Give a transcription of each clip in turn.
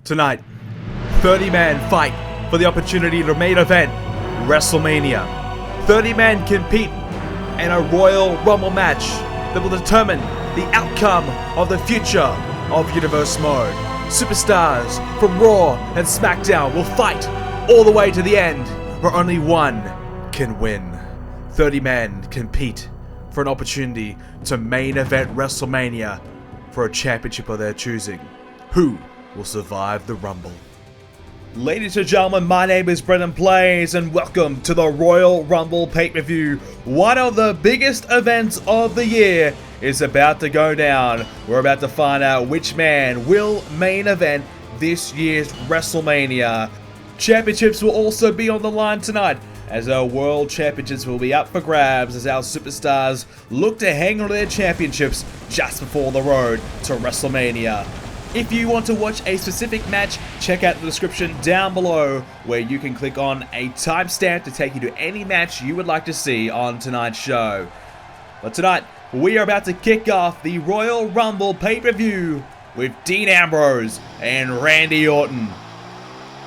Tonight, 30-man fight for the opportunity to main event WrestleMania. 30-men compete in a Royal Rumble match that will determine the outcome of the future of Universe Mode. Superstars from RAW and Smackdown will fight all the way to the end, where only one can win. 30 men compete for an opportunity to main event WrestleMania for a championship of their choosing. Who will survive the Rumble? Ladies and gentlemen, my name is Brendan Plays, and welcome to the Royal Rumble pay-per-view. One of the biggest events of the year is about to go down. We're about to find out which man will main event this year's WrestleMania. Championships will also be on the line tonight, as our World Championships will be up for grabs as our superstars look to hang on to their championships just before the road to WrestleMania. If you want to watch a specific match, check out the description down below, where you can click on a timestamp to take you to any match you would like to see on tonight's show. But tonight, we are about to kick off the Royal Rumble pay-per-view with Dean Ambrose and Randy Orton.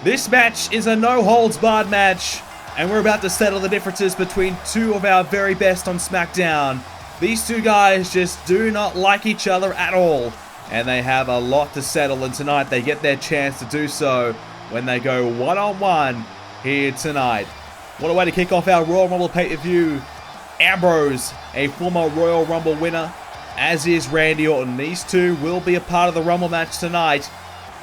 This match is a no-holds-barred match, and we're about to settle the differences between two of our very best on SmackDown. These two guys just do not like each other at all, and they have a lot to settle, and tonight they get their chance to do so when they go one-on-one here tonight. What a way to kick off our Royal Rumble pay-per-view. Ambrose, a former Royal Rumble winner, as is Randy Orton. These two will be a part of the Rumble match tonight,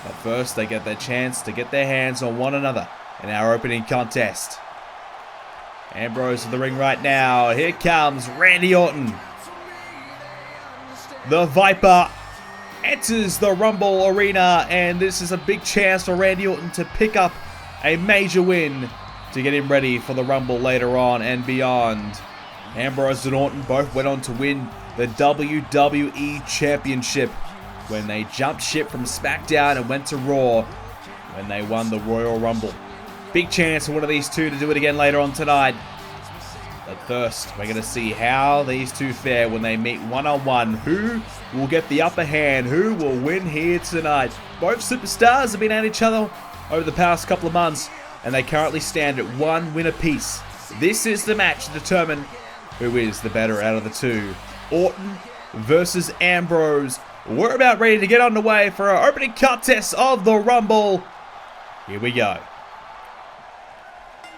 but first they get their chance to get their hands on one another in our opening contest. Ambrose in the ring right now. Here comes Randy Orton. The Viper enters the Rumble arena, and this is a big chance for Randy Orton to pick up a major win to get him ready for the Rumble later on and beyond. Ambrose and Orton both went on to win the WWE Championship when they jumped ship from SmackDown and went to Raw when they won the Royal Rumble. Big chance for one of these two to do it again later on tonight. But first, we're going to see how these two fare when they meet one-on-one. Who will get the upper hand? Who will win here tonight? Both superstars have been at each other over the past couple of months, and they currently stand at one win apiece. This is the match to determine who is the better out of the two. Orton versus Ambrose. We're about ready to get underway for our opening contest of the Rumble. Here we go.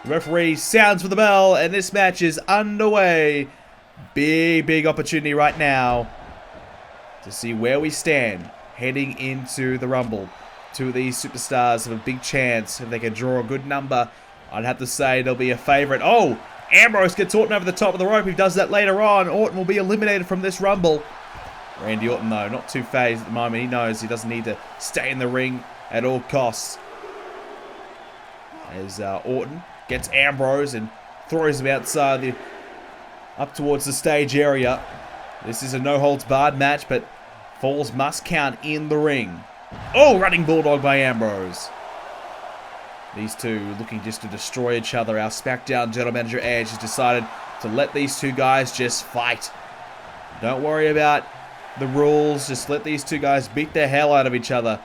The referee sounds for the bell, and this match is underway. Big opportunity right now to see where we stand heading into the Rumble. Two of these superstars have a big chance. If they can draw a good number, I'd have to say they'll be a favorite. Oh, Ambrose gets Orton over the top of the rope. If he does that later on, Orton will be eliminated from this Rumble. Randy Orton, though, not too phased at the moment. He knows he doesn't need to stay in the ring at all costs. As Orton gets Ambrose and throws him outside up towards the stage area. This is a no-holds-barred match, but falls must count in the ring. Oh, running bulldog by Ambrose. These two looking just to destroy each other. Our SmackDown General Manager Edge has decided to let these two guys just fight. Don't worry about the rules. Just let these two guys beat the hell out of each other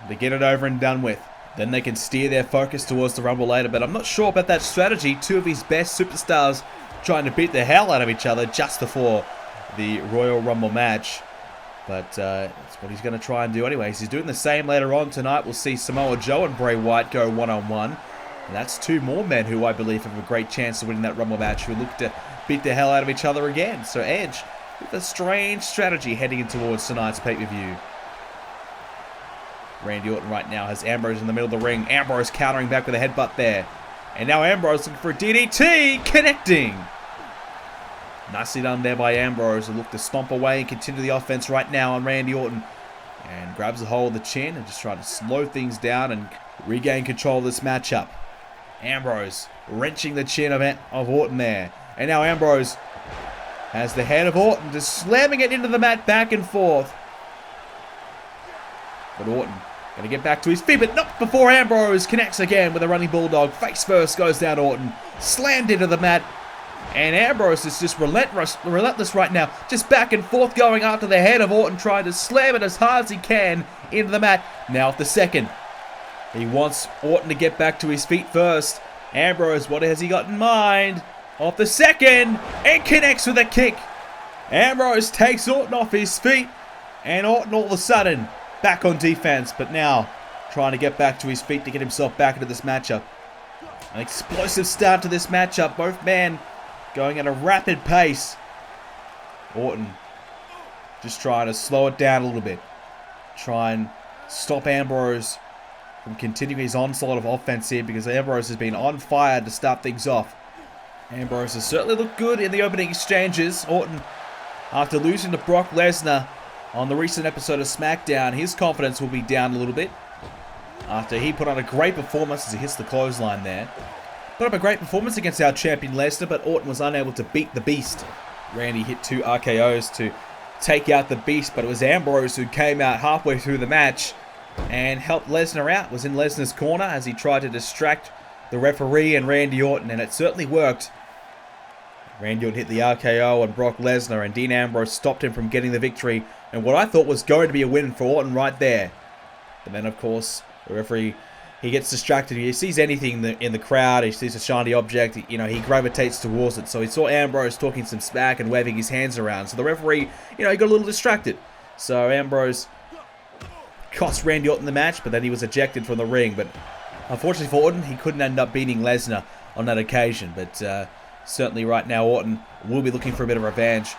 to get it over and done with. Then they can steer their focus towards the Rumble later, but I'm not sure about that strategy. Two of his best superstars trying to beat the hell out of each other just before the Royal Rumble match. But that's what he's going to try and do anyways. He's doing the same later on tonight. We'll see Samoa Joe and Bray Wyatt go one-on-one. And that's two more men who I believe have a great chance of winning that Rumble match, who look to beat the hell out of each other again. So Edge with a strange strategy heading in towards tonight's pay-per-view. Randy Orton right now has Ambrose in the middle of the ring. Ambrose countering back with a headbutt there. And now Ambrose looking for a DDT, connecting. Nicely done there by Ambrose, who look to stomp away and continue the offense right now on Randy Orton. And grabs a hold of the chin and just try to slow things down and regain control of this matchup. Ambrose wrenching the chin of Orton there. And now Ambrose has the head of Orton, just slamming it into the mat back and forth. But Orton going to get back to his feet, but not before Ambrose connects again with a running bulldog. Face first goes down Orton. Slammed into the mat. And Ambrose is just relentless right now. Just back and forth going after the head of Orton, trying to slam it as hard as he can into the mat. Now with the second. He wants Orton to get back to his feet first. Ambrose, what has he got in mind? Off the second, and connects with a kick. Ambrose takes Orton off his feet, and Orton all of a sudden back on defense, but now trying to get back to his feet to get himself back into this matchup. An explosive start to this matchup, both men going at a rapid pace. Orton just trying to slow it down a little bit. Try and stop Ambrose from continuing his onslaught of offense here, because Ambrose has been on fire to start things off. Ambrose has certainly looked good in the opening exchanges. Orton, after losing to Brock Lesnar on the recent episode of SmackDown, his confidence will be down a little bit after he put on a great performance as he hits the clothesline there. Put up a great performance against our champion Lesnar, but Orton was unable to beat the Beast. Randy hit 2 RKOs to take out the Beast, but it was Ambrose who came out halfway through the match and helped Lesnar out. Was in Lesnar's corner as he tried to distract the referee and Randy Orton, and it certainly worked. Randy Orton hit the RKO on Brock Lesnar, and Dean Ambrose stopped him from getting the victory, and what I thought was going to be a win for Orton right there. But then, of course, the referee, he gets distracted. He sees anything in the crowd. He sees a shiny object. You know, he gravitates towards it. So he saw Ambrose talking some smack and waving his hands around. So the referee, he got a little distracted. So Ambrose cost Randy Orton the match, but then he was ejected from the ring. But unfortunately for Orton, he couldn't end up beating Lesnar on that occasion. But certainly right now, Orton will be looking for a bit of revenge.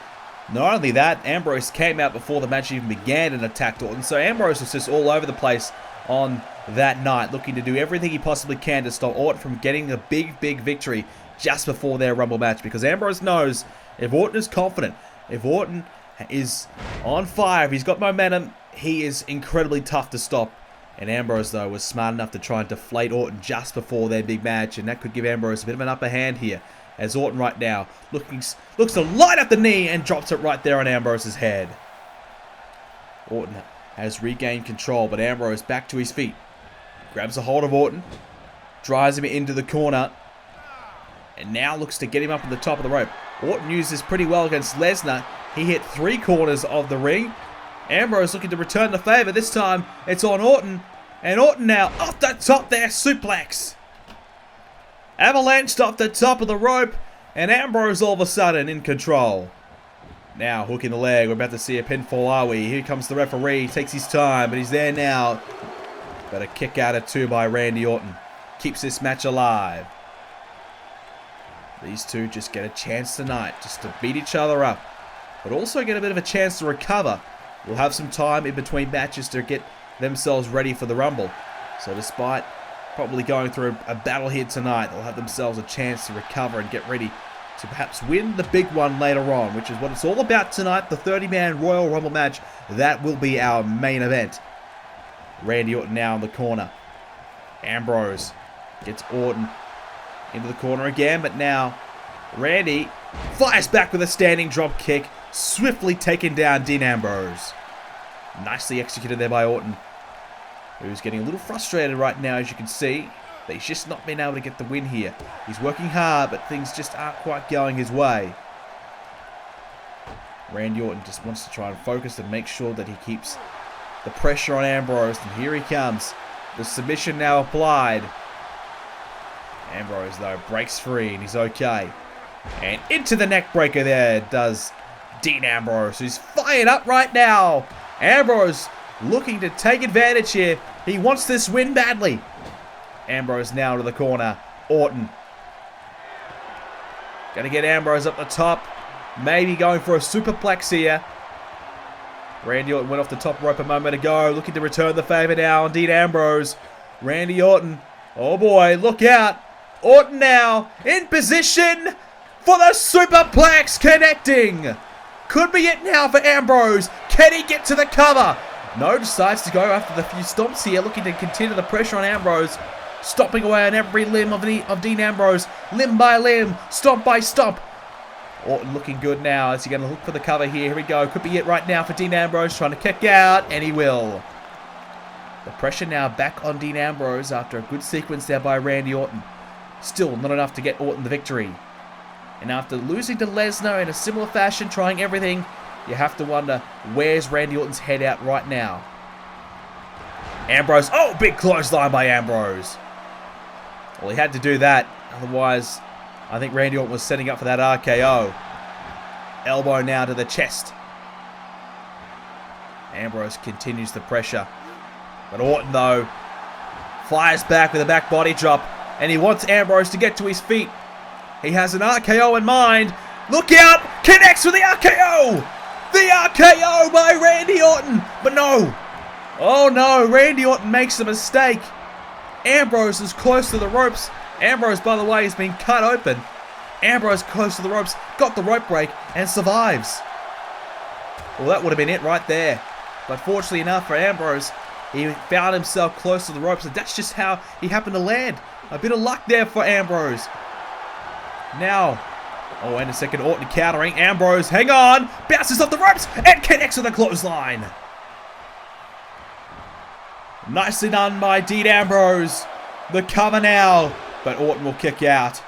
Not only that, Ambrose came out before the match even began and attacked Orton. So Ambrose was just all over the place on that night, looking to do everything he possibly can to stop Orton from getting a big victory just before their Rumble match. Because Ambrose knows if Orton is confident, if Orton is on fire, if he's got momentum, he is incredibly tough to stop. And Ambrose, though, was smart enough to try and deflate Orton just before their big match, and that could give Ambrose a bit of an upper hand here. As Orton right now looks to light up the knee and drops it right there on Ambrose's head. Orton has regained control, but Ambrose back to his feet. Grabs a hold of Orton, drives him into the corner, and now looks to get him up at the top of the rope. Orton used this pretty well against Lesnar. He hit 3 corners of the ring. Ambrose looking to return the favor. This time it's on Orton, and Orton now off the top there, suplex. Avalanche off the top of the rope, and Ambrose all of a sudden in control. Now hooking the leg. We're about to see a pinfall, are we? Here comes the referee. Takes his time, but he's there now. But a kick out of 2 by Randy Orton keeps this match alive. These two just get a chance tonight just to beat each other up, but also get a bit of a chance to recover. We'll have some time in between matches to get themselves ready for the Rumble. So despite probably going through a battle here tonight, they'll have themselves a chance to recover and get ready to perhaps win the big one later on, which is what it's all about tonight, the 30-man Royal Rumble match. That will be our main event. Randy Orton now in the corner. Ambrose gets Orton into the corner again, but now Randy fires back with a standing drop kick, swiftly taking down Dean Ambrose. Nicely executed there by Orton, who's getting a little frustrated right now, as you can see. But he's just not been able to get the win here. He's working hard, but things just aren't quite going his way. Randy Orton just wants to try and focus and make sure that he keeps the pressure on Ambrose. And here he comes. The submission now applied. Ambrose, though, breaks free and he's okay. And into the neck breaker there does Dean Ambrose, who's fired up right now. Ambrose looking to take advantage here. He wants this win badly. Ambrose now to the corner. Orton gonna get Ambrose up the top. Maybe going for a superplex here. Randy Orton went off the top rope a moment ago. Looking to return the favor now on Dean Ambrose. Randy Orton. Oh boy, look out. Orton now in position for the superplex, connecting. Could be it now for Ambrose. Can he get to the cover? No, decides to go after the few stomps here, looking to continue the pressure on Ambrose. Stomping away on every limb of Dean Ambrose. Limb by limb, stomp by stomp. Orton looking good now. Is he going to look for the cover here? Here we go. Could be it right now for Dean Ambrose. Trying to kick out, and he will. The pressure now back on Dean Ambrose after a good sequence there by Randy Orton. Still not enough to get Orton the victory. And after losing to Lesnar in a similar fashion, trying everything, you have to wonder, where's Randy Orton's head at right now? Ambrose. Oh, big clothesline by Ambrose. Well, he had to do that. Otherwise, I think Randy Orton was setting up for that RKO. Elbow now to the chest. Ambrose continues the pressure. But Orton, though, fires back with a back body drop. And he wants Ambrose to get to his feet. He has an RKO in mind. Look out! Connects with the RKO! The RKO by Randy Orton! But no! Oh no, Randy Orton makes a mistake. Ambrose is close to the ropes. Ambrose, by the way, has been cut open. Ambrose close to the ropes, got the rope break, and survives. Well, that would have been it right there. But fortunately enough for Ambrose, he found himself close to the ropes, and that's just how he happened to land. A bit of luck there for Ambrose. Now, oh, and a second, Orton countering. Ambrose, hang on, bounces off the ropes, and connects with a clothesline. Nicely done by Dean Ambrose. The cover now, but Orton will kick out.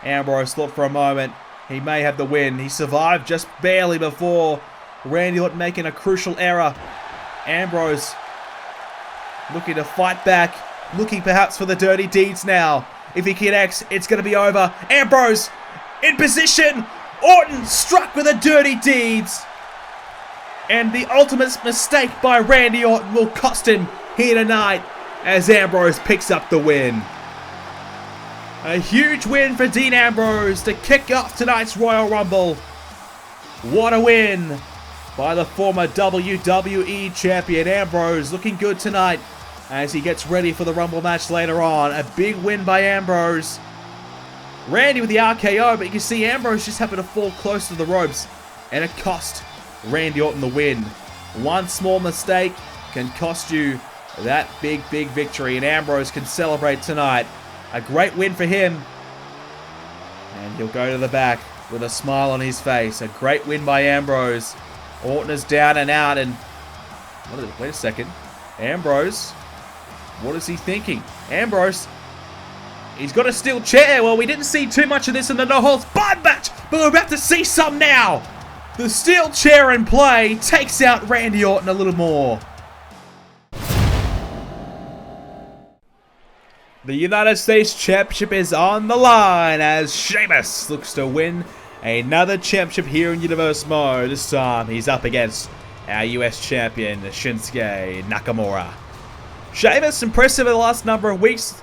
Ambrose thought for a moment he may have the win. He survived just barely before Randy Orton making a crucial error. Ambrose looking to fight back, looking perhaps for the dirty deeds now. If he connects, it's going to be over. Ambrose in position. Orton struck with the dirty deeds. And the ultimate mistake by Randy Orton will cost him here tonight as Ambrose picks up the win. A huge win for Dean Ambrose to kick off tonight's Royal Rumble. What a win by the former WWE Champion Ambrose. Looking good tonight as he gets ready for the Rumble match later on. A big win by Ambrose. Randy with the RKO, but you can see Ambrose just happened to fall close to the ropes, and it cost Randy Orton the win. One small mistake can cost you that big victory, and Ambrose can celebrate tonight. A great win for him. And he'll go to the back with a smile on his face. A great win by Ambrose. Orton is down and out, and wait a second. Ambrose, what is he thinking? Ambrose, he's got a steel chair. Well, we didn't see too much of this in the No Holds Barred match, but we're about to see some now. The steel chair in play takes out Randy Orton a little more. The United States Championship is on the line as Sheamus looks to win another championship here in Universe Mode. This time he's up against our US champion, Shinsuke Nakamura. Sheamus, impressive in the last number of weeks.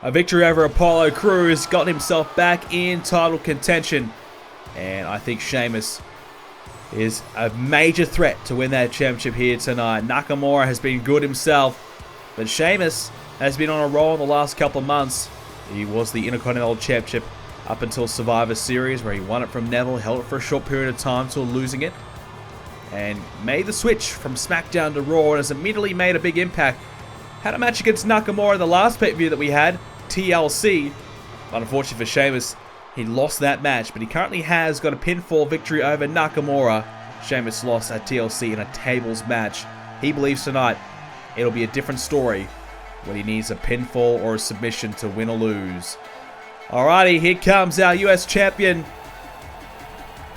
A victory over Apollo Crews got himself back in title contention. And I think Sheamus is a major threat to win that championship here tonight. Nakamura has been good himself, but Sheamus has been on a roll in the last couple of months. He was the Intercontinental Championship up until Survivor Series, where he won it from Neville, held it for a short period of time till losing it, and made the switch from SmackDown to Raw, and has immediately made a big impact. Had a match against Nakamura in the last pay-per-view that we had, TLC, but unfortunately for Sheamus, he lost that match, but he currently has got a pinfall victory over Nakamura. Sheamus lost at TLC in a tables match. He believes tonight it'll be a different story when he needs a pinfall or a submission to win or lose. Alrighty, here comes our US champion,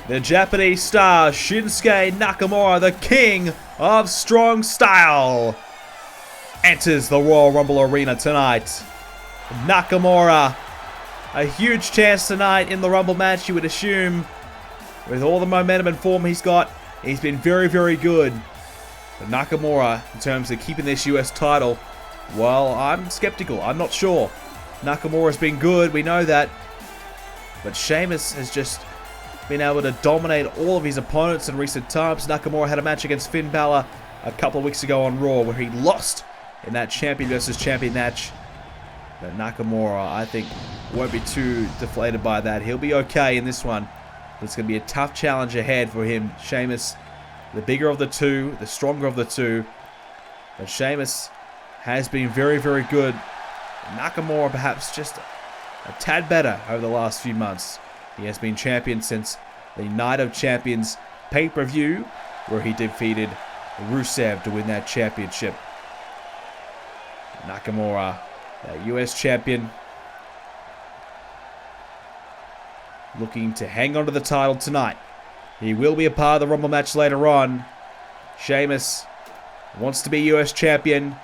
the Japanese star Shinsuke Nakamura, the king of strong style, enters the Royal Rumble arena tonight. Nakamura, a huge chance tonight in the Rumble match, you would assume. With all the momentum and form he's got, he's been very good. But Nakamura, in terms of keeping this US title, well, I'm skeptical. I'm not sure. Nakamura's been good, we know that. But Sheamus has just been able to dominate all of his opponents in recent times. Nakamura had a match against Finn Balor a couple of weeks ago on Raw, where he lost in that champion versus champion match. But Nakamura, I think, won't be too deflated by that. He'll be okay in this one. But it's going to be a tough challenge ahead for him. Sheamus, the bigger of the two, the stronger of the two. But Sheamus has been very good. Nakamura perhaps just a tad better over the last few months. He has been champion since the Night of Champions pay-per-view, where he defeated Rusev to win that championship. Nakamura, the US champion, looking to hang on to the title tonight. He will be a part of the Rumble match later on. Sheamus wants to be US champion.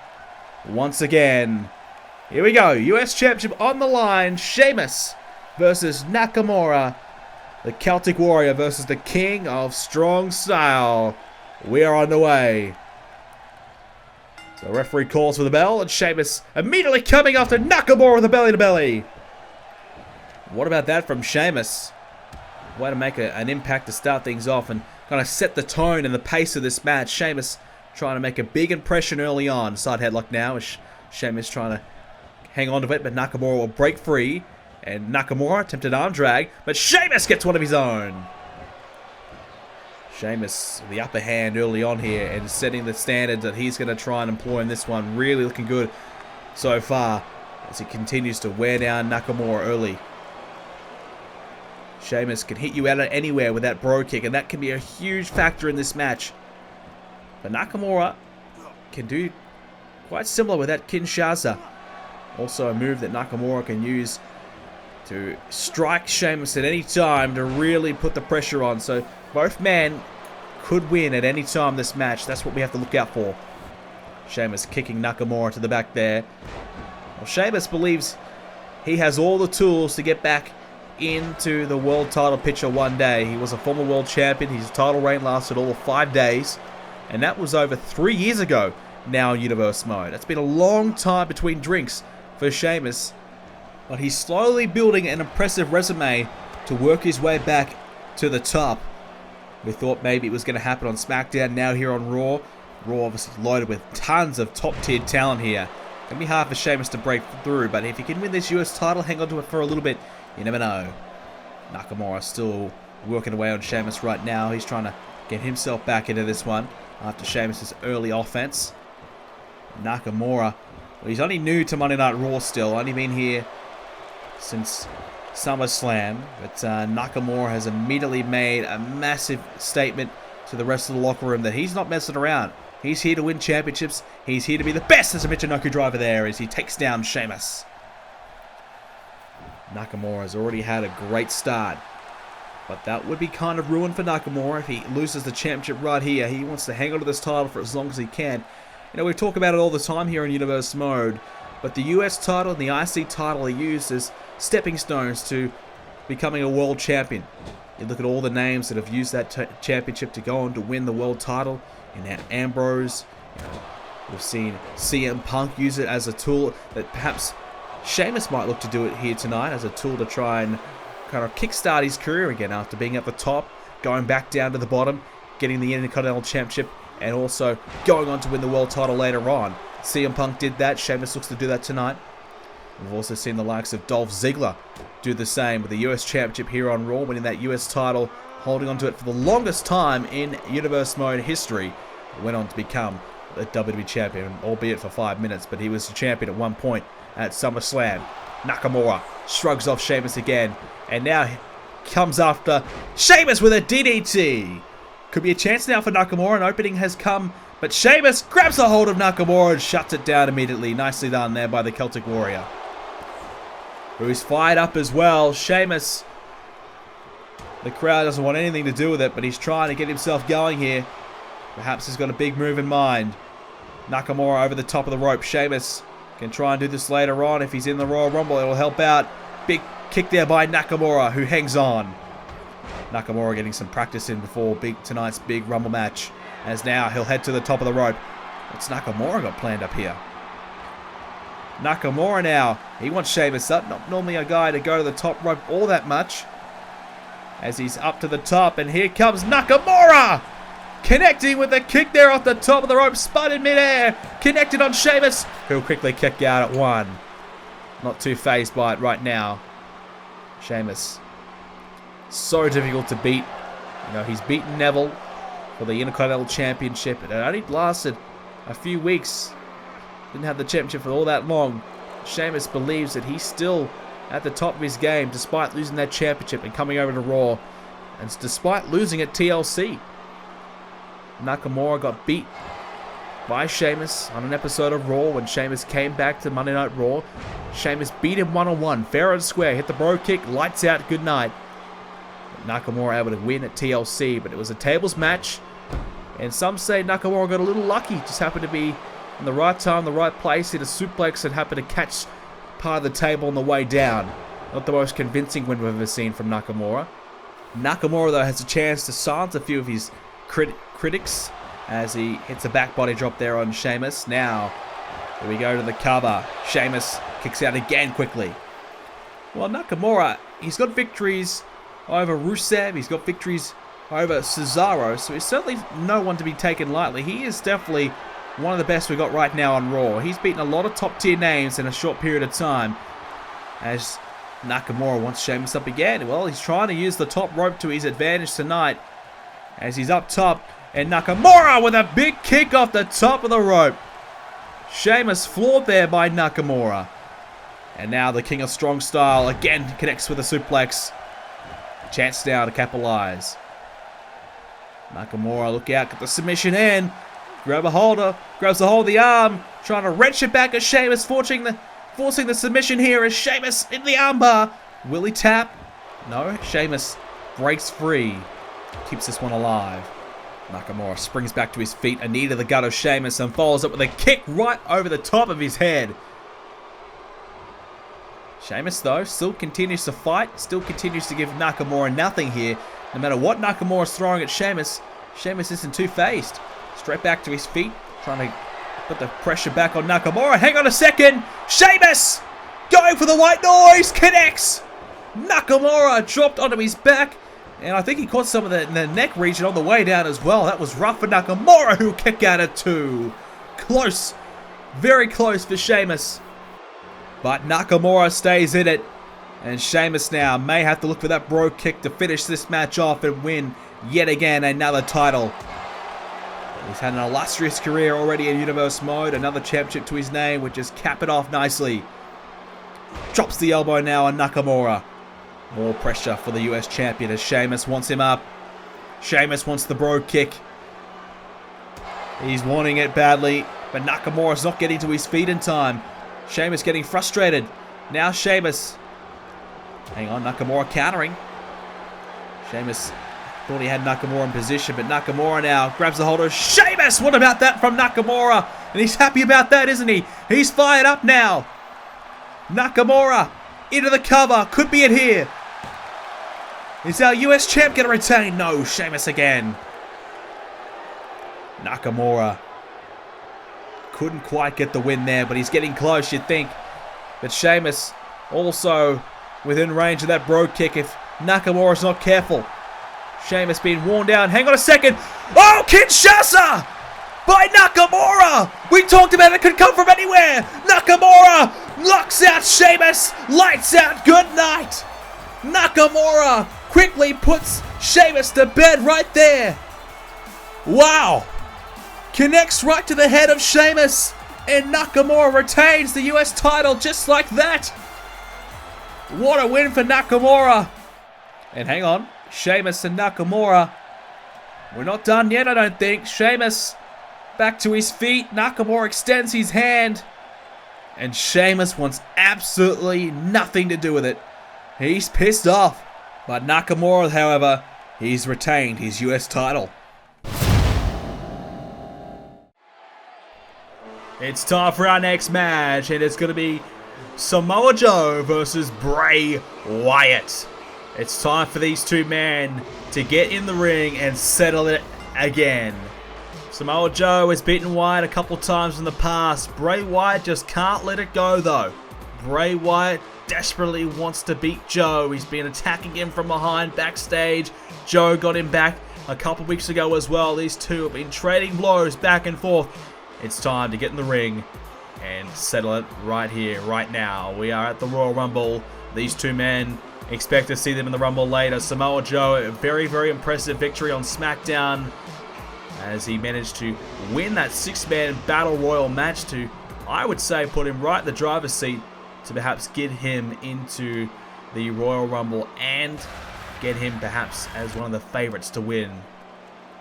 once again. Here we go. US Championship on the line. Sheamus versus Nakamura. The Celtic Warrior versus the King of Strong Style. We are on the way. So the referee calls for the bell, and Sheamus immediately coming after Nakamura with a belly-to-belly. What about that from Sheamus? Way to make an impact to start things off and kind of set the tone and the pace of this match. Sheamus trying to make a big impression early on. Side headlock now. Sheamus trying to hang on to it, but Nakamura will break free. And Nakamura attempted arm drag, but Sheamus gets one of his own. Sheamus, the upper hand early on here and setting the standard that he's going to try and employ in this one. Really looking good so far as he continues to wear down Nakamura early. Sheamus can hit you out of anywhere with that bro kick, and that can be a huge factor in this match. But Nakamura can do quite similar with that Kinshasa. Also a move that Nakamura can use to strike Sheamus at any time to really put the pressure on. So both men could win at any time this match. That's what we have to look out for. Sheamus kicking Nakamura to the back there. Well, Sheamus believes he has all the tools to get back into the world title picture one day. He was a former world champion. His title reign lasted all of 5 days. And that was over 3 years ago now in Universe Mode. That's been a long time between drinks for Sheamus. But he's slowly building an impressive resume to work his way back to the top. We thought maybe it was going to happen on SmackDown, now here on Raw. Raw obviously loaded with tons of top-tier talent here. It's going to be hard for Sheamus to break through, but if he can win this US title, hang on to it for a little bit, you never know. Nakamura still working away on Sheamus right now. He's trying to get himself back into this one after Sheamus' early offense. Nakamura, well, he's only new to Monday Night Raw still, only been here since SummerSlam, but Nakamura has immediately made a massive statement to the rest of the locker room that he's not messing around. He's here to win championships. He's here to be the best as a Michinoku driver there as he takes down Sheamus. Nakamura has already had a great start, but that would be kind of ruined for Nakamura if he loses the championship right here. He wants to hang on to this title for as long as he can. You know, we talk about it all the time here in Universe Mode, but the US title and the IC title are used as stepping stones to becoming a world champion. You look at all the names that have used that championship to go on to win the world title. And now Ambrose, we've seen CM Punk use it as a tool that perhaps Sheamus might look to do it here tonight as a tool to try and kind of kickstart his career again after being at the top, going back down to the bottom, getting the Intercontinental Championship, and also going on to win the world title later on. CM Punk did that. Sheamus looks to do that tonight. We've also seen the likes of Dolph Ziggler do the same with the US Championship here on Raw, winning that US title, holding on to it for the longest time in Universe Mode history. Went on to become a WWE Champion, albeit for 5 minutes, but he was the champion at one point at SummerSlam. Nakamura shrugs off Sheamus again, and now comes after Sheamus with a DDT. Could be a chance now for Nakamura. An opening has come, but Sheamus grabs a hold of Nakamura and shuts it down immediately. Nicely done there by the Celtic Warrior, who's fired up as well. Sheamus, the crowd doesn't want anything to do with it, but he's trying to get himself going here. Perhaps he's got a big move in mind. Nakamura over the top of the rope. Sheamus can try and do this later on if he's in the Royal Rumble. It'll help out. Big kick there by Nakamura, who hangs on. Nakamura getting some practice in before tonight's big Rumble match, as now he'll head to the top of the rope. What's Nakamura got planned up here? Nakamura now, he wants Sheamus up. Not normally a guy to go to the top rope all that much, as he's up to the top, and here comes Nakamura! Connecting with the kick there off the top of the rope, spun in midair, connected on Sheamus, who'll quickly kick out at one. Not too phased by it right now. Sheamus, so difficult to beat. You know, he's beaten Neville for the Intercontinental Championship, and it only lasted a few weeks. Didn't have the championship for all that long. Sheamus believes that he's still at the top of his game despite losing that championship and coming over to Raw, and despite losing at TLC. Nakamura got beat by Sheamus on an episode of Raw when Sheamus came back to Monday Night Raw. Sheamus beat him one-on-one, fair and square, hit the bro kick, lights out, good night. Nakamura able to win at TLC, but it was a tables match, and some say Nakamura got a little lucky, just happened to be in the right time, the right place, hit a suplex and happened to catch part of the table on the way down. Not the most convincing win we've ever seen from Nakamura. Nakamura, though, has a chance to silence a few of his critics as he hits a back body drop there on Sheamus. Now, here we go to the cover. Sheamus kicks out again quickly. Well, Nakamura, he's got victories over Rusev. He's got victories over Cesaro. So he's certainly no one to be taken lightly. He is definitely one of the best we've got right now on Raw. He's beaten a lot of top tier names in a short period of time. As Nakamura wants Sheamus up again. Well, he's trying to use the top rope to his advantage tonight. As he's up top. And Nakamura with a big kick off the top of the rope. Sheamus floored there by Nakamura. And now the King of Strong Style again connects with a suplex. Chance now to capitalize. Nakamura, look out, get the submission in. Grabs a hold of the arm. Trying to wrench it back at Sheamus, forcing the submission here as Sheamus in the armbar. Will he tap? No, Sheamus breaks free. Keeps this one alive. Nakamura springs back to his feet, a knee to the gut of Sheamus, and follows up with a kick right over the top of his head. Sheamus, though, still continues to fight, still continues to give Nakamura nothing here. No matter what Nakamura's throwing at Sheamus, Sheamus isn't two-faced. Straight back to his feet, trying to put the pressure back on Nakamura. Hang on a second! Sheamus! Going for the white noise! Connects! Nakamura dropped onto his back. And I think he caught some of the neck region on the way down as well. That was rough for Nakamura, who kicked out at 2. Close. Very close for Sheamus. But Nakamura stays in it. And Sheamus now may have to look for that bro kick to finish this match off and win yet again another title. He's had an illustrious career already in Universe Mode. Another championship to his name, which just cap it off nicely. Drops the elbow now on Nakamura. More pressure for the US champion as Sheamus wants him up. Sheamus wants the bro kick. He's wanting it badly, but Nakamura's not getting to his feet in time. Sheamus getting frustrated. Now Sheamus. Hang on, Nakamura countering. Sheamus thought he had Nakamura in position, but Nakamura now grabs the hold of Sheamus. What about that from Nakamura? And he's happy about that, isn't he? He's fired up now. Nakamura into the cover. Could be it here. Is our US champ going to retain? No, Sheamus again. Nakamura couldn't quite get the win there, but he's getting close, you'd think. But Sheamus also within range of that bro kick if Nakamura's not careful. Sheamus being worn down. Hang on a second. Oh, Kinshasa by Nakamura. We talked about it could come from anywhere. Nakamura knocks out Sheamus. Lights out. Good night. Nakamura quickly puts Sheamus to bed right there. Wow. Connects right to the head of Sheamus. And Nakamura retains the US title just like that. What a win for Nakamura. And hang on. Sheamus and Nakamura. We're not done yet, I don't think. Sheamus back to his feet. Nakamura extends his hand. And Sheamus wants absolutely nothing to do with it. He's pissed off. But Nakamura, however, he's retained his US title. It's time for our next match, and it's going to be Samoa Joe versus Bray Wyatt. It's time for these two men to get in the ring and settle it again. Samoa Joe has beaten Wyatt a couple times in the past. Bray Wyatt just can't let it go though. Bray Wyatt desperately wants to beat Joe. He's been attacking him from behind backstage. Joe got him back a couple weeks ago as well. These two have been trading blows back and forth. It's time to get in the ring and settle it right here, right now. We are at the Royal Rumble. These two men, expect to see them in the Rumble later. Samoa Joe, a very, very impressive victory on SmackDown as he managed to win that 6-man Battle Royal match to, I would say, put him right in the driver's seat to perhaps get him into the Royal Rumble and get him perhaps as one of the favorites to win.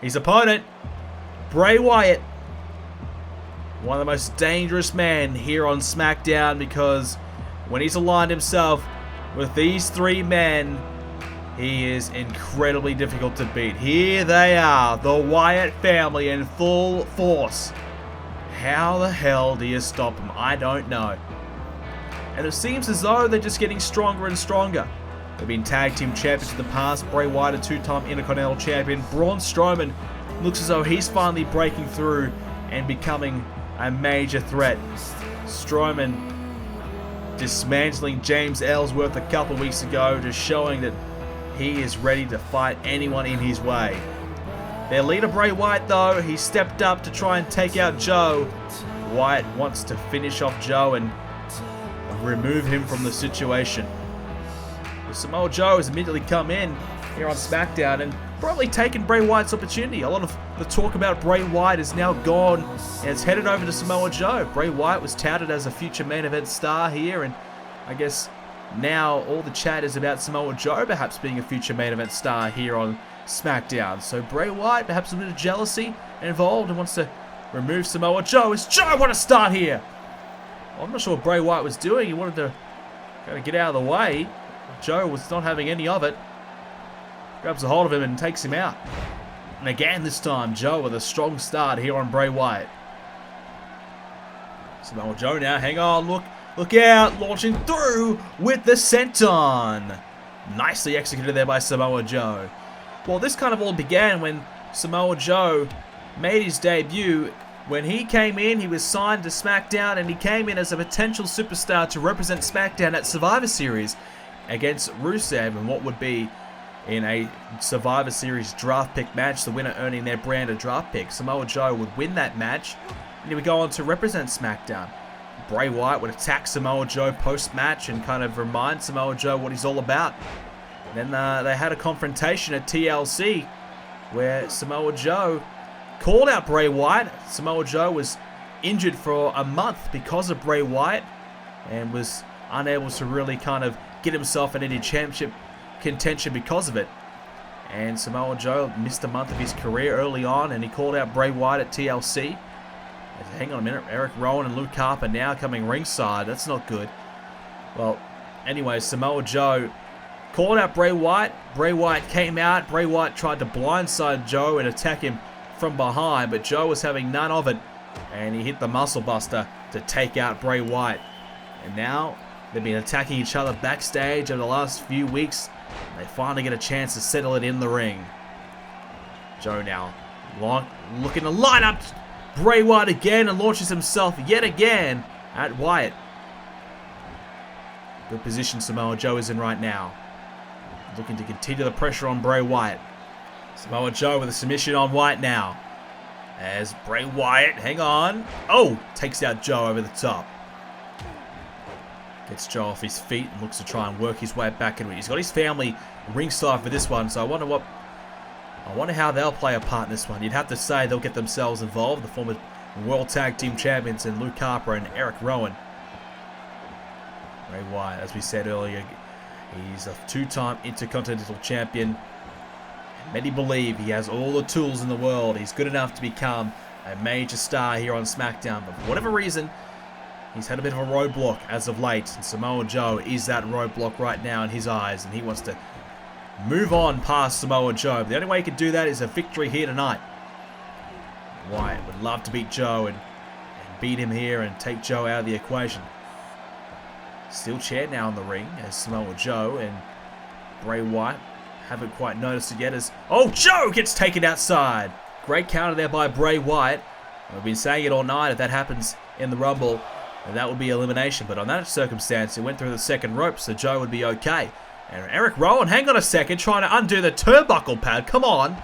His opponent, Bray Wyatt, one of the most dangerous men here on SmackDown, because when he's aligned himself with these three men, he is incredibly difficult to beat. Here they are, the Wyatt family in full force. how the hell do you stop him? I don't know. And it seems as though they're just getting stronger and stronger. They've been tag team champions in the past. Bray Wyatt, a two-time Intercontinental champion. Braun Strowman looks as though he's finally breaking through and becoming a major threat. Strowman dismantling James Ellsworth a couple weeks ago, just showing that he is ready to fight anyone in his way. Their leader Bray Wyatt, though, he stepped up to try and take out Joe. Wyatt wants to finish off Joe and remove him from the situation. Samoa Joe has immediately come in here on SmackDown and probably taken Bray Wyatt's opportunity. A lot of the talk about Bray Wyatt is now gone and it's headed over to Samoa Joe. Bray Wyatt was touted as a future main event star here, and I guess now all the chat is about Samoa Joe perhaps being a future main event star here on SmackDown. So Bray Wyatt, perhaps a bit of jealousy involved, and wants to remove Samoa Joe. Is Joe want to start here? Well, I'm not sure what Bray Wyatt was doing. He wanted to kind of get out of the way. Joe was not having any of it. Grabs a hold of him and takes him out. And again this time, Joe with a strong start here on Bray Wyatt. Samoa Joe now, hang on, look out, launching through with the senton. Nicely executed there by Samoa Joe. Well, this kind of all began when Samoa Joe made his debut. When he came in, he was signed to SmackDown, and he came in as a potential superstar to represent SmackDown at Survivor Series against Rusev, and what would be in a Survivor Series draft pick match, the winner earning their brand a draft pick. Samoa Joe would win that match, and he would go on to represent SmackDown. Bray Wyatt would attack Samoa Joe post-match and kind of remind Samoa Joe what he's all about. And then they had a confrontation at TLC where Samoa Joe called out Bray Wyatt. Samoa Joe was injured for a month because of Bray Wyatt and was unable to really kind of get himself in any championship contention because of it. And Samoa Joe missed a month of his career early on, and he called out Bray Wyatt at TLC. Hang on a minute, Eric Rowan and Luke Harper now coming ringside. That's not good. Well, anyway, Samoa Joe called out Bray Wyatt. Bray Wyatt came out. Bray Wyatt tried to blindside Joe and attack him from behind, but Joe was having none of it, and he hit the muscle buster to take out Bray Wyatt. And now they've been attacking each other backstage over the last few weeks. They finally get a chance to settle it in the ring. Joe now looking to line up Bray Wyatt again and launches himself yet again at Wyatt. Good position Samoa Joe is in right now. Looking to continue the pressure on Bray Wyatt. Samoa Joe with a submission on Wyatt now. As Bray Wyatt, hang on. Oh, takes out Joe over the top. Gets Joe off his feet and looks to try and work his way back into it. He's got his family ringside for this one, so I wonder how they'll play a part in this one. You'd have to say they'll get themselves involved. The former World Tag Team Champions in Luke Harper and Eric Rowan. Bray Wyatt, as we said earlier, he's a two-time Intercontinental Champion. Many believe he has all the tools in the world. He's good enough to become a major star here on SmackDown. But for whatever reason, he's had a bit of a roadblock as of late. And Samoa Joe is that roadblock right now in his eyes. And he wants to move on past Samoa Joe. But the only way he can do that is a victory here tonight. Wyatt would love to beat Joe and beat him here and take Joe out of the equation. Steel chair now in the ring as Samoa Joe and Bray Wyatt haven't quite noticed it yet as... Oh, Joe gets taken outside. Great counter there by Bray Wyatt. We've been saying it all night. If that happens in the Rumble, that would be elimination. But on that circumstance, it went through the second rope, so Joe would be okay. And Eric Rowan, hang on a second, trying to undo the turnbuckle pad. Come on.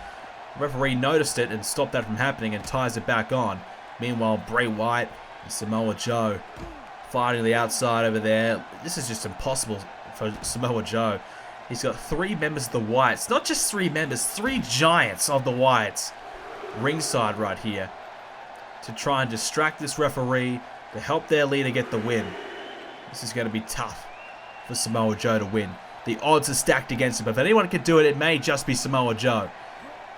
The referee noticed it and stopped that from happening and ties it back on. Meanwhile, Bray Wyatt and Samoa Joe fighting the outside over there. This is just impossible for Samoa Joe. He's got three members of the Wyatts. Not just three members, three giants of the Wyatts ringside right here to try and distract this referee to help their leader get the win. This is going to be tough for Samoa Joe to win. The odds are stacked against him. But if anyone could do it, it may just be Samoa Joe.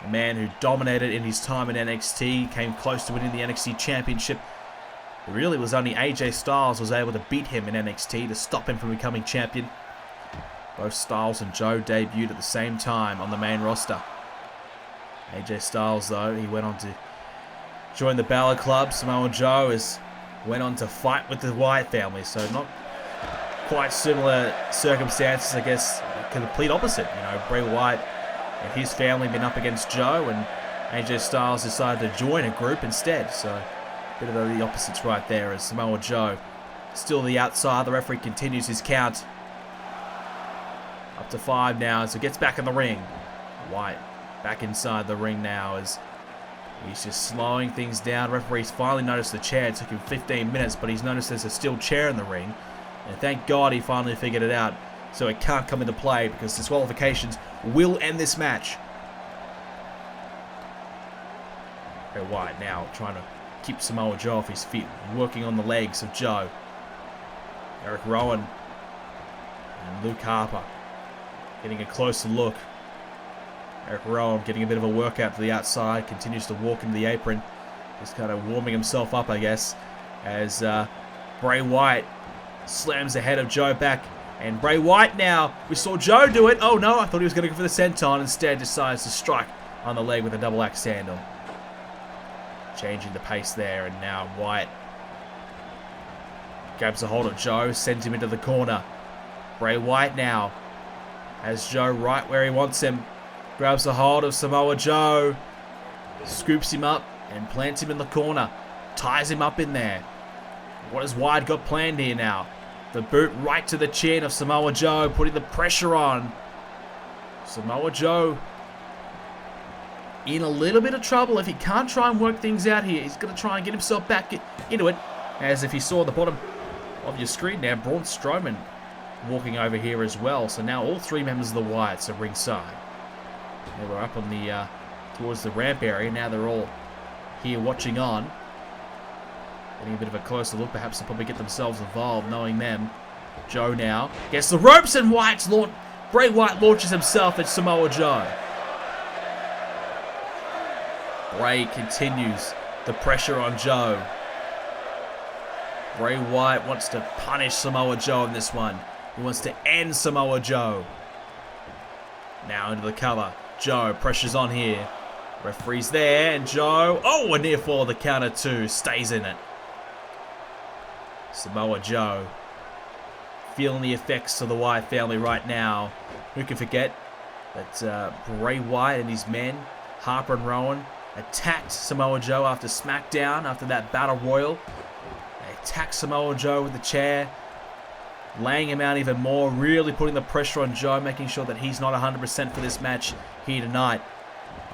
A man who dominated in his time in NXT, came close to winning the NXT Championship. It really was only AJ Styles was able to beat him in NXT to stop him from becoming champion. Both Styles and Joe debuted at the same time on the main roster. AJ Styles, though, he went on to joined the Balor Club. Samoa Joe went on to fight with the Wyatt family, so not quite similar circumstances, I guess. Complete opposite. You know, Bray Wyatt and his family been up against Joe, and AJ Styles decided to join a group instead. So a bit of the opposites right there, as Samoa Joe still the outside. The referee continues his count. Up to 5 now as he gets back in the ring. Wyatt back inside the ring now as he's just slowing things down. Referee's finally noticed the chair. It took him 15 minutes, but he's noticed there's a steel chair in the ring. And thank God he finally figured it out. So it can't come into play because disqualifications will end this match. Bray Wyatt now trying to keep Samoa Joe off his feet, working on the legs of Joe. Eric Rowan and Luke Harper getting a closer look. Eric Rowan getting a bit of a workout to the outside, continues to walk into the apron, just kind of warming himself up, I guess, as Bray Wyatt slams the head of Joe back. And Bray Wyatt now, we saw Joe do it. Oh no, I thought he was going to go for the senton. Instead decides to strike on the leg with a double axe handle. Changing the pace there, and now Wyatt grabs a hold of Joe, sends him into the corner. Bray Wyatt now has Joe right where he wants him. Grabs a hold of Samoa Joe, scoops him up and plants him in the corner. Ties him up in there. What has Wyatt got planned here now? The boot right to the chin of Samoa Joe, putting the pressure on. Samoa Joe in a little bit of trouble if he can't try and work things out here. He's going to try and get himself back into it. As if you saw the bottom of your screen now, Braun Strowman walking over here as well. So now all 3 members of the Wyatts are ringside. They were up on the towards the ramp area. Now they're all here watching on. Getting a bit of a closer look. Perhaps they'll probably get themselves involved, knowing them. Joe now gets the ropes, and Bray Wyatt launches himself at Samoa Joe. Bray continues the pressure on Joe. Bray Wyatt wants to punish Samoa Joe in this one. He wants to end Samoa Joe. Now into the cover. Joe pressures on here. Referee's there, and Joe, a near fall, the counter 2, stays in it. Samoa Joe feeling the effects of the Wyatt family right now. Who can forget that Bray Wyatt and his men, Harper and Rowan, attacked Samoa Joe after SmackDown, after that Battle Royal. They attacked Samoa Joe with the chair, laying him out even more, really putting the pressure on Joe, making sure that he's not 100% for this match here tonight.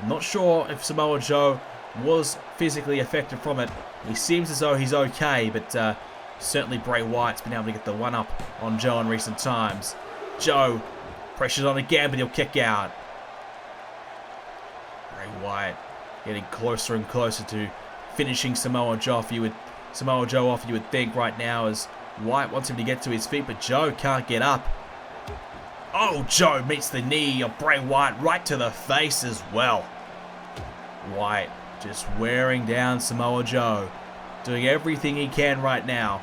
I'm not sure if Samoa Joe was physically affected from it. He seems as though he's okay, but certainly Bray Wyatt's been able to get the one-up on Joe in recent times. Joe pressures on again, but he'll kick out. Bray Wyatt getting closer and closer to finishing Samoa Joe off, you would think right now, as Wyatt wants him to get to his feet, but Joe can't get up. Oh, Joe meets the knee of Bray Wyatt right to the face as well. Wyatt just wearing down Samoa Joe, doing everything he can right now.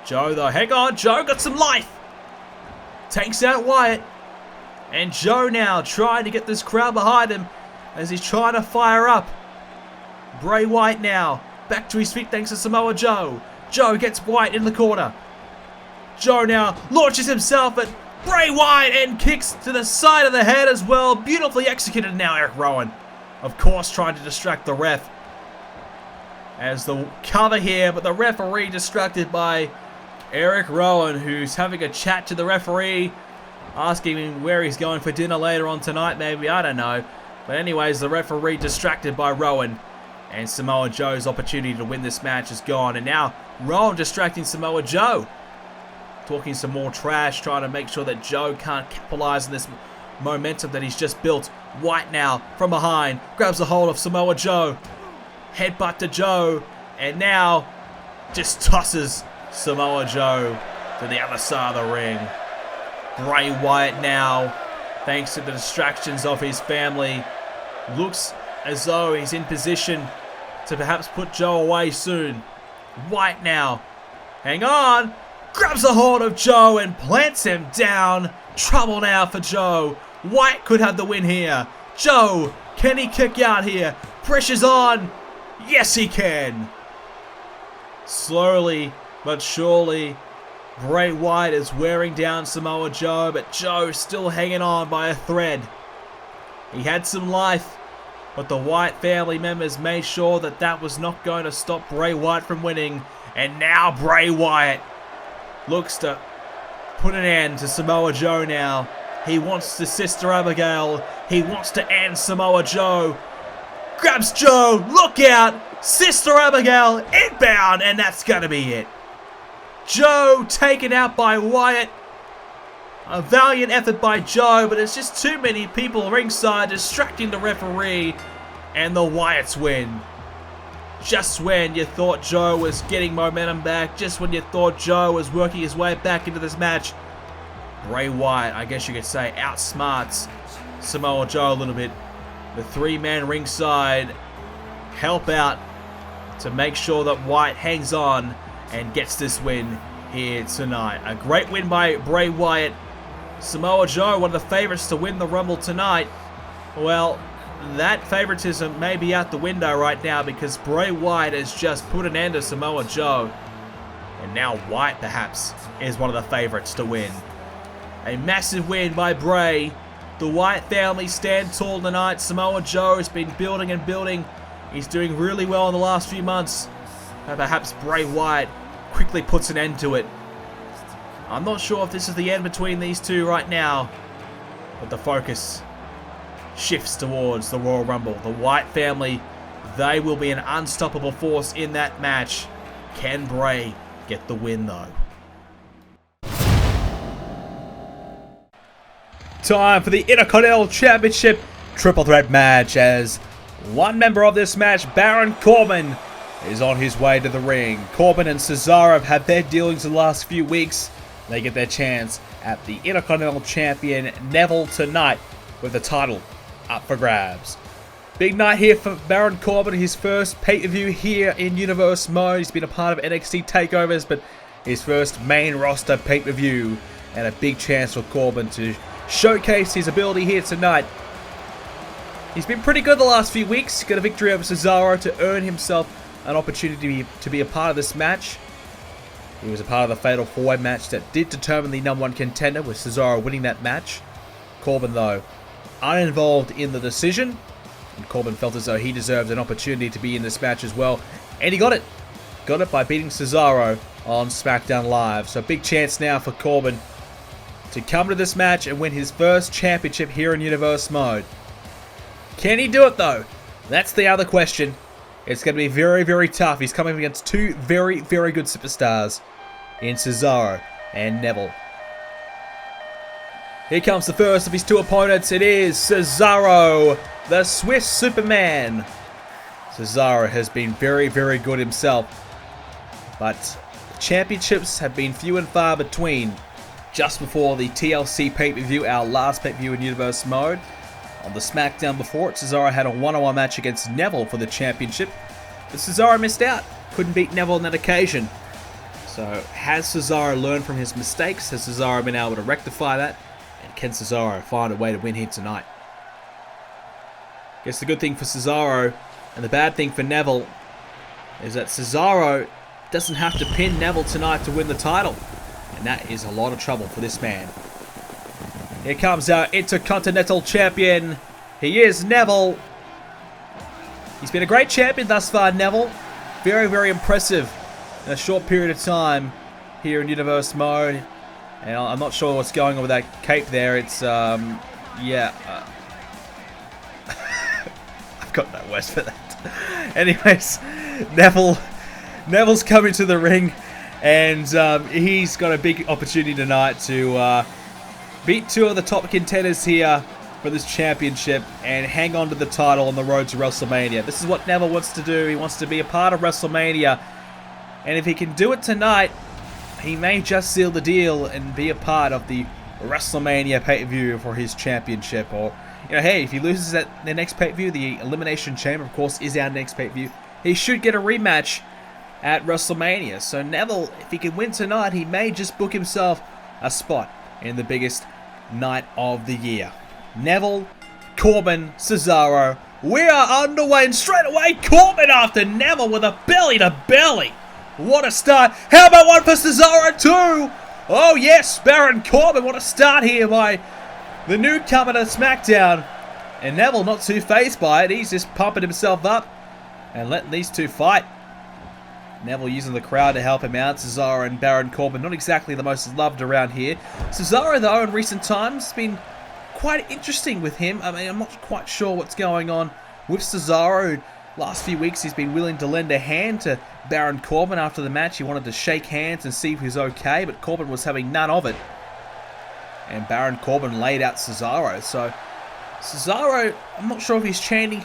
Joe though, hang on, Joe got some life. Takes out Wyatt. And Joe now trying to get this crowd behind him as he's trying to fire up. Bray Wyatt now back to his feet thanks to Samoa Joe. Joe gets Wyatt in the corner. Joe now launches himself at Bray Wyatt and kicks to the side of the head as well. Beautifully executed now, Eric Rowan. Of course, trying to distract the ref. As the cover here, but the referee distracted by Eric Rowan, who's having a chat to the referee, asking him where he's going for dinner later on tonight, maybe, I don't know. But anyways, the referee distracted by Rowan, and Samoa Joe's opportunity to win this match is gone. And now, Rowan distracting Samoa Joe, talking some more trash, trying to make sure that Joe can't capitalize on this momentum that he's just built. Wyatt now, from behind, grabs a hold of Samoa Joe, headbutt to Joe, and now just tosses Samoa Joe to the other side of the ring. Bray Wyatt now, thanks to the distractions of his family, looks as though he's in position to perhaps put Joe away soon. Wyatt now, hang on, grabs a hold of Joe and plants him down. Trouble now for Joe. Wyatt could have the win here. Joe, can he kick out here? Pressure's on. Yes, he can. Slowly but surely, Bray Wyatt is wearing down Samoa Joe, but Joe still hanging on by a thread. He had some life, but the Wyatt family members made sure that that was not going to stop Bray Wyatt from winning. And now Bray Wyatt looks to put an end to Samoa Joe now. He wants to Sister Abigail. He wants to end Samoa Joe. Grabs Joe. Look out. Sister Abigail inbound. And that's going to be it. Joe taken out by Wyatt. A valiant effort by Joe, but it's just too many people ringside distracting the referee. And the Wyatts win. Just when you thought Joe was getting momentum back, just when you thought Joe was working his way back into this match, Bray Wyatt, I guess you could say, outsmarts Samoa Joe a little bit. The three-man ringside help out to make sure that Wyatt hangs on and gets this win here tonight. A great win by Bray Wyatt. Samoa Joe, one of the favorites to win the Rumble tonight. Well, that favoritism may be out the window right now because Bray Wyatt has just put an end to Samoa Joe. And now Wyatt, perhaps, is one of the favorites to win. A massive win by Bray. The Wyatt family stand tall tonight. Samoa Joe has been building and building. He's doing really well in the last few months. And perhaps Bray Wyatt quickly puts an end to it. I'm not sure if this is the end between these two right now, but the focus shifts towards the Royal Rumble. The Wyatt family, they will be an unstoppable force in that match. Can Bray get the win though? Time for the Intercontinental Championship triple threat match as one member of this match, Baron Corbin, is on his way to the ring. Corbin and Cesaro have had their dealings in the last few weeks. They get their chance at the Intercontinental Champion Neville tonight with the title up for grabs. Big night here for Baron Corbin, his first pay-per-view here in Universe Mode. He's been a part of NXT takeovers, but his first main roster pay-per-view, and a big chance for Corbin to showcase his ability here tonight. He's been pretty good the last few weeks. Got a victory over Cesaro to earn himself an opportunity to be a part of this match. He was a part of the Fatal 4-Way match that did determine the #1 contender, with Cesaro winning that match. Corbin, though, uninvolved in the decision, and Corbin felt as though he deserved an opportunity to be in this match as well, and he got it. Got it by beating Cesaro on SmackDown Live. So big chance now for Corbin to come to this match and win his first championship here in Universe Mode. Can he do it though? That's the other question. It's going to be very, very tough. He's coming against two very, very good superstars in Cesaro and Neville. Here comes the first of his two opponents. It is Cesaro, the Swiss Superman. Cesaro has been very, very good himself, but championships have been few and far between. Just before the TLC pay-per-view, our last pay-per-view in Universe Mode, on the SmackDown before it, Cesaro had a one-on-one match against Neville for the championship, but Cesaro missed out. Couldn't beat Neville on that occasion. So has Cesaro learned from his mistakes? Has Cesaro been able to rectify that? And can Cesaro find a way to win here tonight? I guess the good thing for Cesaro and the bad thing for Neville is that Cesaro doesn't have to pin Neville tonight to win the title. And that is a lot of trouble for this man. Here comes our Intercontinental Champion. He is Neville. He's been a great champion thus far, Neville. Very, very impressive in a short period of time here in Universe Mode. And I'm not sure what's going on with that cape there. It's, yeah. I've got no words for that. Anyways, Neville's coming to the ring. And he's got a big opportunity tonight to beat two of the top contenders here for this championship and hang on to the title on the road to WrestleMania. This is what Neville wants to do. He wants to be a part of WrestleMania. And if he can do it tonight, he may just seal the deal and be a part of the WrestleMania pay-per-view for his championship. Or, you know, hey, if he loses at the next pay-per-view, the Elimination Chamber, of course, is our next pay-per-view, he should get a rematch at WrestleMania. So Neville, if he can win tonight, he may just book himself a spot in the biggest night of the year. Neville Corbin, Cesaro. We are underway, and straight away, Corbin after Neville with a belly-to-belly. What a start. How about one for Cesaro too? Oh yes, Baron Corbin. What a start here by the newcomer to SmackDown. And Neville not too fazed by it. He's just pumping himself up and letting these two fight. Neville using the crowd to help him out. Cesaro and Baron Corbin, not exactly the most loved around here. Cesaro, though, in recent times, has been quite interesting with him. I mean, I'm not quite sure what's going on with Cesaro. Last few weeks, he's been willing to lend a hand to Baron Corbin after the match. He wanted to shake hands and see if he was okay, but Corbin was having none of it. And Baron Corbin laid out Cesaro. So Cesaro, I'm not sure if he's changing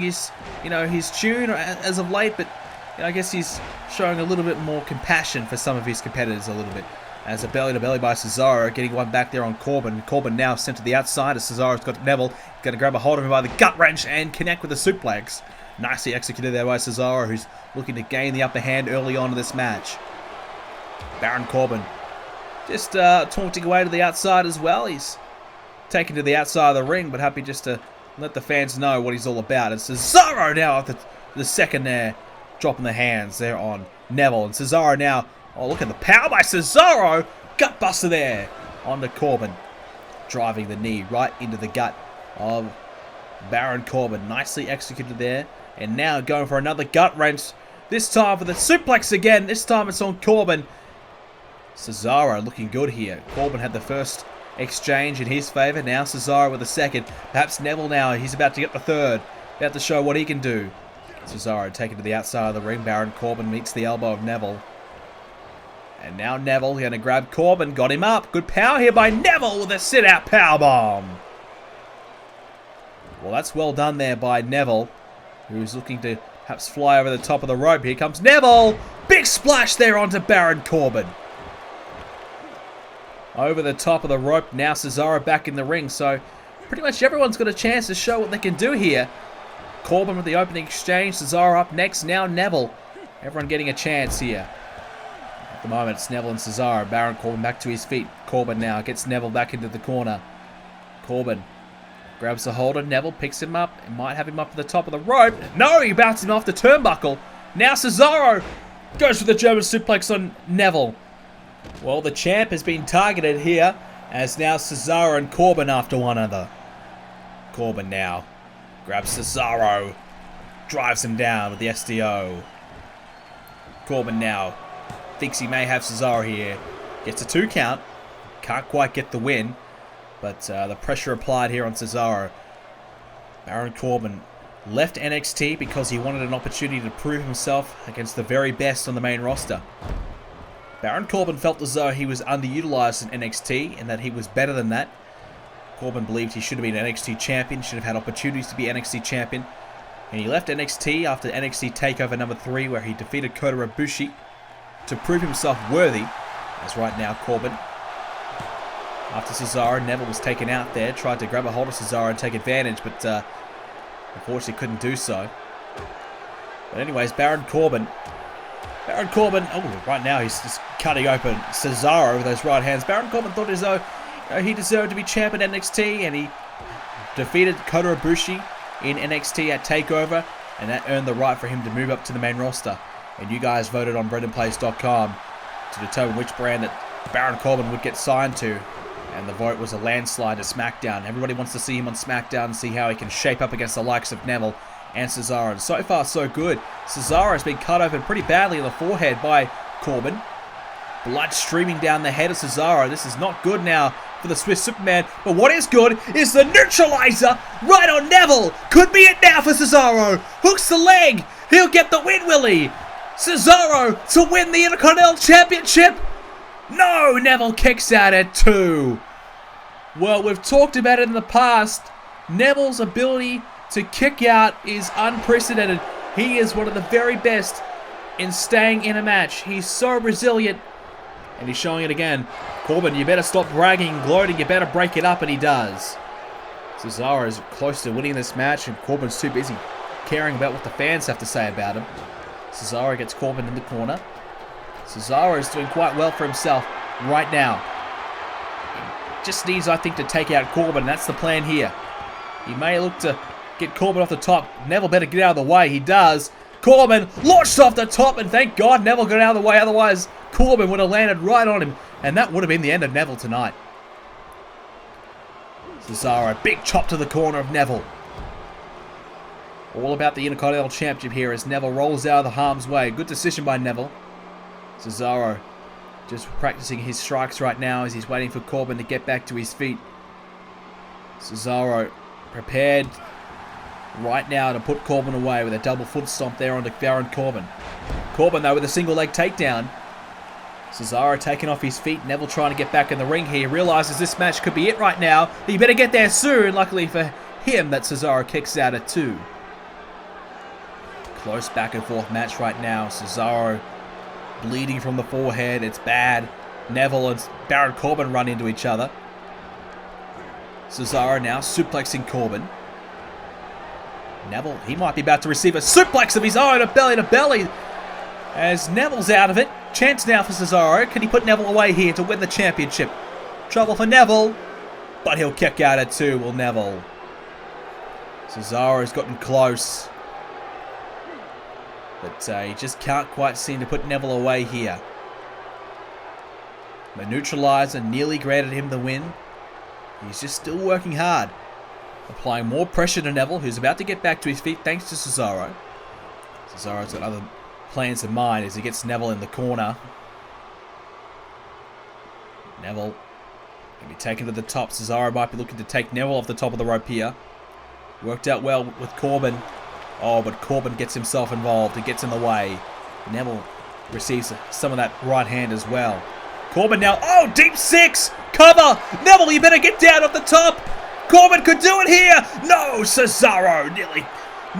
his, his tune as of late, but I guess he's showing a little bit more compassion for some of his competitors a little bit. As a belly-to-belly by Cesaro, getting one back there on Corbin. Corbin now sent to the outside as Cesaro's got Neville. Going to grab a hold of him by the gut wrench and connect with the suplex. Nicely executed there by Cesaro, who's looking to gain the upper hand early on in this match. Baron Corbin just taunting away to the outside as well. He's taken to the outside of the ring, but happy just to let the fans know what he's all about. And Cesaro now at the second there, dropping the hands there on Neville. And Cesaro now, oh, look at the power by Cesaro. Gut buster there onto Corbin. Driving the knee right into the gut of Baron Corbin. Nicely executed there. And now going for another gut wrench. This time for the suplex again. This time it's on Corbin. Cesaro looking good here. Corbin had the first exchange in his favor. Now Cesaro with the second. Perhaps Neville now. He's about to get the third. About to show what he can do. Cesaro taken to the outside of the ring. Baron Corbin meets the elbow of Neville. And now Neville going to grab Corbin. Got him up. Good power here by Neville with a sit-out powerbomb. Well, that's well done there by Neville, who's looking to perhaps fly over the top of the rope. Here comes Neville. Big splash there onto Baron Corbin. Over the top of the rope. Now Cesaro back in the ring. So pretty much everyone's got a chance to show what they can do here. Corbin with the opening exchange. Cesaro up next. Now Neville. Everyone getting a chance here. At the moment, it's Neville and Cesaro. Baron Corbin back to his feet. Corbin now gets Neville back into the corner. Corbin grabs the hold of Neville, picks him up, and might have him up at the top of the rope. No, he bounces him off the turnbuckle. Now Cesaro goes for the German suplex on Neville. Well, the champ has been targeted here, as now Cesaro and Corbin after one another. Corbin now grabs Cesaro, drives him down with the SDO. Corbin now thinks he may have Cesaro here. Gets a 2 count. Can't quite get the win. But the pressure applied here on Cesaro. Baron Corbin left NXT because he wanted an opportunity to prove himself against the very best on the main roster. Baron Corbin felt as though he was underutilized in NXT and that he was better than that. Corbin believed he should have been NXT champion, should have had opportunities to be NXT champion. And he left NXT after NXT TakeOver number 3, where he defeated Kota Ibushi to prove himself worthy. As right now, Corbin, after Cesaro, Neville was taken out there, tried to grab a hold of Cesaro and take advantage, but unfortunately couldn't do so. But anyways, Baron Corbin, oh, right now he's just cutting open Cesaro with those right hands. Baron Corbin thought as though he deserved to be champ in NXT, and he defeated Kota Ibushi in NXT at TakeOver, and that earned the right for him to move up to the main roster. And you guys voted on BreadandPlace.com to determine which brand that Baron Corbin would get signed to. And the vote was a landslide to SmackDown. Everybody wants to see him on SmackDown and see how he can shape up against the likes of Neville and Cesaro. And so far, so good. Cesaro has been cut open pretty badly on the forehead by Corbin. Blood streaming down the head of Cesaro. This is not good now for the Swiss Superman. But what is good is the neutralizer right on Neville. Could be it now for Cesaro. Hooks the leg. He'll get the win, will he? Cesaro to win the Intercontinental Championship. No, Neville kicks out at 2. Well, we've talked about it in the past. Neville's ability to kick out is unprecedented. He is one of the very best in staying in a match. He's so resilient, and he's showing it again. Corbin, you better stop bragging and gloating. You better break it up, and he does. Cesaro is close to winning this match, and Corbin's too busy caring about what the fans have to say about him. Cesaro gets Corbin in the corner. Cesaro is doing quite well for himself right now. He just needs, I think, to take out Corbin. That's the plan here. He may look to get Corbin off the top. Neville better get out of the way. He does. Corbin launched off the top, and thank God Neville got out of the way. Otherwise, Corbin would have landed right on him, and that would have been the end of Neville tonight. Cesaro, big chop to the corner of Neville. All about the Intercontinental Championship here as Neville rolls out of the harm's way. Good decision by Neville. Cesaro just practicing his strikes right now as he's waiting for Corbin to get back to his feet. Cesaro prepared right now to put Corbin away with a double foot stomp there onto Baron Corbin. Corbin, though, with a single leg takedown. Cesaro taking off his feet. Neville trying to get back in the ring here. Realizes this match could be it right now. He better get there soon. Luckily for him, that Cesaro kicks out at 2. Close back and forth match right now. Cesaro bleeding from the forehead. It's bad. Neville and Baron Corbin run into each other. Cesaro now suplexing Corbin. Neville, he might be about to receive a suplex of his own, a belly to belly. As Neville's out of it. Chance now for Cesaro. Can he put Neville away here to win the championship? Trouble for Neville. But he'll kick out at 2, will Neville. Cesaro's gotten close. But he just can't quite seem to put Neville away here. The neutralizer nearly granted him the win. He's just still working hard. Applying more pressure to Neville, who's about to get back to his feet thanks to Cesaro. Cesaro's got other plans in mind as he gets Neville in the corner. Neville can be taken to the top. Cesaro might be looking to take Neville off the top of the rope here. Worked out well with Corbin. Oh, but Corbin gets himself involved. He gets in the way. Neville receives some of that right hand as well. Corbin now. Oh, deep 6. Cover. Neville, you better get down off the top. Corbin could do it here. No, Cesaro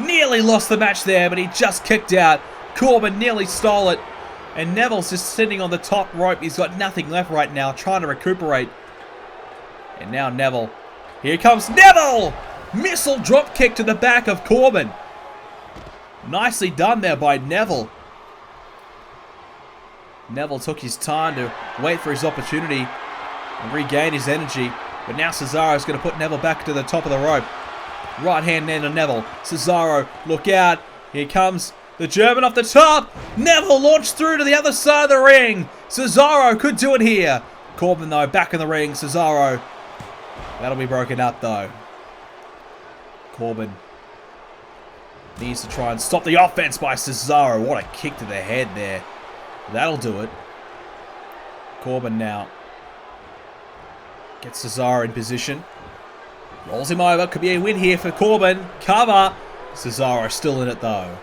nearly lost the match there, but he just kicked out. Corbin nearly stole it. And Neville's just sitting on the top rope. He's got nothing left right now, trying to recuperate. And now Neville. Here comes Neville. Missile drop kick to the back of Corbin. Nicely done there by Neville. Neville took his time to wait for his opportunity and regain his energy. But now Cesaro's going to put Neville back to the top of the rope. Right hand man to Neville. Cesaro, look out. Here comes the German off the top. Neville launched through to the other side of the ring. Cesaro could do it here. Corbin, though, back in the ring. Cesaro. That'll be broken up, though. Corbin needs to try and stop the offense by Cesaro. What a kick to the head there. That'll do it. Corbin now gets Cesaro in position. Rolls him over. Could be a win here for Corbin. Cover. Cesaro still in it, though.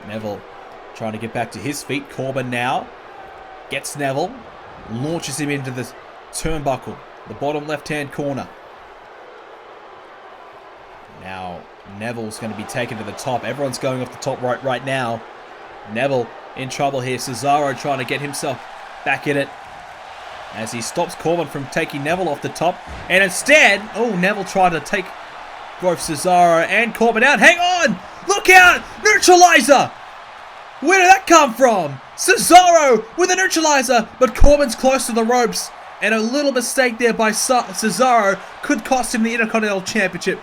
Neville trying to get back to his feet. Corbin now gets Neville. Launches him into the turnbuckle. The bottom left-hand corner. Now, Neville's going to be taken to the top. Everyone's going off the top right now. Neville in trouble here. Cesaro trying to get himself back in it as he stops Corbin from taking Neville off the top. And instead, oh, Neville tried to take both Cesaro and Corbin out. Hang on! Look out! Neutralizer! Where did that come from? Cesaro with a neutralizer, but Corbin's close to the ropes. And a little mistake there by Cesaro could cost him the Intercontinental Championship.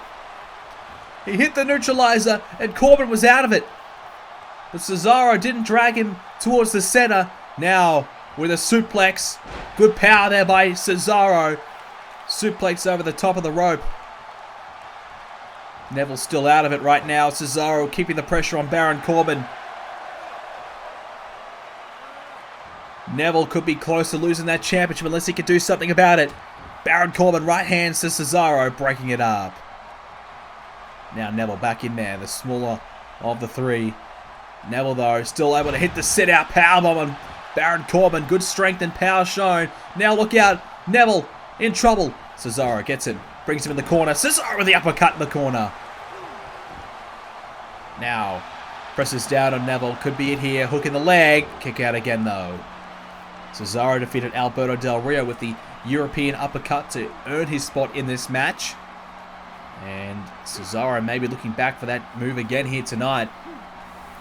He hit the neutralizer and Corbin was out of it. But Cesaro didn't drag him towards the center. Now with a suplex. Good power there by Cesaro. Suplex over the top of the rope. Neville's still out of it right now. Cesaro keeping the pressure on Baron Corbin. Neville could be close to losing that championship unless he could do something about it. Baron Corbin right hands to Cesaro, breaking it up. Now Neville back in there, the smaller of the three. Neville, though, still able to hit the sit-out powerbomb on Baron Corbin. Good strength and power shown. Now look out. Neville in trouble. Cesaro gets him. Brings him in the corner. Cesaro with the uppercut in the corner. Now presses down on Neville. Could be it here. Hook in the leg. Kick out again, though. Cesaro defeated Alberto Del Rio with the European uppercut to earn his spot in this match. And Cesaro may be looking back for that move again here tonight.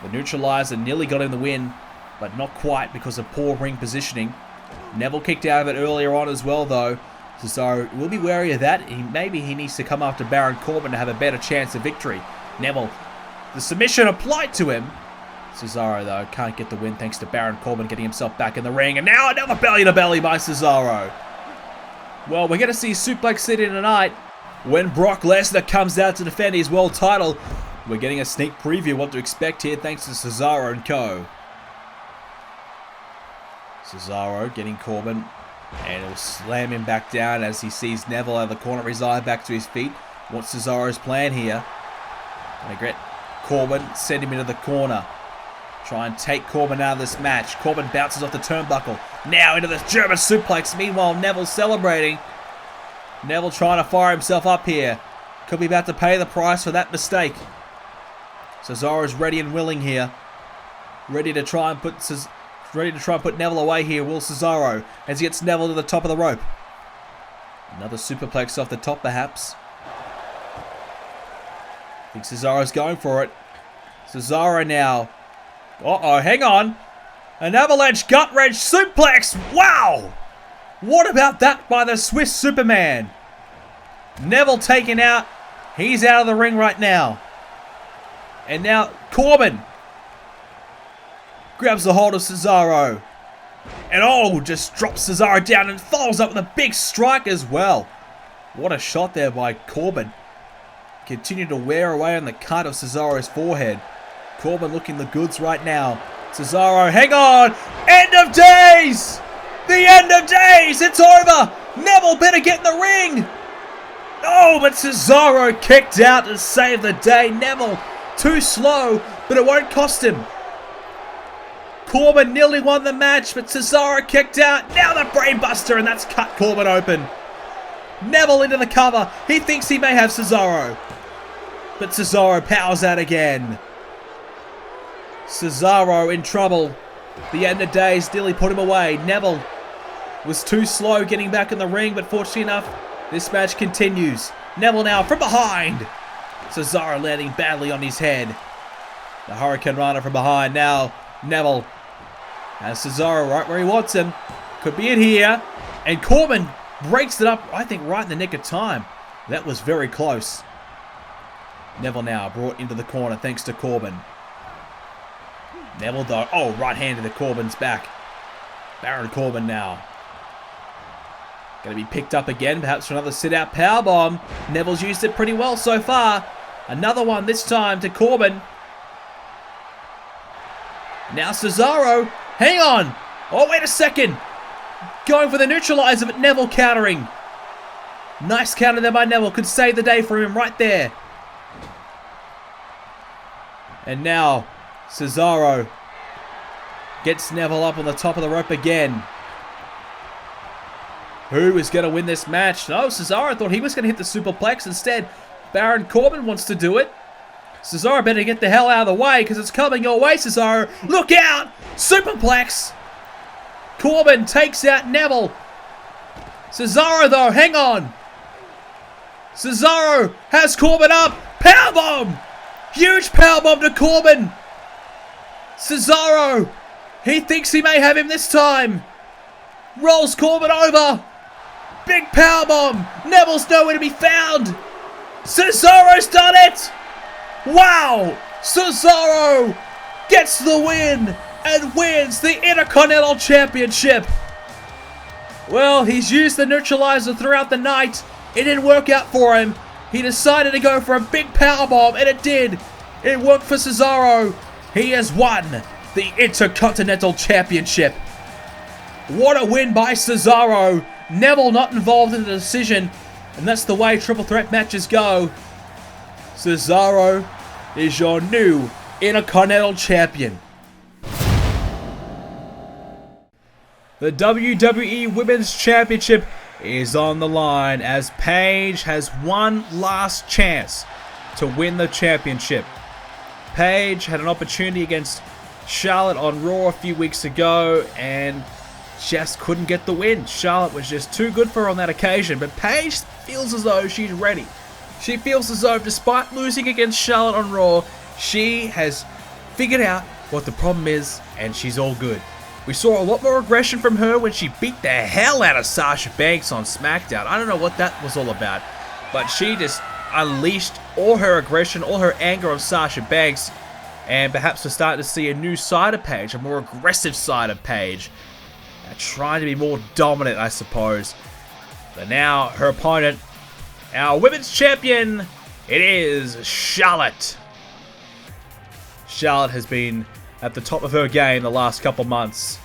The neutralizer nearly got him the win, but not quite because of poor ring positioning. Neville kicked out of it earlier on as well, though. Cesaro will be wary of that. Maybe he needs to come after Baron Corbin to have a better chance of victory. Neville, the submission applied to him. Cesaro, though, can't get the win thanks to Baron Corbin getting himself back in the ring. And now another belly-to-belly by Cesaro. Well, we're going to see Suplex City tonight when Brock Lesnar comes out to defend his world title. We're getting a sneak preview of what to expect here thanks to Cesaro and co. Cesaro getting Corbin, and he'll slam him back down as he sees Neville out of the corner of his eye back to his feet. What's Cesaro's plan here? Gonna get Corbin, send him into the corner. Try and take Corbin out of this match. Corbin bounces off the turnbuckle. Now into this German suplex. Meanwhile, Neville celebrating. Neville trying to fire himself up here. Could be about to pay the price for that mistake. Cesaro's ready and willing here. Ready to try and put Neville away here. Will Cesaro as he gets Neville to the top of the rope. Another superplex off the top perhaps. I think Cesaro's going for it. Cesaro now. Uh-oh, hang on. An avalanche gut-wrench suplex. Wow! What about that by the Swiss Superman? Neville taken out. He's out of the ring right now. And now Corbin grabs the hold of Cesaro. And just drops Cesaro down and follows up with a big strike as well. What a shot there by Corbin. Continue to wear away on the cut of Cesaro's forehead. Corbin looking the goods right now. Cesaro, hang on! End of days! The end of days! It's over! Neville better get in the ring! Oh, but Cesaro kicked out to save the day. Neville too slow, but it won't cost him. Corbin nearly won the match, but Cesaro kicked out. Now the brainbuster, and that's cut Corbin open. Neville into the cover. He thinks he may have Cesaro. But Cesaro powers out again. Cesaro in trouble. The end of days nearly put him away. Neville was too slow getting back in the ring, but fortunately enough, this match continues. Neville now from behind. Cesaro landing badly on his head. The Hurricane Rana from behind. Now Neville has Cesaro right where he wants him. Could be it here. And Corbin breaks it up, I think, right in the nick of time. That was very close. Neville now brought into the corner thanks to Corbin. Neville though, right hand to the Corbin's back. Baron Corbin now. Going to be picked up again, perhaps for another sit-out powerbomb. Neville's used it pretty well so far. Another one this time to Corbin. Now Cesaro. Hang on. Oh, wait a second. Going for the neutralizer, but Neville countering. Nice counter there by Neville. Could save the day for him right there. And now Cesaro gets Neville up on the top of the rope again. Who is going to win this match? No, Cesaro thought he was going to hit the superplex. Instead, Baron Corbin wants to do it. Cesaro better get the hell out of the way because it's coming your way, Cesaro. Look out! Superplex! Corbin takes out Neville. Cesaro, though, hang on. Cesaro has Corbin up. Powerbomb! Huge powerbomb to Corbin. Cesaro, he thinks he may have him this time. Rolls Corbin over. Big powerbomb. Neville's nowhere to be found. Cesaro's done it. Wow. Cesaro gets the win and wins the Intercontinental Championship. Well, he's used the neutralizer throughout the night. It didn't work out for him. He decided to go for a big powerbomb, and it did. It worked for Cesaro. He has won the Intercontinental Championship. What a win by Cesaro. Neville not involved in the decision, and that's the way triple threat matches go. Cesaro is your new Intercontinental Champion. The WWE Women's Championship is on the line as Paige has one last chance to win the championship. Paige had an opportunity against Charlotte on Raw a few weeks ago and just couldn't get the win. Charlotte was just too good for her on that occasion, but Paige feels as though she's ready. She feels as though despite losing against Charlotte on Raw, she has figured out what the problem is and she's all good. We saw a lot more aggression from her when she beat the hell out of Sasha Banks on SmackDown. I don't know what that was all about, but she just unleashed all her aggression, all her anger on Sasha Banks, and perhaps we're starting to see a new side of Paige, a more aggressive side of Paige, trying to be more dominant, I suppose. But now her opponent, our women's champion, it is Charlotte. Charlotte has been at the top of her game the last couple months,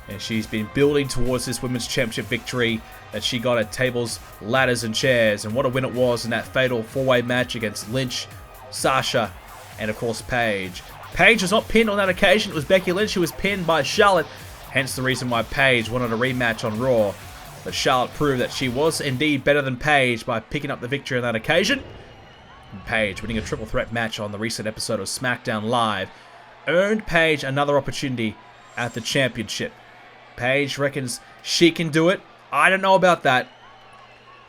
and she's been building towards this women's championship victory that she got at tables, ladders, and chairs. And what a win it was in that fatal four-way match against Lynch, Sasha, and of course Paige. Paige was not pinned on that occasion. It was Becky Lynch who was pinned by Charlotte, hence the reason why Paige wanted a rematch on Raw. But Charlotte proved that she was indeed better than Paige by picking up the victory on that occasion. And Paige winning a triple threat match on the recent episode of SmackDown Live earned Paige another opportunity at the championship. Paige reckons she can do it. I don't know about that.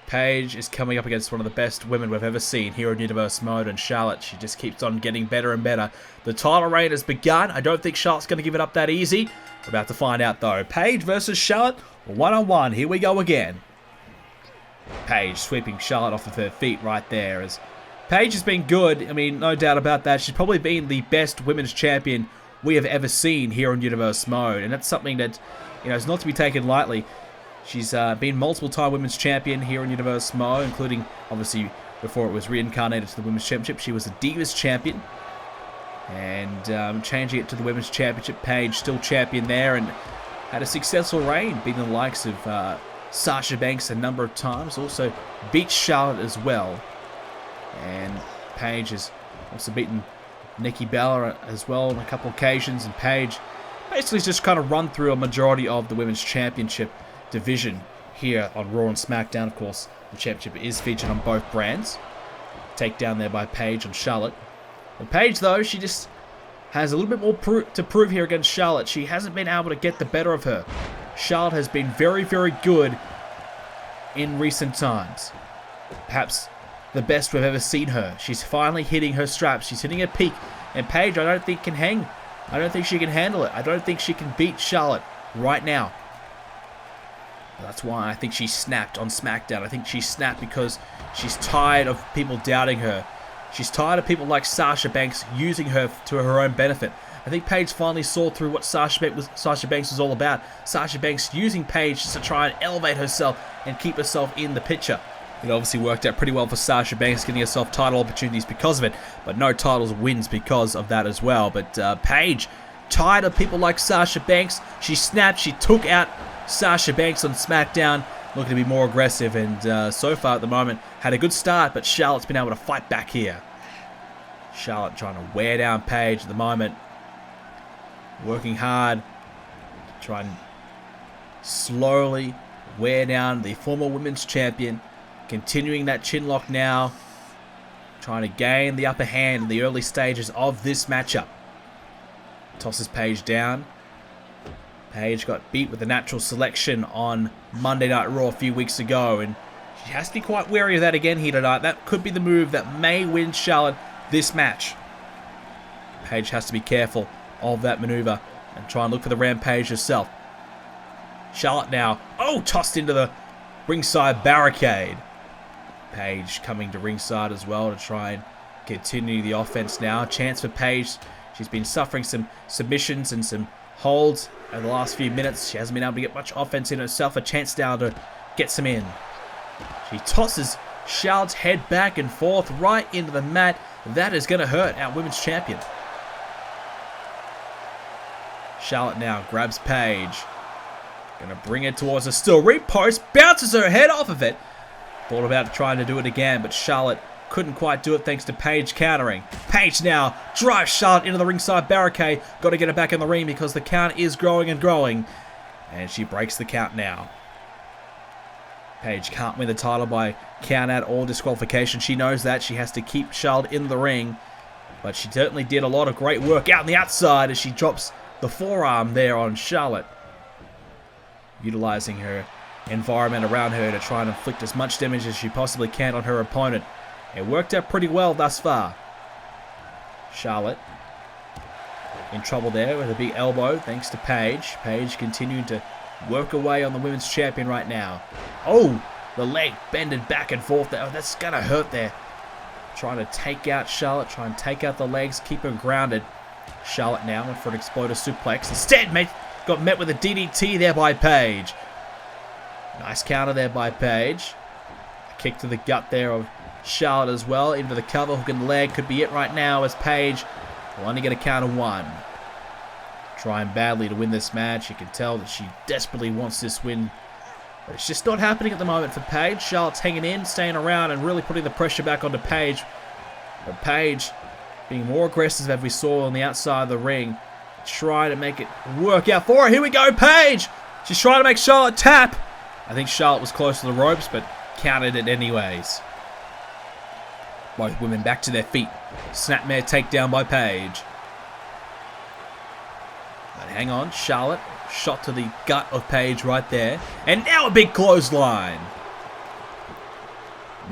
Paige is coming up against one of the best women we've ever seen here in Universe Mode, and Charlotte, she just keeps on getting better and better. The title reign has begun. I don't think Charlotte's going to give it up that easy. We're about to find out though. Paige versus Charlotte, one-on-one. Here we go again. Paige sweeping Charlotte off of her feet right there. As Paige has been good, I mean, no doubt about that. She's probably been the best women's champion we have ever seen here on Universe Mode, and that's something that, you know, is not to be taken lightly. She's been multiple-time women's champion here in Universe Mode, including, obviously, before it was reincarnated to the Women's Championship, she was a Divas Champion. And changing it to the Women's Championship, Paige still champion there, and had a successful reign, beating the likes of Sasha Banks a number of times. Also beat Charlotte as well. And Paige has also beaten Nikki Bella as well on a couple occasions. And Paige basically just kind of run through a majority of the Women's Championship division here on Raw and SmackDown. Of course, the championship is featured on both brands. Takedown there by Paige on Charlotte. And Paige, though, she just has a little bit more to prove here against Charlotte. She hasn't been able to get the better of her. Charlotte has been very, very good in recent times. Perhaps the best we've ever seen her. She's finally hitting her straps. She's hitting her peak. And Paige, I don't think can hang. I don't think she can handle it. I don't think she can beat Charlotte right now. That's why I think she snapped on SmackDown. I think she snapped because she's tired of people doubting her. She's tired of people like Sasha Banks using her to her own benefit. I think Paige finally saw through what Sasha Banks was all about. Sasha Banks using Paige to try and elevate herself and keep herself in the picture. It obviously worked out pretty well for Sasha Banks, getting herself title opportunities because of it. But no titles wins because of that as well. But Paige, tired of people like Sasha Banks, she snapped, she took out Sasha Banks on SmackDown, looking to be more aggressive, and so far at the moment had a good start, but Charlotte's been able to fight back here. Charlotte trying to wear down Paige at the moment, working hard to try and slowly wear down the former women's champion, continuing that chin lock now, trying to gain the upper hand in the early stages of this matchup. Tosses Paige down. Paige got beat with a natural selection on Monday Night Raw a few weeks ago, and she has to be quite wary of that again here tonight. That could be the move that may win Charlotte this match. Paige has to be careful of that maneuver and try and look for the rampage herself. Charlotte now, tossed into the ringside barricade. Paige coming to ringside as well to try and continue the offense now. Chance for Paige. She's been suffering some submissions and some holds over the last few minutes. She hasn't been able to get much offense in herself. A chance now to get some in. She tosses Charlotte's head back and forth right into the mat. That is going to hurt our women's champion. Charlotte now grabs Paige. Going to bring it towards her still. Repost, bounces her head off of it. Thought about trying to do it again, but Charlotte couldn't quite do it thanks to Paige countering. Paige now drives Charlotte into the ringside barricade. Got to get her back in the ring because the count is growing and growing. And she breaks the count now. Paige can't win the title by count out or disqualification. She knows that. She has to keep Charlotte in the ring. But she certainly did a lot of great work out on the outside as she drops the forearm there on Charlotte. Utilizing her environment around her to try and inflict as much damage as she possibly can on her opponent. It worked out pretty well thus far. Charlotte in trouble there with a big elbow thanks to Paige. Paige continuing to work away on the women's champion right now. Oh, the leg bended back and forth there. Oh, that's going to hurt there. Trying to take out Charlotte, trying to take out the legs, keep her grounded. Charlotte now went for an exploder suplex. Instead, got met with a DDT there by Paige. Nice counter there by Paige. A kick to the gut there of Charlotte as well. Into the cover, hook and leg. Could be it right now as Paige will only get a count of 1. Trying badly to win this match. You can tell that she desperately wants this win. But it's just not happening at the moment for Paige. Charlotte's hanging in, staying around, and really putting the pressure back onto Paige. But Paige being more aggressive as we saw on the outside of the ring. Trying to make it work out for her. Here we go, Paige! She's trying to make Charlotte tap. I think Charlotte was close to the ropes, but counted it anyways. Both women back to their feet. Snapmare takedown by Paige. But hang on, Charlotte. Shot to the gut of Paige right there. And now a big clothesline.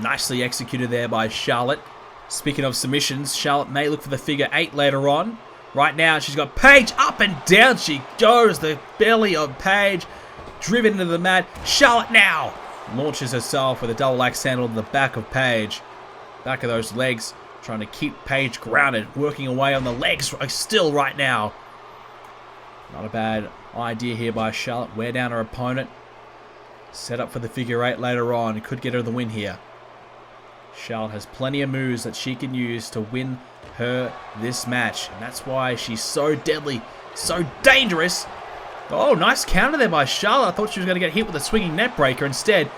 Nicely executed there by Charlotte. Speaking of submissions, Charlotte may look for the figure 8 later on. Right now, she's got Paige up and down. She goes. The belly of Paige driven into the mat. Charlotte now launches herself with a double axe handle to the back of Paige. Back of those legs. Trying to keep Paige grounded. Working away on the legs still right now. Not a bad idea here by Charlotte. Wear down her opponent. Set up for the figure 8 later on. Could get her the win here. Charlotte has plenty of moves that she can use to win her this match. And that's why she's so deadly, so dangerous. Oh, nice counter there by Charlotte. I thought she was going to get hit with a swinging net breaker. Instead,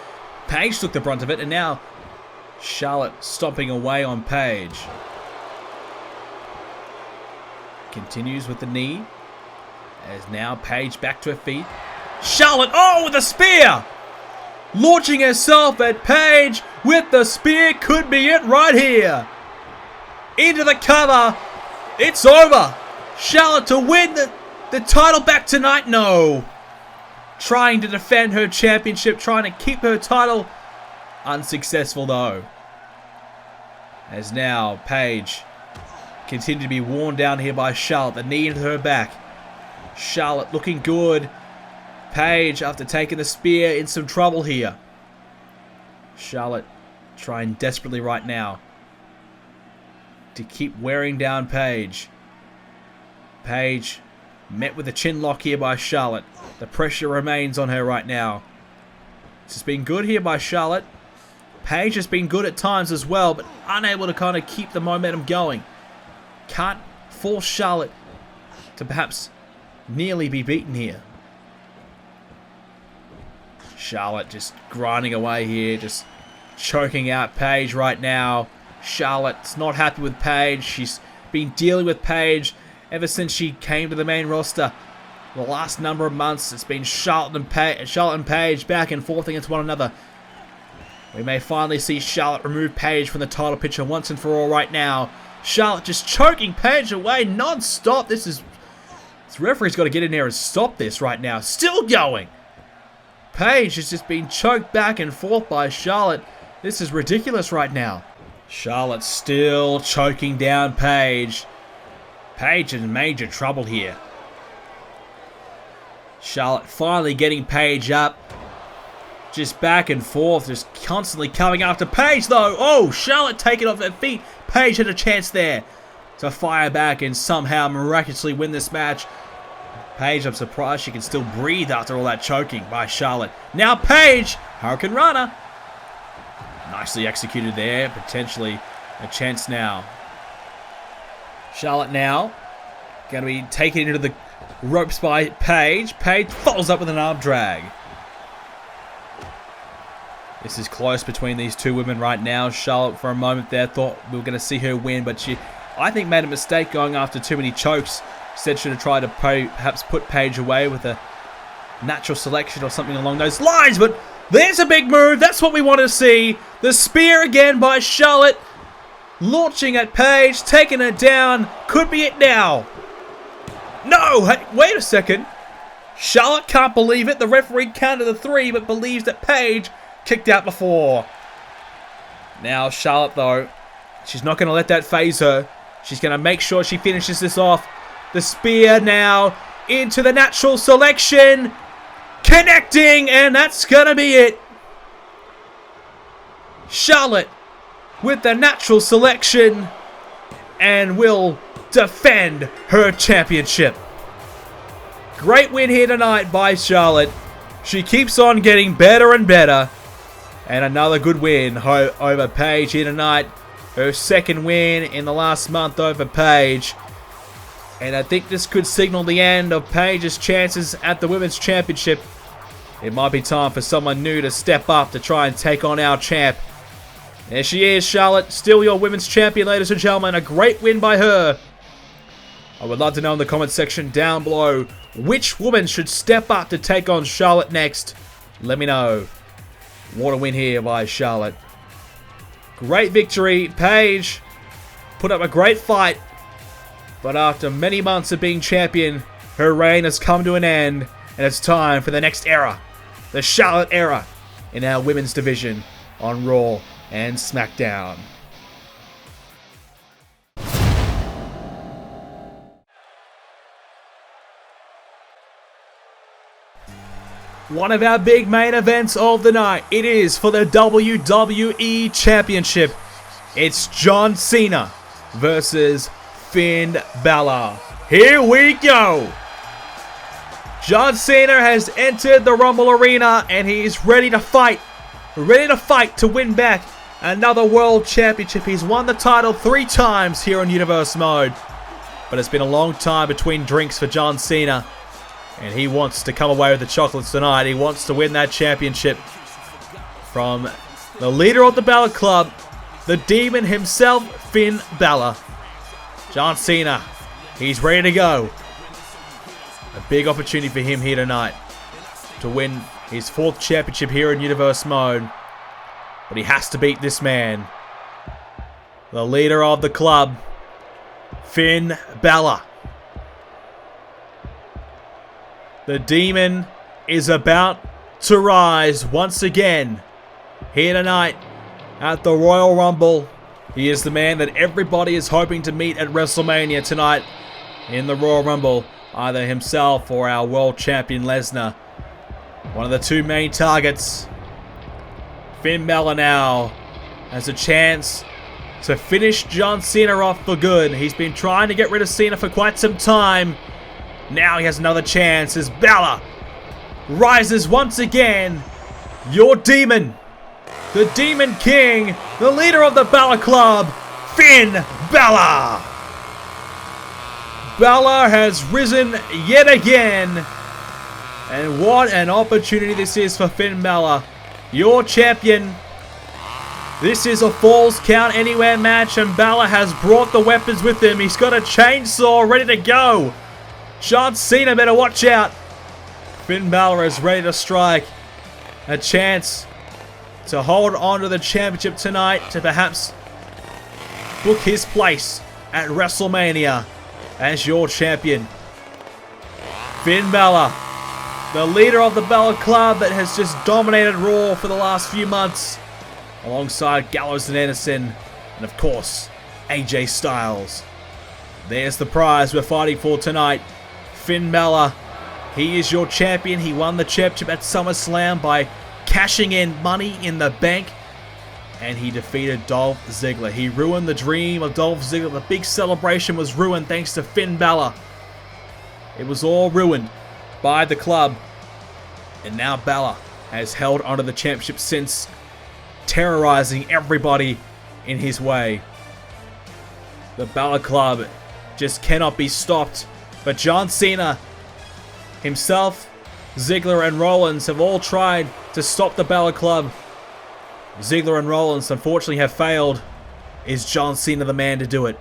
Paige took the brunt of it. And now Charlotte stomping away on Paige. Continues with the knee. As now Paige back to her feet. Charlotte, oh, with a spear! Launching herself at Paige with the spear. Could be it right here. Into the cover. It's over. Charlotte to win the title back tonight. No. Trying to defend her championship. Trying to keep her title. Unsuccessful though. As now Paige continue to be worn down here by Charlotte. The knee into her back. Charlotte looking good. Paige, after taking the spear, in some trouble here. Charlotte trying desperately right now to keep wearing down Paige. Paige met with a chin lock here by Charlotte. The pressure remains on her right now. This has been good here by Charlotte. Paige has been good at times as well, but unable to kind of keep the momentum going. Can't force Charlotte to perhaps nearly be beaten here. Charlotte just grinding away here, just choking out Paige right now. Charlotte's not happy with Paige. She's been dealing with Paige ever since she came to the main roster. The last number of months, it's been Charlotte and Paige back and forth against one another. We may finally see Charlotte remove Paige from the title picture once and for all right now. Charlotte just choking Paige away non-stop. This referee's got to get in there and stop this right now. Still going. Paige has just been choked back and forth by Charlotte. This is ridiculous right now. Charlotte still choking down Paige. Paige is in major trouble here. Charlotte finally getting Paige up. Just back and forth, just constantly coming after Paige though. Oh, Charlotte taking off her feet. Paige had a chance there to fire back and somehow miraculously win this match. Paige, I'm surprised she can still breathe after all that choking by Charlotte. Now Paige, Hurricane Rana. Nicely executed there, potentially a chance now. Charlotte now going to be taken into the ropes by Paige. Paige follows up with an arm drag. This is close between these two women right now. Charlotte, for a moment there, thought we were going to see her win, but she, I think, made a mistake going after too many chokes. Said should have tried to perhaps put Paige away with a natural selection or something along those lines. But there's a big move. That's what we want to see. The spear again by Charlotte. Launching at Paige. Taking her down. Could be it now. No. Hey, wait a second. Charlotte can't believe it. The referee counted the 3 but believes that Paige kicked out before. Now Charlotte though. She's not going to let that phase her. She's going to make sure she finishes this off. The spear now into the natural selection. Connecting, and that's going to be it. Charlotte with the natural selection and will defend her championship. Great win here tonight by Charlotte. She keeps on getting better and better. And another good win over Paige here tonight. Her second win in the last month over Paige. And I think this could signal the end of Paige's chances at the Women's Championship. It might be time for someone new to step up to try and take on our champ. There she is, Charlotte. Still your Women's Champion, ladies and gentlemen. A great win by her. I would love to know in the comment section down below which woman should step up to take on Charlotte next. Let me know. What a win here by Charlotte. Great victory. Paige put up a great fight. But after many months of being champion, her reign has come to an end. And it's time for the next era. The Charlotte era in our women's division on Raw and Smackdown. One of our big main events of the night. It is for the WWE Championship. It's John Cena versus Finn Balor. Here we go. John Cena has entered the Rumble Arena and he's ready to fight. Ready to fight to win back another World Championship. He's won the title 3 times here on Universe Mode. But it's been a long time between drinks for John Cena. And he wants to come away with the chocolates tonight. He wants to win that championship from the leader of the Balor Club, the demon himself, Finn Balor. John Cena, he's ready to go. A big opportunity for him here tonight to win his 4th championship here in Universe Mode. But he has to beat this man, the leader of the club, Finn Balor. The demon is about to rise once again here tonight at the Royal Rumble. He is the man that everybody is hoping to meet at WrestleMania tonight in the Royal Rumble. Either himself or our world champion Lesnar. One of the 2 main targets. Finn Balor now has a chance to finish John Cena off for good. He's been trying to get rid of Cena for quite some time. Now he has another chance as Balor rises once again. Your demon, the Demon King, the leader of the Balor Club, Finn Balor. Balor has risen yet again. And what an opportunity this is for Finn Balor. Your champion. This is a Falls Count Anywhere match and Balor has brought the weapons with him. He's got a chainsaw ready to go. John Cena better watch out. Finn Balor is ready to strike. A chance to hold on to the championship tonight, to perhaps book his place at WrestleMania as your champion. Finn Balor, the leader of the Balor Club that has just dominated Raw for the last few months, alongside Gallows and Anderson, and of course, AJ Styles. There's the prize we're fighting for tonight. Finn Balor, he is your champion. He won the championship at SummerSlam by cashing in Money in the Bank. And he defeated Dolph Ziggler. He ruined the dream of Dolph Ziggler. The big celebration was ruined thanks to Finn Balor. It was all ruined by the club. And now Balor has held onto the championship since, terrorizing everybody in his way. The Balor Club just cannot be stopped. But John Cena himself, Ziggler and Rollins have all tried to stop the Balor Club. Ziggler and Rollins unfortunately have failed. Is John Cena the man to do it?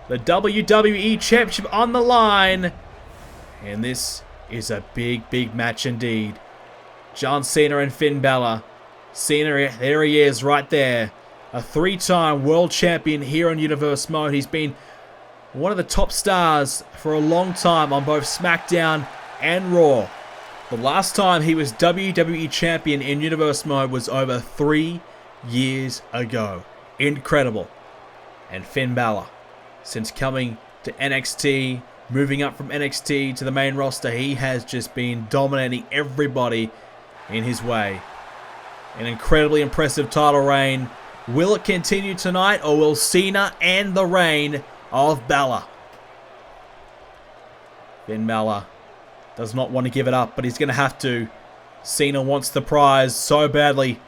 The WWE Championship on the line. And this is a big, big match indeed. John Cena and Finn Balor. Cena, there he is right there. A 3-time world champion here on Universe Mode. He's been one of the top stars for a long time on both SmackDown and Raw. The last time he was WWE Champion in Universe Mode was over 3 years ago. Incredible. And Finn Balor, since coming to NXT, moving up from NXT to the main roster. He has just been dominating everybody in his way. An incredibly impressive title reign. Will it continue tonight, or will Cena end the reign of Balor? Finn Balor does not want to give it up, but he's going to have to. Cena wants the prize so badly.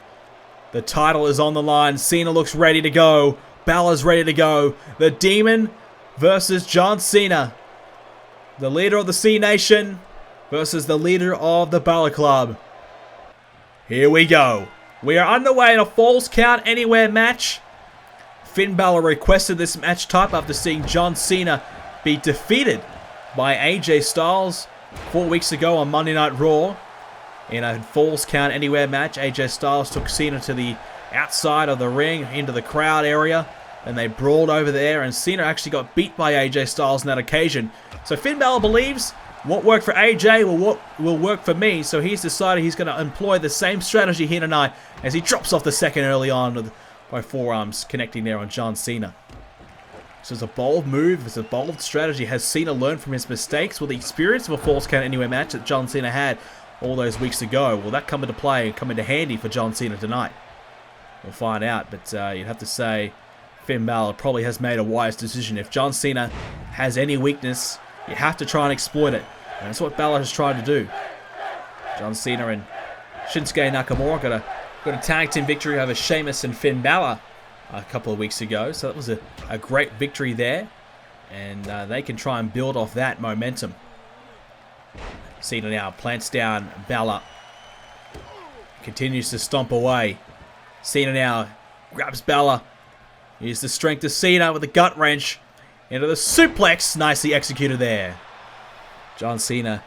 The title is on the line. Cena looks ready to go. Balor's ready to go. The Demon versus John Cena. The leader of the C Nation versus the leader of the Balor Club. Here we go. We are underway in a Falls Count Anywhere match. Finn Balor requested this match type after seeing John Cena be defeated by AJ Styles 4 weeks ago on Monday Night Raw. In a Falls Count Anywhere match, AJ Styles took Cena to the outside of the ring, into the crowd area, and they brawled over there, and Cena actually got beat by AJ Styles on that occasion. So Finn Balor believes what worked for AJ will work for me, so he's decided he's going to employ the same strategy here tonight as he drops off the second early on with by forearms connecting there on John Cena. This is a bold move, it's a bold strategy. Has Cena learned from his mistakes? Will the experience of a Falls Count Anywhere match that John Cena had all those weeks ago, will that come into play and come into handy for John Cena tonight? We'll find out, but you'd have to say Finn Balor probably has made a wise decision. If John Cena has any weakness, you have to try and exploit it. And that's what Balor has tried to do. John Cena and Shinsuke Nakamura got a tag team victory over Sheamus and Finn Balor a couple of weeks ago. So that was a great victory there. And they can try and build off that momentum. Cena now plants down Balor. Continues to stomp away. Cena now grabs Balor. Here's the strength of Cena with a gut wrench into the suplex. Nicely executed there. John Cena,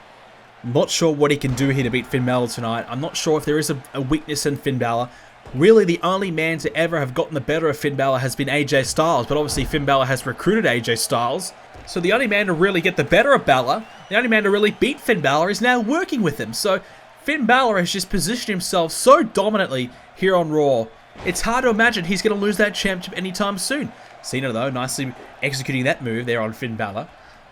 not sure what he can do here to beat Finn Balor tonight. I'm not sure if there is a weakness in Finn Balor. Really, the only man to ever have gotten the better of Finn Balor has been AJ Styles, but obviously Finn Balor has recruited AJ Styles. So the only man to really get the better of Balor, the only man to really beat Finn Balor, is now working with him. So Finn Balor has just positioned himself so dominantly here on Raw. It's hard to imagine he's going to lose that championship anytime soon. Cena, though, nicely executing that move there on Finn Balor,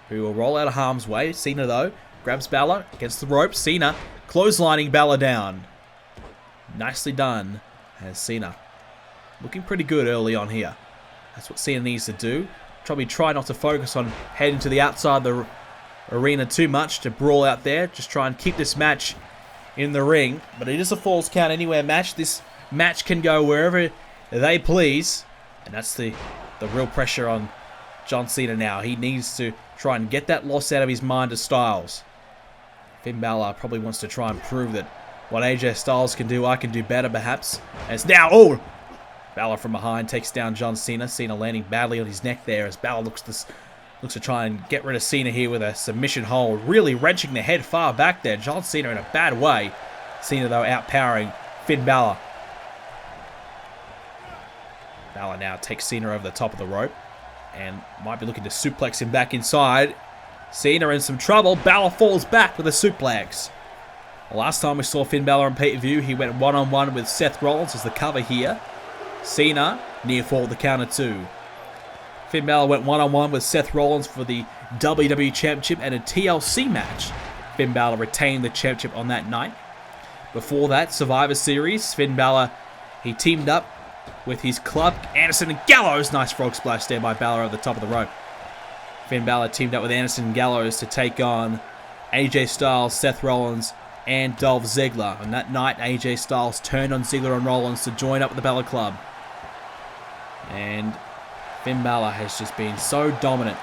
who will roll out of harm's way. Cena, though, grabs Balor against the rope. Cena clotheslining Balor down. Nicely done as Cena. Looking pretty good early on here. That's what Cena needs to do. Probably try not to focus on heading to the outside of the arena too much to brawl out there. Just try and keep this match in the ring. But it is a Falls Count Anywhere match. This match can go wherever they please. And that's the real pressure on John Cena now. He needs to try and get that loss out of his mind to Styles. Finn Balor probably wants to try and prove that what AJ Styles can do, I can do better perhaps. And it's now, oh! Balor from behind takes down John Cena. Cena landing badly on his neck there as Balor looks to try and get rid of Cena here with a submission hold. Really wrenching the head far back there. John Cena in a bad way. Cena, though, outpowering Finn Balor. Balor now takes Cena over the top of the rope and might be looking to suplex him back inside. Cena in some trouble. Balor falls back with a suplex. The last time we saw Finn Balor on pay-per-view, he went one-on-one with Seth Rollins as the cover here. Cena near fall the counter too. Finn Balor went one-on-one with Seth Rollins for the WWE Championship and a TLC match. Finn Balor retained the championship on that night. Before that, Survivor Series, Finn Balor, he teamed up with his club, Anderson and Gallows. Nice frog splash there by Balor at the top of the rope. Finn Balor teamed up with Anderson and Gallows to take on AJ Styles, Seth Rollins, and Dolph Ziggler. On that night, AJ Styles turned on Ziggler and Rollins to join up with the Balor Club. And Finn Balor has just been so dominant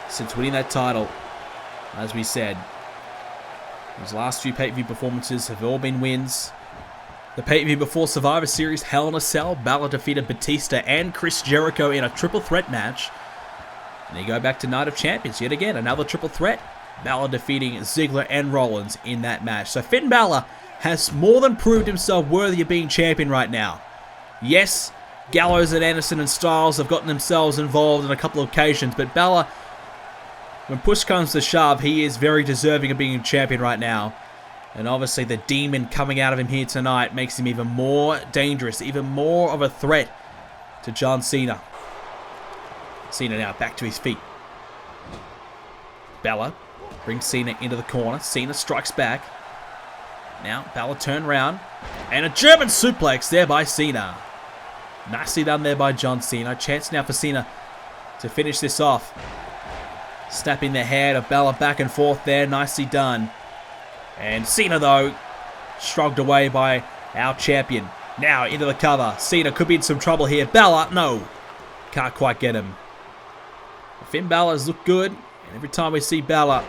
since winning that title. As we said, his last few pay-per-view performances have all been wins. The pay-per-view before Survivor Series, Hell in a Cell, Balor defeated Batista and Chris Jericho in a triple threat match. And you go back to Night of Champions, yet again, another triple threat. Balor defeating Ziggler and Rollins in that match. So Finn Balor has more than proved himself worthy of being champion right now. Yes, Gallows and Anderson and Styles have gotten themselves involved on a couple of occasions, but Balor, when push comes to shove, he is very deserving of being champion right now. And obviously the demon coming out of him here tonight makes him even more dangerous, even more of a threat to John Cena. Cena now back to his feet. Balor brings Cena into the corner. Cena strikes back. Now Balor turn around. And a German suplex there by Cena. Nicely done there by John Cena. Chance now for Cena to finish this off. Snapping the head of Balor back and forth there. Nicely done. And Cena, though, shrugged away by our champion. Now into the cover. Cena could be in some trouble here. Balor, no. Can't quite get him. Finn Balor's looked good. And every time we see Balor,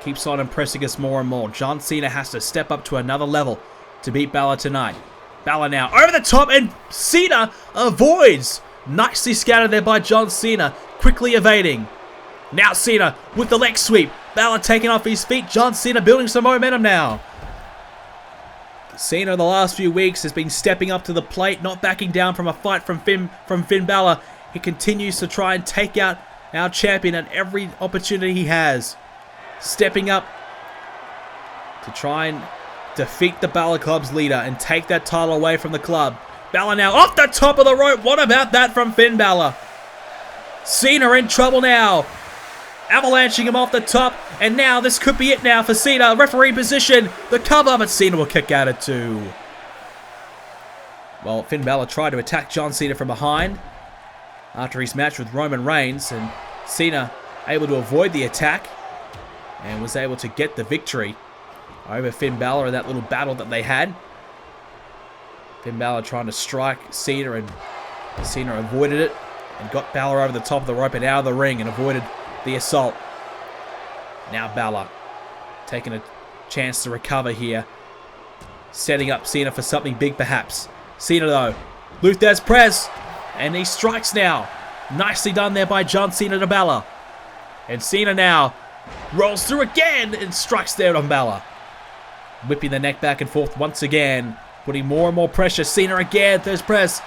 keeps on impressing us more and more. John Cena has to step up to another level to beat Balor tonight. Balor now over the top, and Cena avoids. Nicely scattered there by John Cena, quickly evading. Now Cena with the leg sweep. Balor taking off his feet. John Cena building some momentum now. Cena in the last few weeks has been stepping up to the plate, not backing down from a fight from Finn Balor. He continues to try and take out our champion at every opportunity he has. Stepping up to try and defeat the Balor Club's leader and take that title away from the club. Balor now off the top of the rope. What about that from Finn Balor? Cena in trouble now. Avalanching him off the top. And now this could be it now for Cena. Referee position. The cover, but Cena will kick out at 2. Well, Finn Balor tried to attack John Cena from behind after his match with Roman Reigns. And Cena able to avoid the attack and was able to get the victory over Finn Balor in that little battle that they had. Finn Balor trying to strike Cena, and Cena avoided it and got Balor over the top of the rope and out of the ring and avoided the assault. Now Balor taking a chance to recover here, setting up Cena for something big perhaps. Cena though, Luther's press, and he strikes now. Nicely done there by John Cena to Balor. And Cena now rolls through again and strikes there on Balor. Whipping the neck back and forth once again, putting more and more pressure. Cena again, there's press,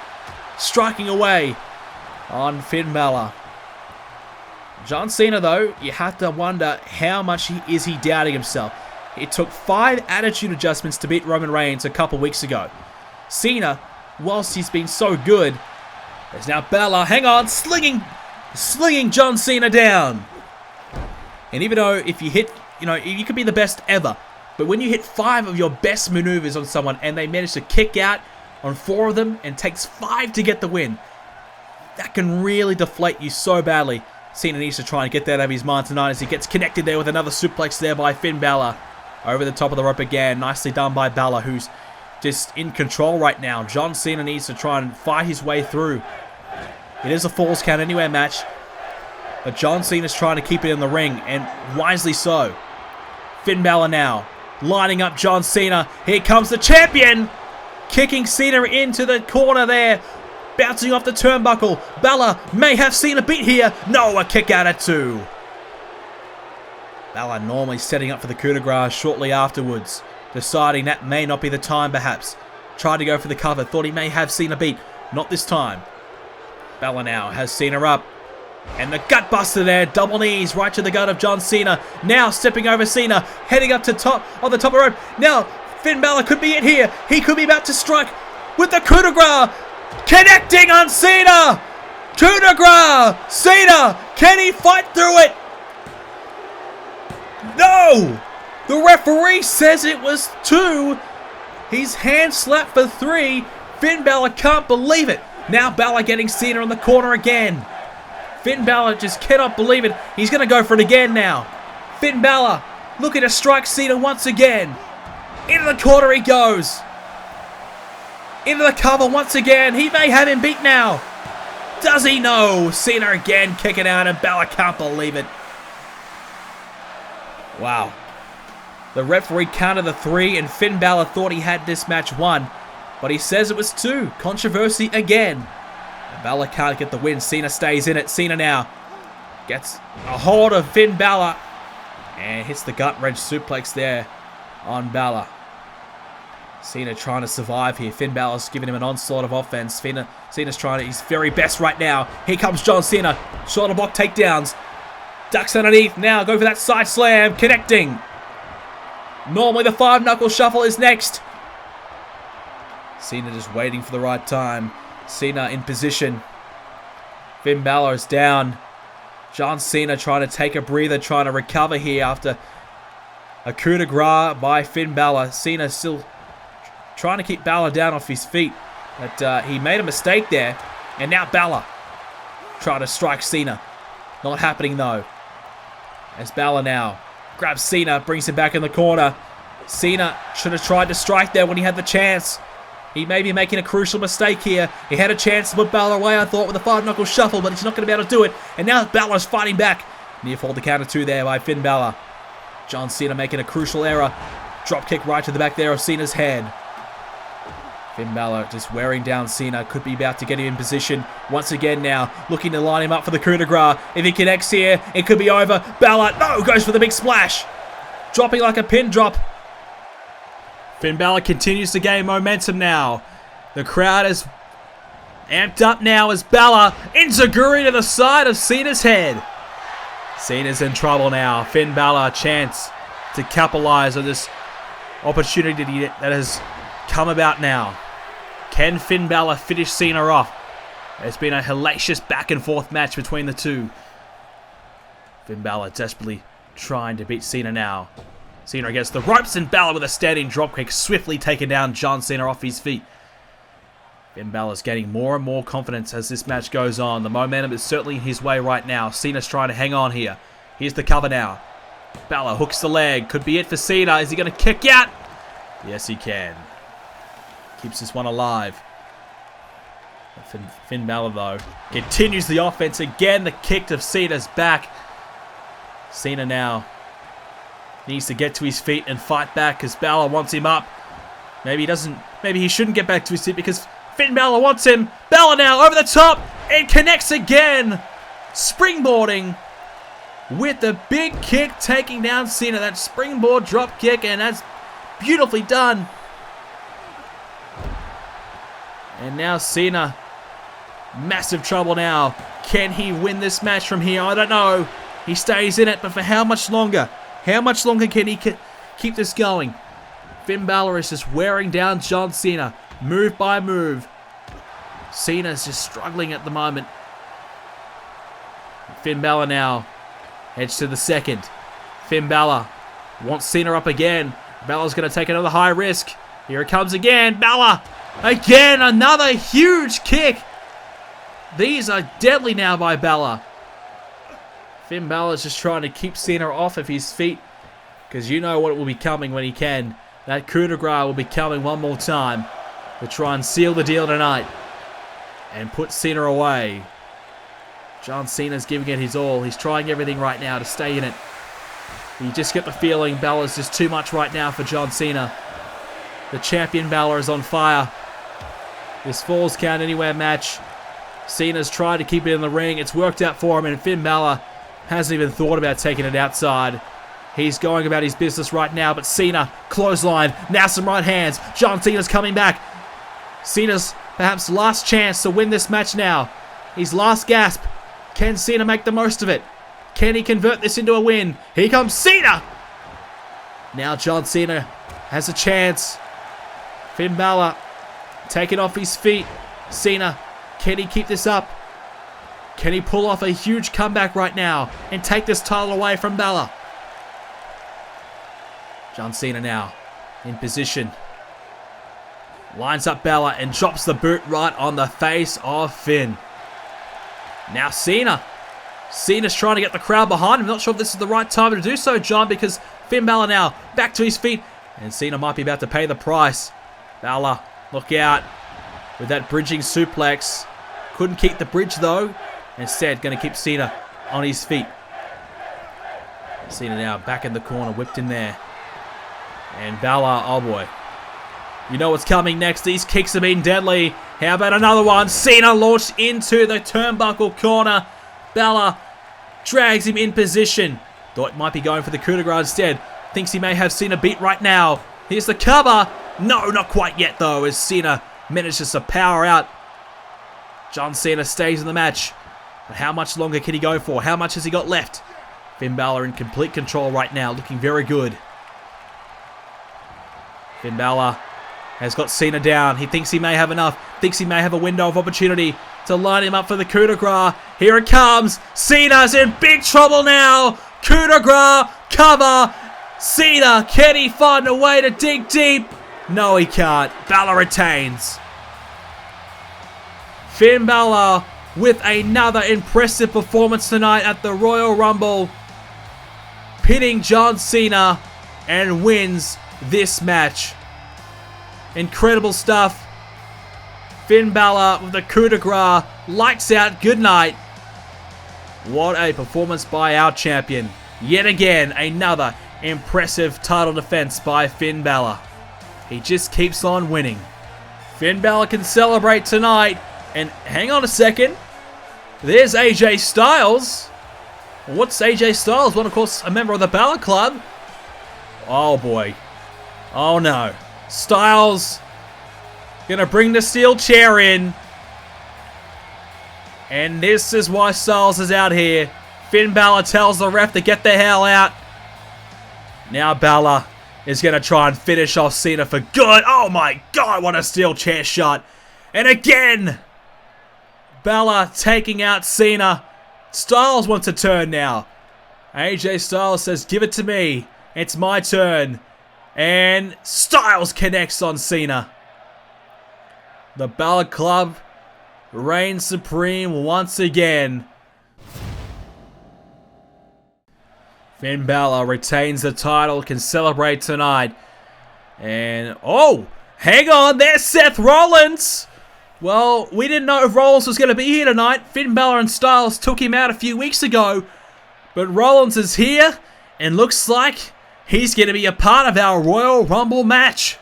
striking away on Finn Balor. John Cena, though, you have to wonder how much is he doubting himself. It took 5 attitude adjustments to beat Roman Reigns a couple weeks ago. Cena, whilst he's been so good, there's now Balor, hang on, slinging John Cena down. And even though if you hit, you could be the best ever, but when you hit 5 of your best maneuvers on someone and they manage to kick out on 4 of them and takes 5 to get the win, that can really deflate you so badly. Cena needs to try and get that out of his mind tonight as he gets connected there with another suplex there by Finn Balor. Over the top of the rope again. Nicely done by Balor, who's just in control right now. John Cena needs to try and fight his way through. It is a Falls Count Anywhere match, but John Cena's trying to keep it in the ring, and wisely so. Finn Balor now lining up John Cena. Here comes the champion, kicking Cena into the corner there, bouncing off the turnbuckle. Balor may have Cena beat here. No, a kick out at 2. Balor normally setting up for the coup de grace shortly afterwards, deciding that may not be the time perhaps. Tried to go for the cover, thought he may have Cena beat. Not this time. Balor now has Cena up. And the gut buster there, double knees right to the gut of John Cena. Now stepping over Cena, heading up to top on the top of the rope. Now Finn Balor could be it here. He could be about to strike with the coup de grace. Connecting on Cena. Coup de grace. Cena, can he fight through it? No! The referee says it was 2. He's hand slapped for 3. Finn Balor can't believe it. Now Balor getting Cena on the corner again. Finn Balor just cannot believe it. He's going to go for it again now. Finn Balor looking to strike Cena once again. Into the corner he goes. Into the cover once again. He may have him beat now. Does he? No. Cena again kicking out, and Balor can't believe it. Wow. The referee counted the 3, and Finn Balor thought he had this match won, but he says it was 2. Controversy again. And Balor can't get the win. Cena stays in it. Cena now gets a hold of Finn Balor and hits the gut wrench suplex there on Balor. Cena trying to survive here. Finn Balor's giving him an onslaught of offense. Cena's trying his very best right now. Here comes John Cena. Shoulder block takedowns. Ducks underneath. Now go for that side slam. Connecting. Normally the 5-knuckle shuffle is next. Cena just waiting for the right time. Cena in position. Finn Balor is down. John Cena trying to take a breather, trying to recover here after a coup de grace by Finn Balor. Cena still trying to keep Balor down off his feet. But he made a mistake there. And now Balor trying to strike Cena. Not happening though. As Balor now grabs Cena, brings him back in the corner. Cena should have tried to strike there when he had the chance. He may be making a crucial mistake here. He had a chance to put Balor away, I thought, with a 5-knuckle shuffle, but he's not going to be able to do it. And now Balor's fighting back. Near fall to counter 2 there by Finn Balor. John Cena making a crucial error. Drop kick right to the back there of Cena's head. Finn Balor just wearing down Cena. Could be about to get him in position once again now. Looking to line him up for the coup de grace. If he connects here, it could be over. Balor, no, goes for the big splash. Dropping like a pin drop. Finn Balor continues to gain momentum now. The crowd is amped up now as Balor enziguri to the side of Cena's head. Cena's in trouble now. Finn Balor, a chance to capitalize on this opportunity that has come about now. Can Finn Balor finish Cena off? It's been a hellacious back and forth match between the two. Finn Balor desperately trying to beat Cena now. Cena against the ropes and Balor with a standing dropkick, swiftly taking down John Cena off his feet. Finn Balor's getting more and more confidence as this match goes on. The momentum is certainly his way right now. Cena's trying to hang on here. Here's the cover now. Balor hooks the leg. Could be it for Cena. Is he going to kick out? Yes, he can. Keeps this one alive. Finn Balor, though, continues the offense. Again, the kick to Cena's back. Cena now needs to get to his feet and fight back because Balor wants him up. Maybe he doesn't. Maybe he shouldn't get back to his feet because Finn Balor wants him. Balor now over the top and connects again. Springboarding with the big kick, taking down Cena. That springboard drop kick, and that's beautifully done. And now Cena, massive trouble now. Can he win this match from here? I don't know. He stays in it, but for how much longer? How much longer can he keep this going? Finn Balor is just wearing down John Cena, move by move. Cena's just struggling at the moment. Finn Balor now heads to the second. Finn Balor wants Cena up again. Balor's going to take another high risk. Here it comes again. Balor again, another huge kick. These are deadly now by Balor. Finn Balor's just trying to keep Cena off of his feet because you know what will be coming when he can. That coup de grace will be coming one more time to try and seal the deal tonight and put Cena away. John Cena's giving it his all. He's trying everything right now to stay in it. You just get the feeling Balor's just too much right now for John Cena. The champion Balor is on fire. This Falls Count Anywhere match, Cena's tried to keep it in the ring. It's worked out for him, and Finn Balor hasn't even thought about taking it outside. He's going about his business right now, but Cena, clothesline, now some right hands. John Cena's coming back. Cena's perhaps last chance to win this match now. His last gasp. Can Cena make the most of it? Can he convert this into a win? Here comes Cena! Now John Cena has a chance. Finn Balor taken off his feet. Cena, can he keep this up? Can he pull off a huge comeback right now and take this title away from Balor? John Cena now in position. Lines up Balor and drops the boot right on the face of Finn. Now Cena. Cena's trying to get the crowd behind him. Not sure if this is the right time to do so, John, because Finn Balor now back to his feet. And Cena might be about to pay the price. Balor, look out with that bridging suplex. Couldn't keep the bridge though. Instead, going to keep Cena on his feet. Cena now back in the corner, whipped in there. And Balor, oh boy. You know what's coming next. These kicks have been deadly. How about another one? Cena launched into the turnbuckle corner. Balor drags him in position. Thought he might be going for the coup de grace instead. Thinks he may have Cena beat right now. Here's the cover. No, not quite yet though, as Cena manages to power out. John Cena stays in the match. But how much longer can he go for? How much has he got left? Finn Balor in complete control right now, looking very good. Finn Balor has got Cena down. He thinks he may have enough. Thinks he may have a window of opportunity to line him up for the coup de grace. Here it comes. Cena's in big trouble now. Coup de grace. Cover. Cena, can he find a way to dig deep? No, he can't. Balor retains. Finn Balor with another impressive performance tonight at the Royal Rumble, pinning John Cena, and wins this match. Incredible stuff. Finn Balor with the coup de grace. Lights out. Good night. What a performance by our champion. Yet again, another impressive title defense by Finn Balor. He just keeps on winning. Finn Balor can celebrate tonight. And hang on a second. There's AJ Styles. What's AJ Styles? Well, of course, a member of the Balor Club. Oh boy. Oh no. Styles gonna bring the steel chair in. And this is why Styles is out here. Finn Balor tells the ref to get the hell out. Now Balor is gonna try and finish off Cena for good. Oh my god, what a steel chair shot. And again, Balor taking out Cena. Styles wants a turn now. AJ Styles says, give it to me. It's my turn. And Styles connects on Cena. The Balor Club reigns supreme once again. Finn Balor retains the title, can celebrate tonight. And, oh, hang on, there's Seth Rollins. Well, we didn't know if Rollins was going to be here tonight. Finn Balor and Styles took him out a few weeks ago. But Rollins is here, and looks like he's going to be a part of our Royal Rumble match.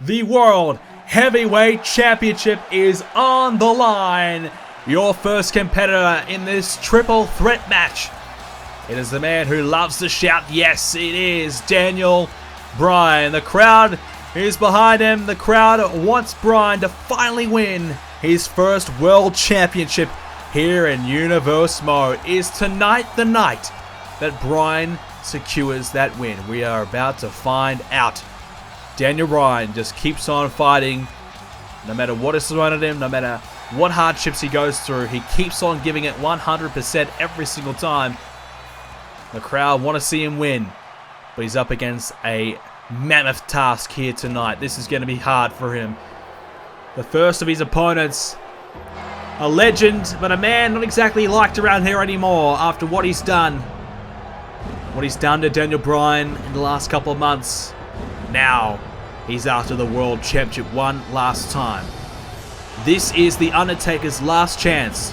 The World Heavyweight Championship is on the line. Your first competitor in this triple threat match. It is the man who loves to shout, yes, it is Daniel Bryan. The crowd is behind him. The crowd wants Bryan to finally win his first World Championship here in Universe Mode. Is tonight the night that Bryan secures that win? We are about to find out. Daniel Bryan just keeps on fighting. No matter what is thrown at him, no matter what hardships he goes through, he keeps on giving it 100% every single time. The crowd want to see him win, but he's up against a mammoth task here tonight. This is going to be hard for him. The first of his opponents, a legend, but a man not exactly liked around here anymore after what he's done. What he's done to Daniel Bryan in the last couple of months. Now, he's after the World Championship one last time. This is the Undertaker's last chance.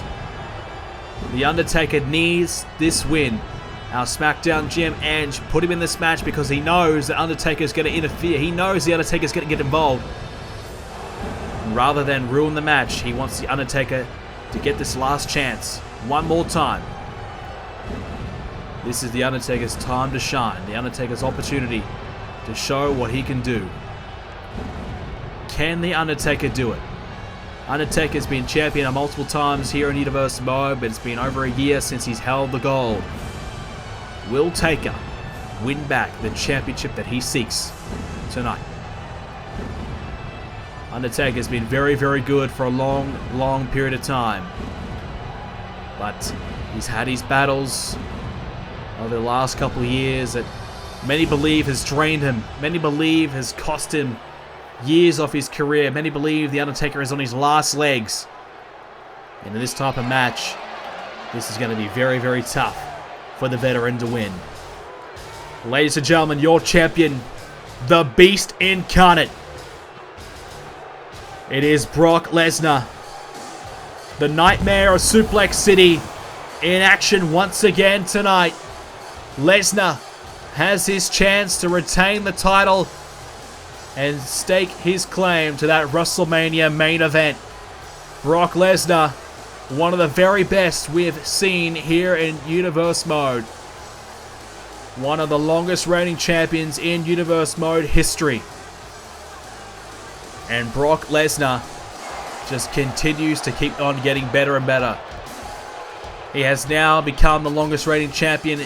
The Undertaker needs this win. Our SmackDown GM Ange put him in this match because he knows that Undertaker's going to interfere. He knows the Undertaker's going to get involved. And rather than ruin the match, he wants the Undertaker to get this last chance one more time. This is the Undertaker's time to shine. The Undertaker's opportunity to show what he can do. Can the Undertaker do it? Undertaker's been champion multiple times here in Universe Mode, but it's been over a year since he's held the gold. Will Taker win back the championship that he seeks tonight? Undertaker's been very, very good for a long, long period of time. But he's had his battles over the last couple of years that many believe has drained him. Many believe has cost him years off his career. Many believe the Undertaker is on his last legs. And in this type of match, this is going to be very, very tough for the veteran to win. Ladies and gentlemen, your champion, the Beast Incarnate. It is Brock Lesnar. The Nightmare of Suplex City in action once again tonight. Lesnar has his chance to retain the title and stake his claim to that WrestleMania main event. Brock Lesnar, one of the very best we've seen here in Universe Mode. One of the longest reigning champions in Universe Mode history. And Brock Lesnar just continues to keep on getting better and better. He has now become the longest reigning champion,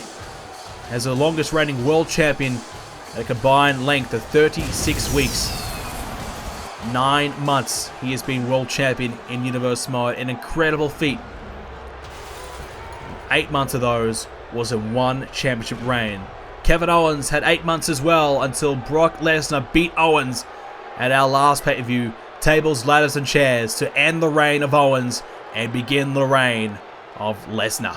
as the longest reigning world champion At a combined length of 36 weeks. 9 months he has been world champion in Universe mode. An incredible feat. 8 months of those was in one championship reign. Kevin Owens had 8 months as well until Brock Lesnar beat Owens at our last pay-per-view, Tables, Ladders and Chairs, to end the reign of Owens and begin the reign of Lesnar.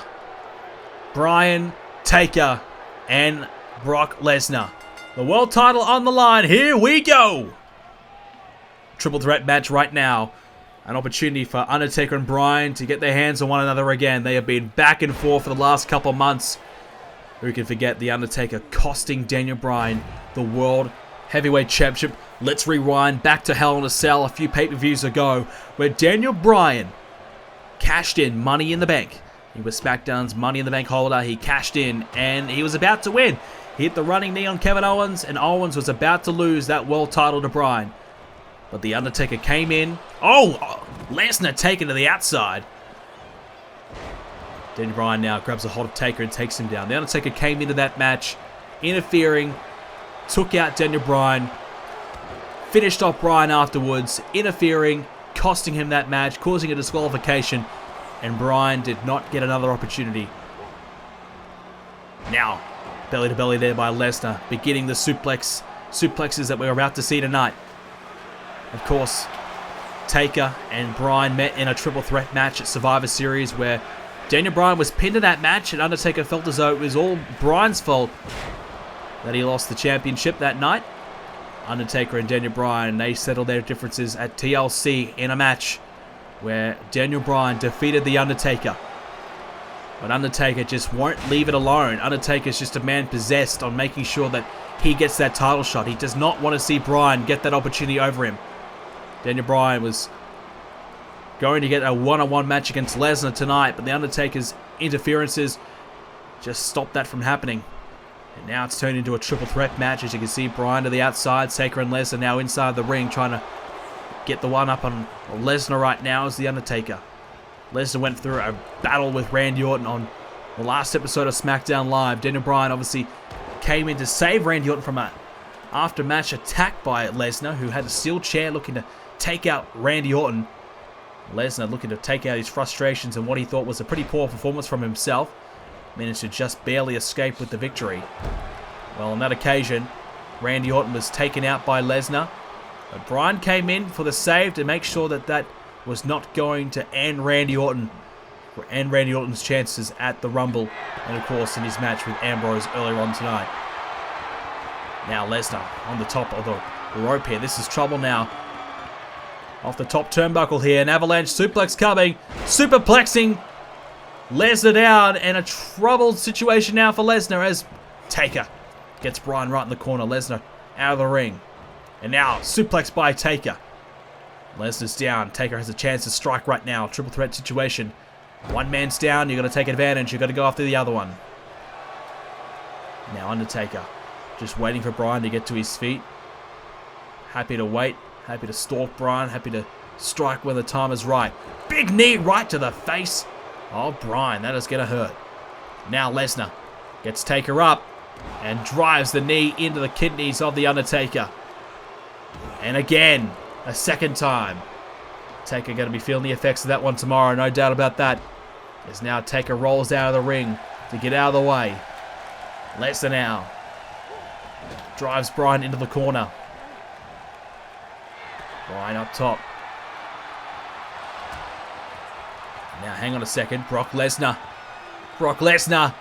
Bryan, Taker, and Brock Lesnar. The world title on the line. Here we go! Triple threat match right now. An opportunity for Undertaker and Bryan to get their hands on one another again. They have been back and forth for the last couple months. Who can forget the Undertaker costing Daniel Bryan the World Heavyweight Championship? Let's rewind back to Hell in a Cell a few pay-per-views ago, where Daniel Bryan cashed in Money in the Bank. He was SmackDown's Money in the Bank holder. He cashed in and he was about to win. He hit the running knee on Kevin Owens, and Owens was about to lose that world title to Bryan. But the Undertaker came in. Oh, Lesnar taken to the outside. Daniel Bryan now grabs a hold of Taker and takes him down. The Undertaker came into that match, interfering, took out Daniel Bryan, finished off Bryan afterwards, interfering, costing him that match, causing a disqualification, and Bryan did not get another opportunity. Now, belly to belly there by Lesnar, beginning the suplexes that we're about to see tonight. Of course, Taker and Bryan met in a triple threat match at Survivor Series where Daniel Bryan was pinned in that match, and Undertaker felt as though it was all Bryan's fault that he lost the championship that night. Undertaker and Daniel Bryan, they settled their differences at TLC in a match where Daniel Bryan defeated The Undertaker. But Undertaker just won't leave it alone. Undertaker's just a man possessed on making sure that he gets that title shot. He does not want to see Bryan get that opportunity over him. Daniel Bryan was going to get a one-on-one match against Lesnar tonight, but The Undertaker's interferences just stopped that from happening. And now it's turned into a triple threat match. As you can see, Bryan to the outside, Taker and Lesnar now inside the ring, trying to get the one up on Lesnar right now as The Undertaker. Lesnar went through a battle with Randy Orton on the last episode of SmackDown Live. Daniel Bryan obviously came in to save Randy Orton from an after-match attack by Lesnar, who had a steel chair looking to take out Randy Orton. Lesnar looking to take out his frustrations and what he thought was a pretty poor performance from himself. Managed to just barely escape with the victory. Well, on that occasion, Randy Orton was taken out by Lesnar. But Bryan came in for the save to make sure that that was not going to end Randy Orton. And Randy Orton's chances at the Rumble. And of course in his match with Ambrose earlier on tonight. Now Lesnar on the top of the rope here. This is trouble now. Off the top turnbuckle here. An avalanche suplex coming. Superplexing Lesnar down. And a troubled situation now for Lesnar as Taker gets Bryan right in the corner. Lesnar out of the ring. And now suplex by Taker. Lesnar's down. Taker has a chance to strike right now. Triple threat situation. One man's down. You've got to take advantage. You've got to go after the other one. Now Undertaker just waiting for Bryan to get to his feet. Happy to wait. Happy to stalk Bryan. Happy to strike when the time is right. Big knee right to the face of Bryan. That is going to hurt. Now Lesnar gets Taker up and drives the knee into the kidneys of The Undertaker. And again, a second time. Taker going to be feeling the effects of that one tomorrow, no doubt about that. As now Taker rolls out of the ring to get out of the way. Lesnar now drives Bryan into the corner. Bryan up top. Now hang on a second. Brock Lesnar. Brock Lesnar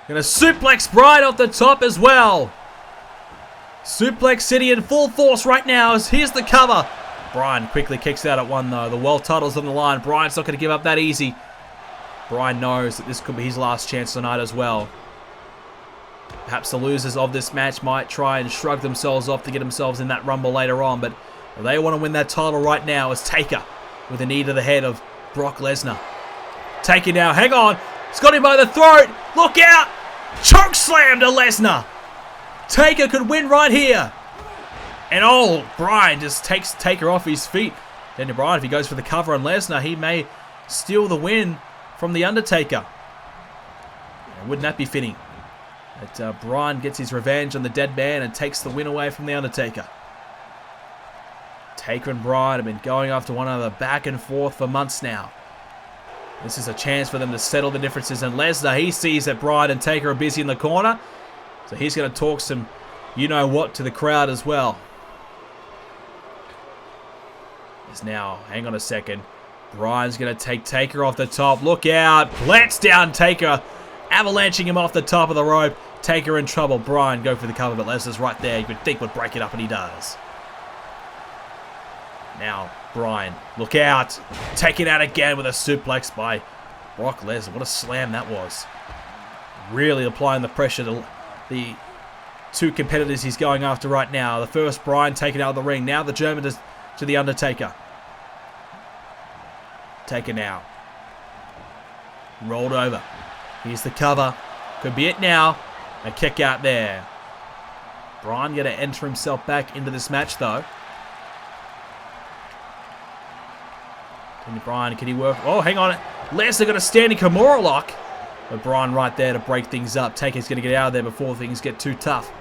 going to suplex Bryan off the top as well. Suplex City in full force right now as here's the cover. Bryan quickly kicks out at one though. The world title's on the line. Bryan's not going to give up that easy. Bryan knows that this could be his last chance tonight as well. Perhaps the losers of this match might try and shrug themselves off to get themselves in that Rumble later on, but they want to win that title right now as Taker with a knee to the head of Brock Lesnar. Taker now, hang on. He's got him by the throat. Look out. Choke slam to Lesnar. Taker could win right here. And oh, Bryan just takes Taker off his feet. Daniel Bryan, if he goes for the cover on Lesnar, he may steal the win from The Undertaker. And wouldn't that be fitting? But Bryan gets his revenge on the dead man and takes the win away from the Undertaker. Taker and Bryan have been going after one another back and forth for months now. This is a chance for them to settle the differences. And Lesnar, he sees that Bryan and Taker are busy in the corner. So he's going to talk some you-know-what to the crowd as well. Is now, hang on a second. Bryan's going to take Taker off the top. Look out. Plants down Taker. Avalanching him off the top of the rope. Taker in trouble. Bryan go for the cover, but Lesnar's right there. You would think would break it up, and he does. Now, Bryan, look out. Taken out again with a suplex by Brock Lesnar. What a slam that was. Really applying the pressure to the two competitors he's going after right now. The first, Bryan taken out of the ring. Now the German to the Undertaker. Taker now. Rolled over. Here's the cover. Could be it now. A kick out there. Bryan going to enter himself back into this match though. Bryan, can he work? Oh, hang on. Lesnar got a standing Kimura lock. But Bryan right there to break things up. Taker's going to get out of there before things get too tough.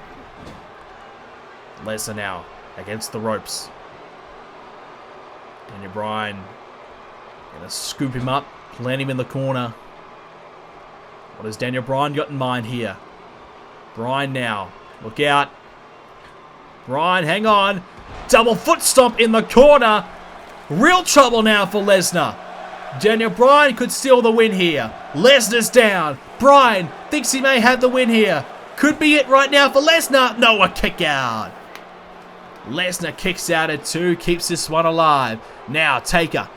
Lesnar now against the ropes. Daniel Bryan going to scoop him up, plant him in the corner. What has Daniel Bryan got in mind here? Bryan now. Look out. Bryan, hang on. Double foot stomp in the corner. Real trouble now for Lesnar. Daniel Bryan could steal the win here. Lesnar's down. Bryan thinks he may have the win here. Could be it right now for Lesnar. No, a kick out. Lesnar kicks out at 2. Keeps this one alive. Now Taker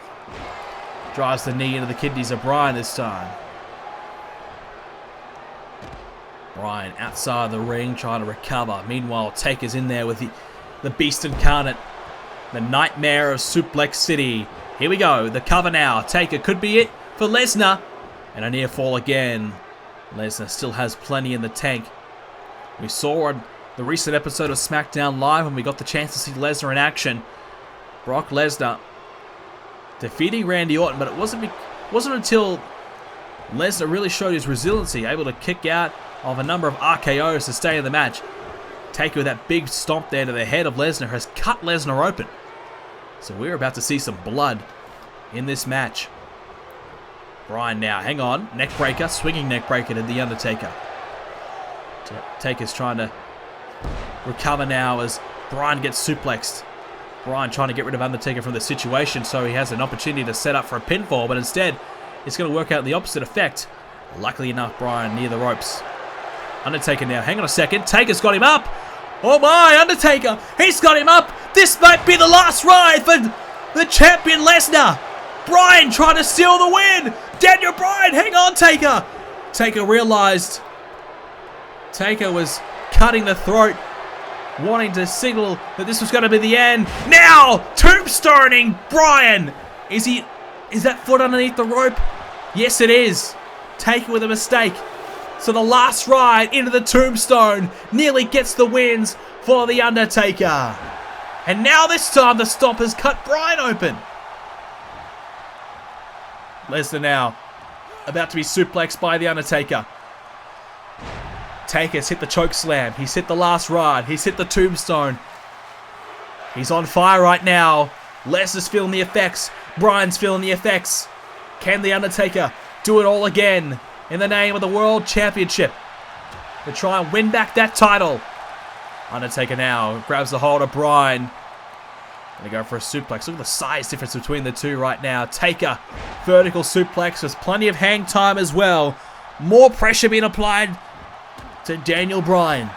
drives the knee into the kidneys of Bryan this time. Bryan outside the ring trying to recover. Meanwhile, Taker's in there with the Beast Incarnate. The Nightmare of Suplex City. Here we go. The cover now. Taker could be it for Lesnar. And a near fall again. Lesnar still has plenty in the tank. We saw on the recent episode of SmackDown Live when we got the chance to see Lesnar in action. Brock Lesnar defeating Randy Orton, but it wasn't until Lesnar really showed his resiliency, able to kick out of a number of RKOs to stay in the match. Taker with that big stomp there to the head of Lesnar has cut Lesnar open. So we're about to see some blood in this match. Bryan now, hang on, neck breaker, swinging neck breaker to the Undertaker. Taker's trying to recover now as Bryan gets suplexed. Bryan trying to get rid of Undertaker from the situation so he has an opportunity to set up for a pinfall, but instead it's going to work out the opposite effect. Luckily enough, Bryan near the ropes. Undertaker now, hang on a second, Taker's got him up. Oh my, Undertaker, he's got him up. This might be the last ride for the champion Lesnar. Bryan trying to steal the win. Daniel Bryan, hang on, Taker. Taker realized Taker was cutting the throat, wanting to signal that this was going to be the end. Now, tombstoning Bryan. Is that foot underneath the rope? Yes, it is. Taker with a mistake. So the last ride into the tombstone nearly gets the wins for the Undertaker. And now this time the stomp has cut Bryan open. Lesnar now about to be suplexed by the Undertaker. Taker's hit the choke slam. He's hit the last ride. He's hit the tombstone. He's on fire right now. Lesnar's feeling the effects. Bryan's feeling the effects. Can the Undertaker do it all again in the name of the World Championship to try and win back that title? Undertaker now grabs the hold of Bryan. Gonna go for a suplex. Look at the size difference between the two right now. Taker, vertical suplex with plenty of hang time as well. More pressure being applied to Daniel Bryan.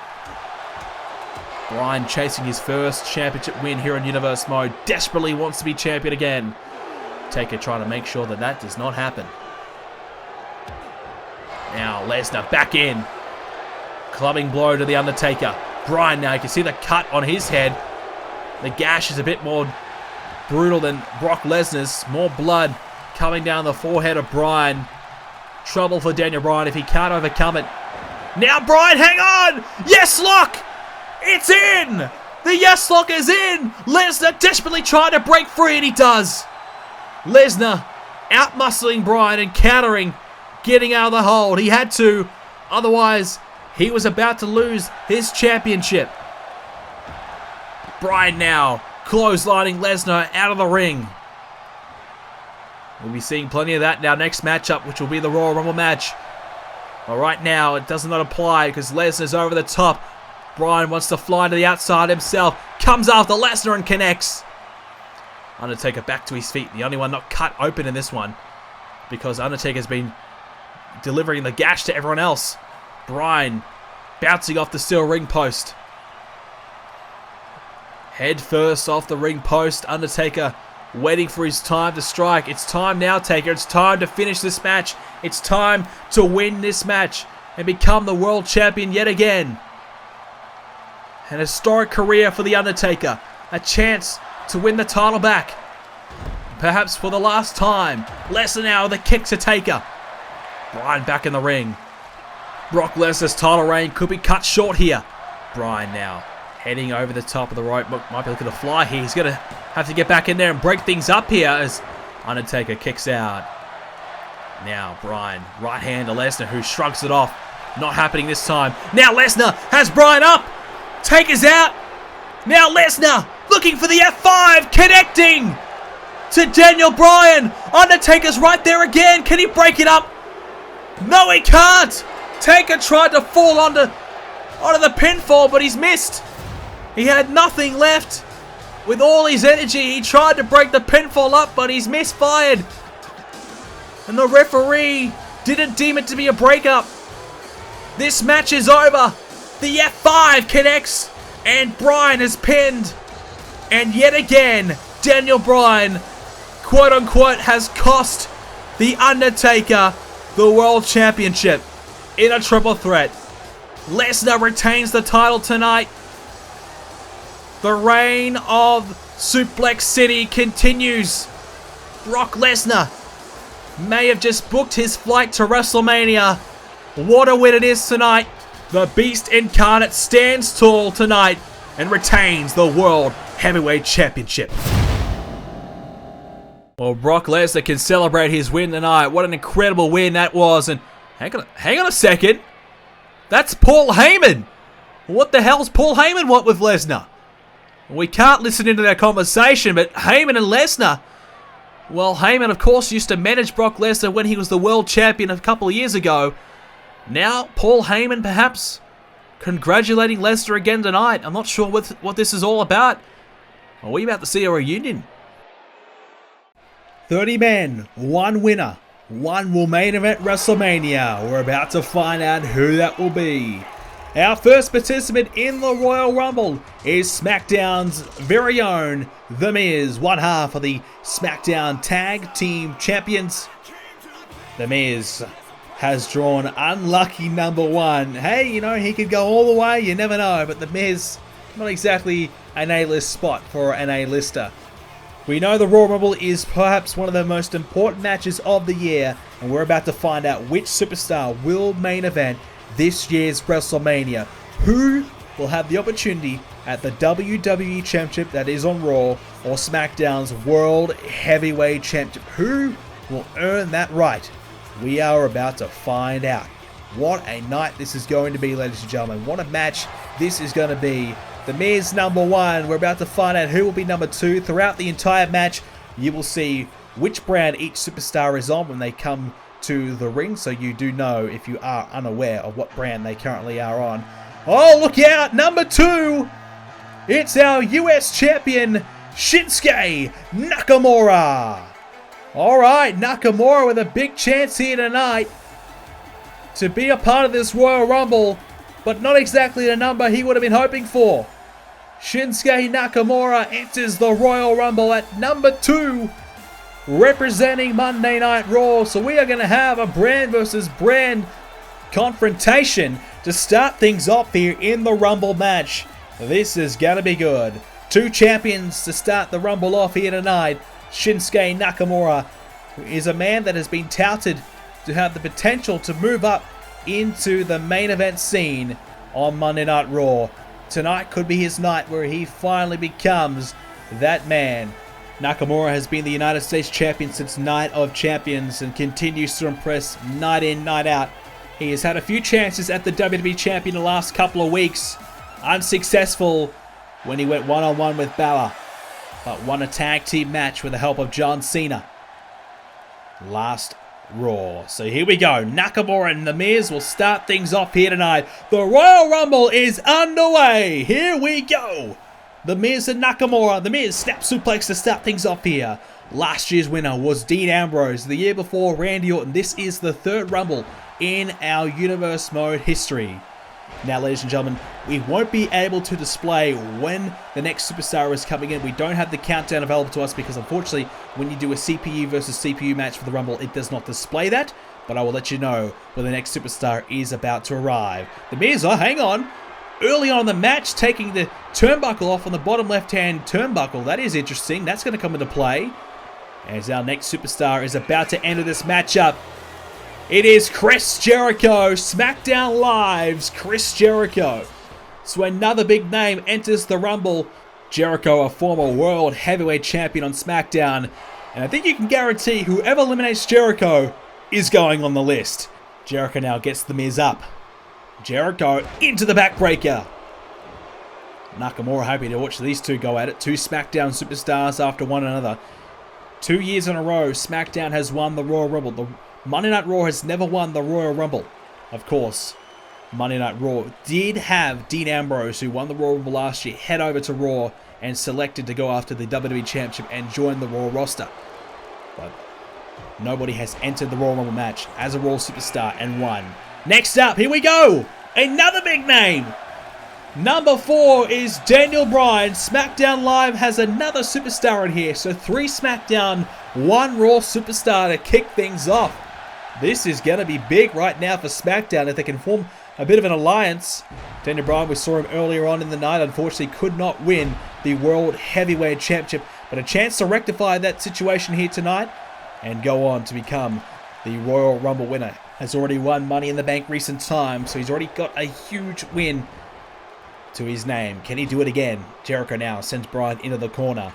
Bryan chasing his first championship win here in Universe Mode. Desperately wants to be champion again. Taker trying to make sure that that does not happen. Now Lesnar back in. Clubbing blow to the Undertaker. Bryan now, you can see the cut on his head. The gash is a bit more brutal than Brock Lesnar's. More blood coming down the forehead of Bryan. Trouble for Daniel Bryan if he can't overcome it. Now Bryan, hang on! Yes lock! It's in! The yes lock is in! Lesnar desperately trying to break free, and he does. Lesnar out-muscling Bryan and countering, getting out of the hold. He had to, otherwise he was about to lose his championship. Bryan now clotheslining Lesnar out of the ring. We'll be seeing plenty of that in our next matchup, which will be the Royal Rumble match. All right, now it does not apply because Lesnar's over the top. Bryan wants to fly to the outside himself. Comes after Lesnar and connects. Undertaker back to his feet. The only one not cut open in this one, because Undertaker's been delivering the gash to everyone else. Bryan bouncing off the steel ring post. Head first off the ring post. Undertaker waiting for his time to strike. It's time now, Taker. It's time to finish this match. It's time to win this match and become the world champion yet again. An historic career for The Undertaker. A chance to win the title back. Perhaps for the last time. Lesnar now with a kick to Taker. Bryan back in the ring. Brock Lesnar's title reign could be cut short here. Bryan now heading over the top of the rope. Might be looking to fly here. He's going to have to get back in there and break things up here as Undertaker kicks out. Now Bryan, right hand to Lesnar, who shrugs it off. Not happening this time. Now Lesnar has Bryan up. Taker's out. Now Lesnar looking for the F5. Connecting to Daniel Bryan. Undertaker's right there again. Can he break it up? No, he can't. Taker tried to fall onto the pinfall, but he's missed. He had nothing left. With all his energy, he tried to break the pinfall up, but he's misfired. And the referee didn't deem it to be a breakup. This match is over. The F5 connects, and Bryan is pinned. And yet again, Daniel Bryan, quote-unquote, has cost The Undertaker the World Championship in a triple threat. Lesnar retains the title tonight. The reign of Suplex City continues. Brock Lesnar may have just booked his flight to WrestleMania. What a win it is tonight. The Beast Incarnate stands tall tonight and retains the World Heavyweight Championship. Well, Brock Lesnar can celebrate his win tonight. What an incredible win that was. And hang on a second. That's Paul Heyman. What the hell's Paul Heyman want with Lesnar? We can't listen into their conversation, but Heyman and Lesnar. Well, Heyman, of course, used to manage Brock Lesnar when he was the world champion a couple of years ago. Now, Paul Heyman perhaps congratulating Lesnar again tonight. I'm not sure what this is all about. Are we about to see a reunion? 30 men, one winner. One will main event WrestleMania. We're about to find out who that will be. Our first participant in the Royal Rumble is SmackDown's very own The Miz, one half of the SmackDown Tag Team Champions. The Miz has drawn unlucky number one. Hey, you know, he could go all the way, you never know, but The Miz, not exactly an A-list spot for an A-lister. We know the Royal Rumble is perhaps one of the most important matches of the year, and we're about to find out which superstar will main event this year's WrestleMania. Who will have the opportunity at the WWE Championship that is on Raw or SmackDown's World Heavyweight Championship? Who will earn that right? We are about to find out. What a night this is going to be, ladies and gentlemen. What a match this is going to be. The Miz number one. We're about to find out who will be number two. Throughout the entire match, you will see which brand each superstar is on when they come to the ring, so you do know if you are unaware of what brand they currently are on. Oh, look out! Number two! It's our US champion, Shinsuke Nakamura! Alright, Nakamura with a big chance here tonight to be a part of this Royal Rumble, but not exactly the number he would have been hoping for. Shinsuke Nakamura enters the Royal Rumble at number 2, representing Monday Night Raw. So we are going to have a brand versus brand confrontation to start things off here in the Rumble match. This is going to be good. Two champions to start the Rumble off here tonight. Shinsuke Nakamura is a man that has been touted to have the potential to move up into the main event scene on Monday Night Raw. Tonight could be his night where he finally becomes that man. Nakamura has been the United States champion since Night of Champions and continues to impress night in, night out. He has had a few chances at the WWE Champion the last couple of weeks. Unsuccessful when he went one-on-one with Balor, but won a tag team match with the help of John Cena last Raw. So here we go. Nakamura and The Miz will start things off here tonight. The Royal Rumble is underway. Here we go. The Miz and Nakamura. The Miz snap suplex to start things off here. Last year's winner was Dean Ambrose. The year before, Randy Orton. This is the third Rumble in our Universe Mode history. Now, ladies and gentlemen, we won't be able to display when the next superstar is coming in. We don't have the countdown available to us because, unfortunately, when you do a CPU versus CPU match for the Rumble, it does not display that. But I will let you know when the next superstar is about to arrive. The Miz, oh, hang on. Early on in the match, taking the turnbuckle off on the bottom left-hand turnbuckle. That is interesting. That's going to come into play as our next superstar is about to enter this matchup. It is Chris Jericho, SmackDown Live's Chris Jericho. So another big name enters the Rumble. Jericho, a former World Heavyweight Champion on SmackDown. And I think you can guarantee whoever eliminates Jericho is going on the list. Jericho now gets the Miz up. Jericho into the backbreaker. Nakamura happy to watch these two go at it. Two SmackDown superstars after one another. 2 years in a row, SmackDown has won the Royal Rumble. The Monday Night Raw has never won the Royal Rumble. Of course, Monday Night Raw did have Dean Ambrose, who won the Royal Rumble last year, head over to Raw and selected to go after the WWE Championship and join the Raw roster. But nobody has entered the Royal Rumble match as a Raw superstar and won. Next up, here we go! Another big name! Number 4 is Daniel Bryan. SmackDown Live has another superstar in here. So 3 SmackDown, 1 Raw superstar to kick things off. This is going to be big right now for SmackDown if they can form a bit of an alliance. Daniel Bryan, we saw him earlier on in the night, unfortunately could not win the World Heavyweight Championship. But a chance to rectify that situation here tonight and go on to become the Royal Rumble winner. Has already won Money in the Bank recent times, so he's already got a huge win to his name. Can he do it again? Jericho now sends Bryan into the corner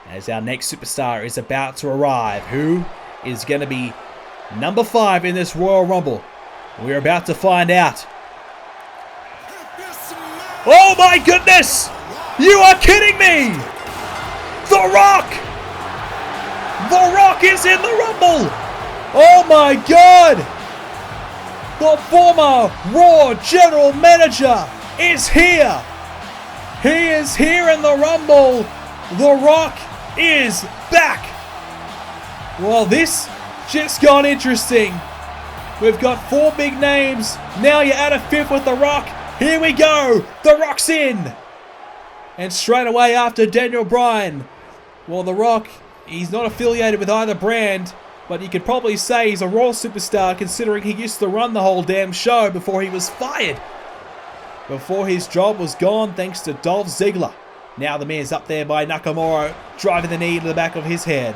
as our next superstar is about to arrive. Who is going to be number 5 in this Royal Rumble? We're about to find out. Oh my goodness! You are kidding me! The Rock! The Rock is in the Rumble! Oh my God! The former Raw General Manager is here! He is here in the Rumble! The Rock is back! Well, this just got interesting. We've got 4 big names. Now you add a 5th with The Rock. Here we go! The Rock's in! And straight away after Daniel Bryan. Well, The Rock, he's not affiliated with either brand, but you could probably say he's a Raw superstar considering he used to run the whole damn show before he was fired. Before his job was gone thanks to Dolph Ziggler. Now the Miz up there by Nakamura, driving the knee into the back of his head.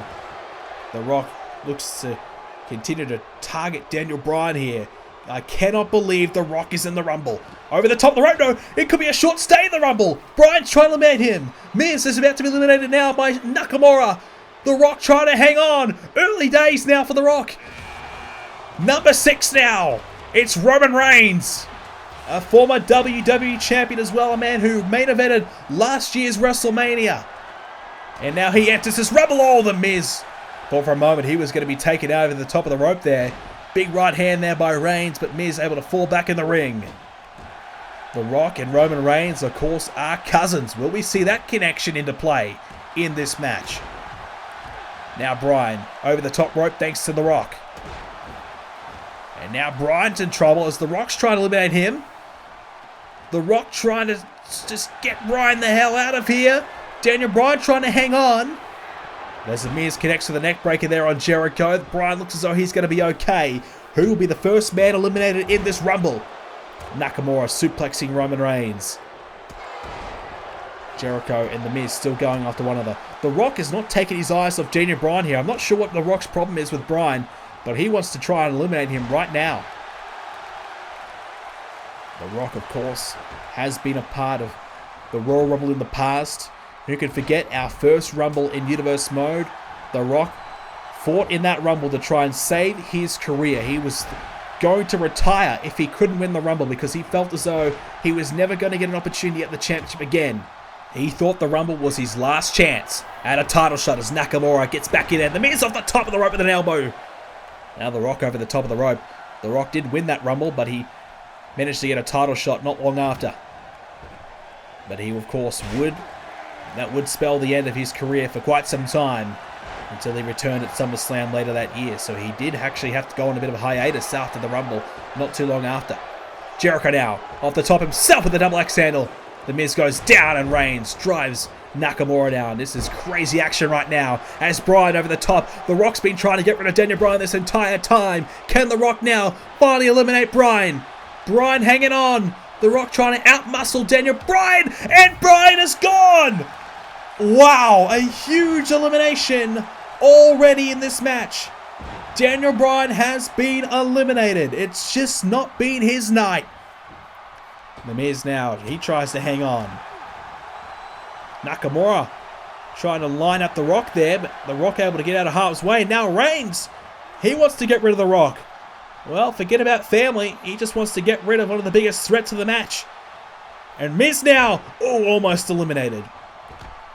The Rock looks to continue to target Daniel Bryan here. I cannot believe The Rock is in the Rumble. Over the top of the rope, no, it could be a short stay in the Rumble. Bryan's trying to eliminate him. Miz is about to be eliminated now by Nakamura. The Rock trying to hang on. Early days now for The Rock. Number 6 now. It's Roman Reigns. A former WWE Champion as well. A man who main evented last year's WrestleMania. And now he enters this Rumble. Oh, the Miz. Thought for a moment he was going to be taken over the top of the rope there. Big right hand there by Reigns, but Miz able to fall back in the ring. The Rock and Roman Reigns, of course, are cousins. Will we see that connection into play in this match? Now Bryan over the top rope thanks to The Rock. And now Bryan's in trouble as The Rock's trying to eliminate him. The Rock trying to just get Bryan the hell out of here. Daniel Bryan trying to hang on. As the Miz connects to the neck breaker there on Jericho. Bryan looks as though he's going to be okay. Who will be the first man eliminated in this Rumble? Nakamura suplexing Roman Reigns. Jericho and the Miz still going after one another. The Rock is not taking his eyes off Daniel Bryan here. I'm not sure what The Rock's problem is with Bryan, but he wants to try and eliminate him right now. The Rock, of course, has been a part of the Royal Rumble in the past. Who can forget our first Rumble in Universe Mode? The Rock fought in that Rumble to try and save his career. He was going to retire if he couldn't win the Rumble, because he felt as though he was never going to get an opportunity at the championship again. He thought the Rumble was his last chance at a title shot as Nakamura gets back in there. The Miz off the top of the rope with an elbow. Now The Rock over the top of the rope. The Rock did win that Rumble, but he managed to get a title shot not long after. But he, of course, that would spell the end of his career for quite some time, until he returned at SummerSlam later that year. So he did actually have to go on a bit of a hiatus after the Rumble, not too long after. Jericho now, off the top himself with the double axe handle. The Miz goes down and Reigns drives Nakamura down. This is crazy action right now as Bryan over the top. The Rock's been trying to get rid of Daniel Bryan this entire time. Can The Rock now finally eliminate Bryan? Bryan hanging on. The Rock trying to outmuscle Daniel Bryan, and Bryan is gone! Wow, a huge elimination already in this match. Daniel Bryan has been eliminated. It's just not been his night. The Miz now, he tries to hang on. Nakamura trying to line up The Rock there, but The Rock able to get out of harm's way. Now Reigns, he wants to get rid of The Rock. Well, forget about family. He just wants to get rid of one of the biggest threats of the match. And Miz now, almost eliminated.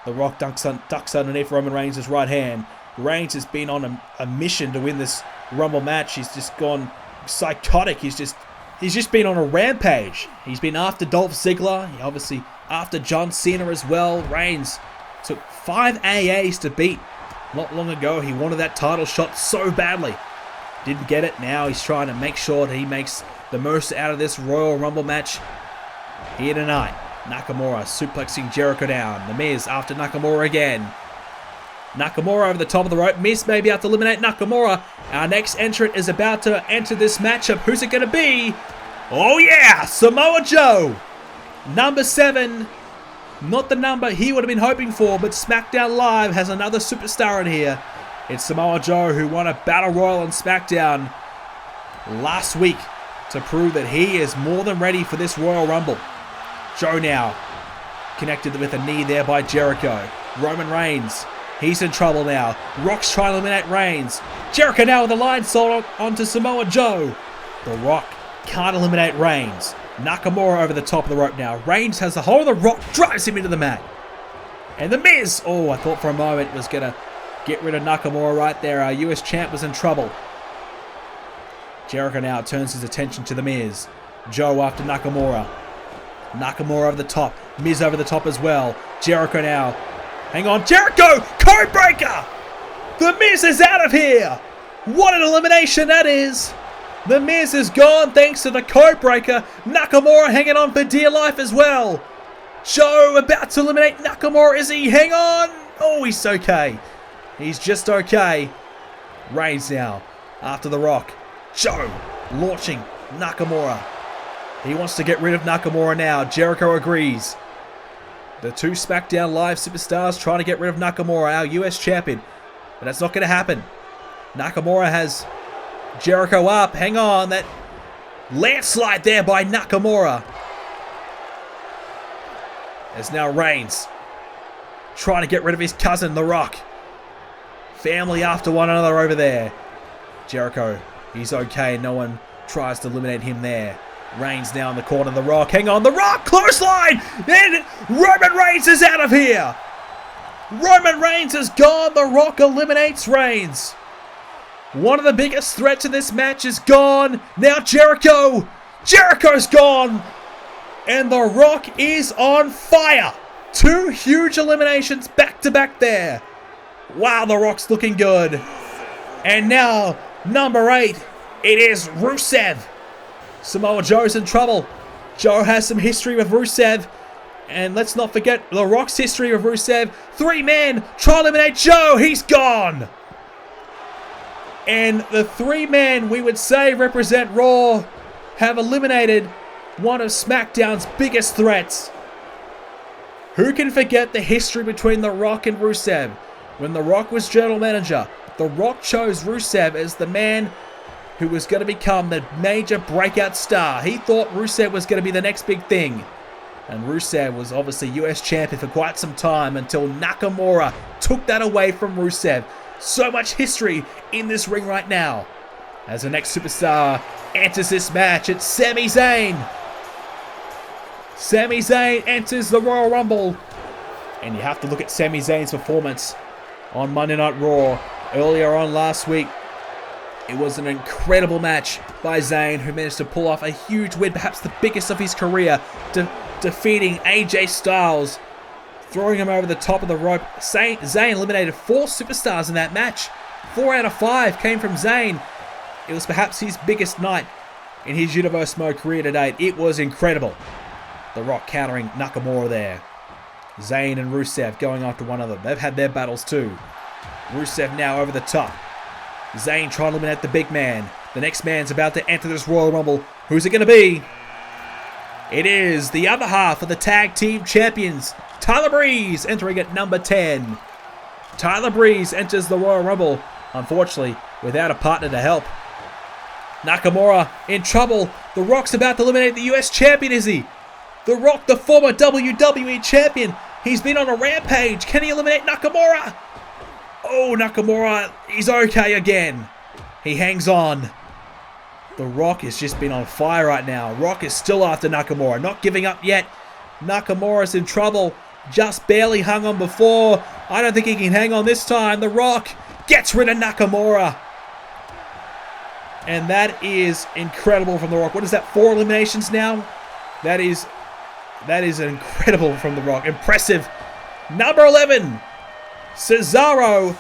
The Rock ducks underneath Roman Reigns' right hand. Reigns has been on a mission to win this Rumble match. He's just gone psychotic. He's just been on a rampage. He's been after Dolph Ziggler. He obviously after John Cena as well. Reigns took 5 AAs to beat. Not long ago, he wanted that title shot so badly. Didn't get it. Now he's trying to make sure that he makes the most out of this Royal Rumble match here tonight. Nakamura suplexing Jericho down. The Miz after Nakamura again. Nakamura over the top of the rope. Miz may be able to eliminate Nakamura. Our next entrant is about to enter this matchup. Who's it going to be? Oh yeah! Samoa Joe! Number 7. Not the number he would have been hoping for, but SmackDown Live has another superstar in here. It's Samoa Joe, who won a Battle Royal on SmackDown last week to prove that he is more than ready for this Royal Rumble. Joe now connected with a knee there by Jericho. Roman Reigns, he's in trouble now. Rock's trying to eliminate Reigns. Jericho now with the line sold onto Samoa Joe. The Rock can't eliminate Reigns. Nakamura over the top of the rope now. Reigns has the hold of the Rock, drives him into the mat. And The Miz, I thought for a moment was going to get rid of Nakamura right there. Our US champ was in trouble. Jericho now turns his attention to The Miz. Joe after Nakamura. Nakamura over the top. Miz over the top as well. Jericho now. Hang on. Jericho! Codebreaker! The Miz is out of here! What an elimination that is! The Miz is gone thanks to the Codebreaker. Nakamura hanging on for dear life as well. Joe about to eliminate Nakamura. Is he? Hang on! Oh, he's okay. He's just okay. Reigns now after The Rock. Joe launching Nakamura. He wants to get rid of Nakamura now. Jericho agrees. The two SmackDown Live superstars trying to get rid of Nakamura, our US champion. But that's not going to happen. Nakamura has Jericho up. Hang on. That landslide there by Nakamura. There's now Reigns trying to get rid of his cousin, The Rock. Family after one another over there. Jericho, he's okay. No one tries to eliminate him there. Reigns now in the corner. The Rock. Hang on. The Rock. Clothesline. And Roman Reigns is out of here. Roman Reigns is gone. The Rock eliminates Reigns. One of the biggest threats in this match is gone. Now Jericho. Jericho's gone. And The Rock is on fire. 2 huge eliminations back to back there. Wow, The Rock's looking good. And now, number 8. It is Rusev. Samoa Joe's in trouble. Joe has some history with Rusev. And let's not forget The Rock's history with Rusev. 3 men try to eliminate Joe. He's gone. And the 3 men we would say represent Raw have eliminated one of SmackDown's biggest threats. Who can forget the history between The Rock and Rusev? When The Rock was general manager, The Rock chose Rusev as the man who was going to become the major breakout star. He thought Rusev was going to be the next big thing. And Rusev was obviously US champion for quite some time until Nakamura took that away from Rusev. So much history in this ring right now. As the next superstar enters this match. It's Sami Zayn. Sami Zayn enters the Royal Rumble. And you have to look at Sami Zayn's performance on Monday Night Raw earlier on last week. It was an incredible match by Zayn, who managed to pull off a huge win, perhaps the biggest of his career, defeating AJ Styles, throwing him over the top of the rope. Zayn eliminated 4 superstars in that match. 4 out of 5 came from Zayn. It was perhaps his biggest night in his Universe Mode career to date. It was incredible. The Rock countering Nakamura there. Zayn and Rusev going after one another. They've had their battles too. Rusev now over the top. Zayn trying to eliminate the big man. The next man's about to enter this Royal Rumble. Who's it going to be? It is the other half of the Tag Team Champions, Tyler Breeze, entering at number 10. Tyler Breeze enters the Royal Rumble, unfortunately, without a partner to help. Nakamura in trouble. The Rock's about to eliminate the US Champion, is he? The Rock, the former WWE Champion. He's been on a rampage. Can he eliminate Nakamura? Oh, Nakamura, he's okay again. He hangs on. The Rock has just been on fire right now. Rock is still after Nakamura, not giving up yet. Nakamura's in trouble. Just barely hung on before. I don't think he can hang on this time. The Rock gets rid of Nakamura. And that is incredible from The Rock. What is that, 4 eliminations now? That is incredible from The Rock. Impressive. Number 11. Cesaro,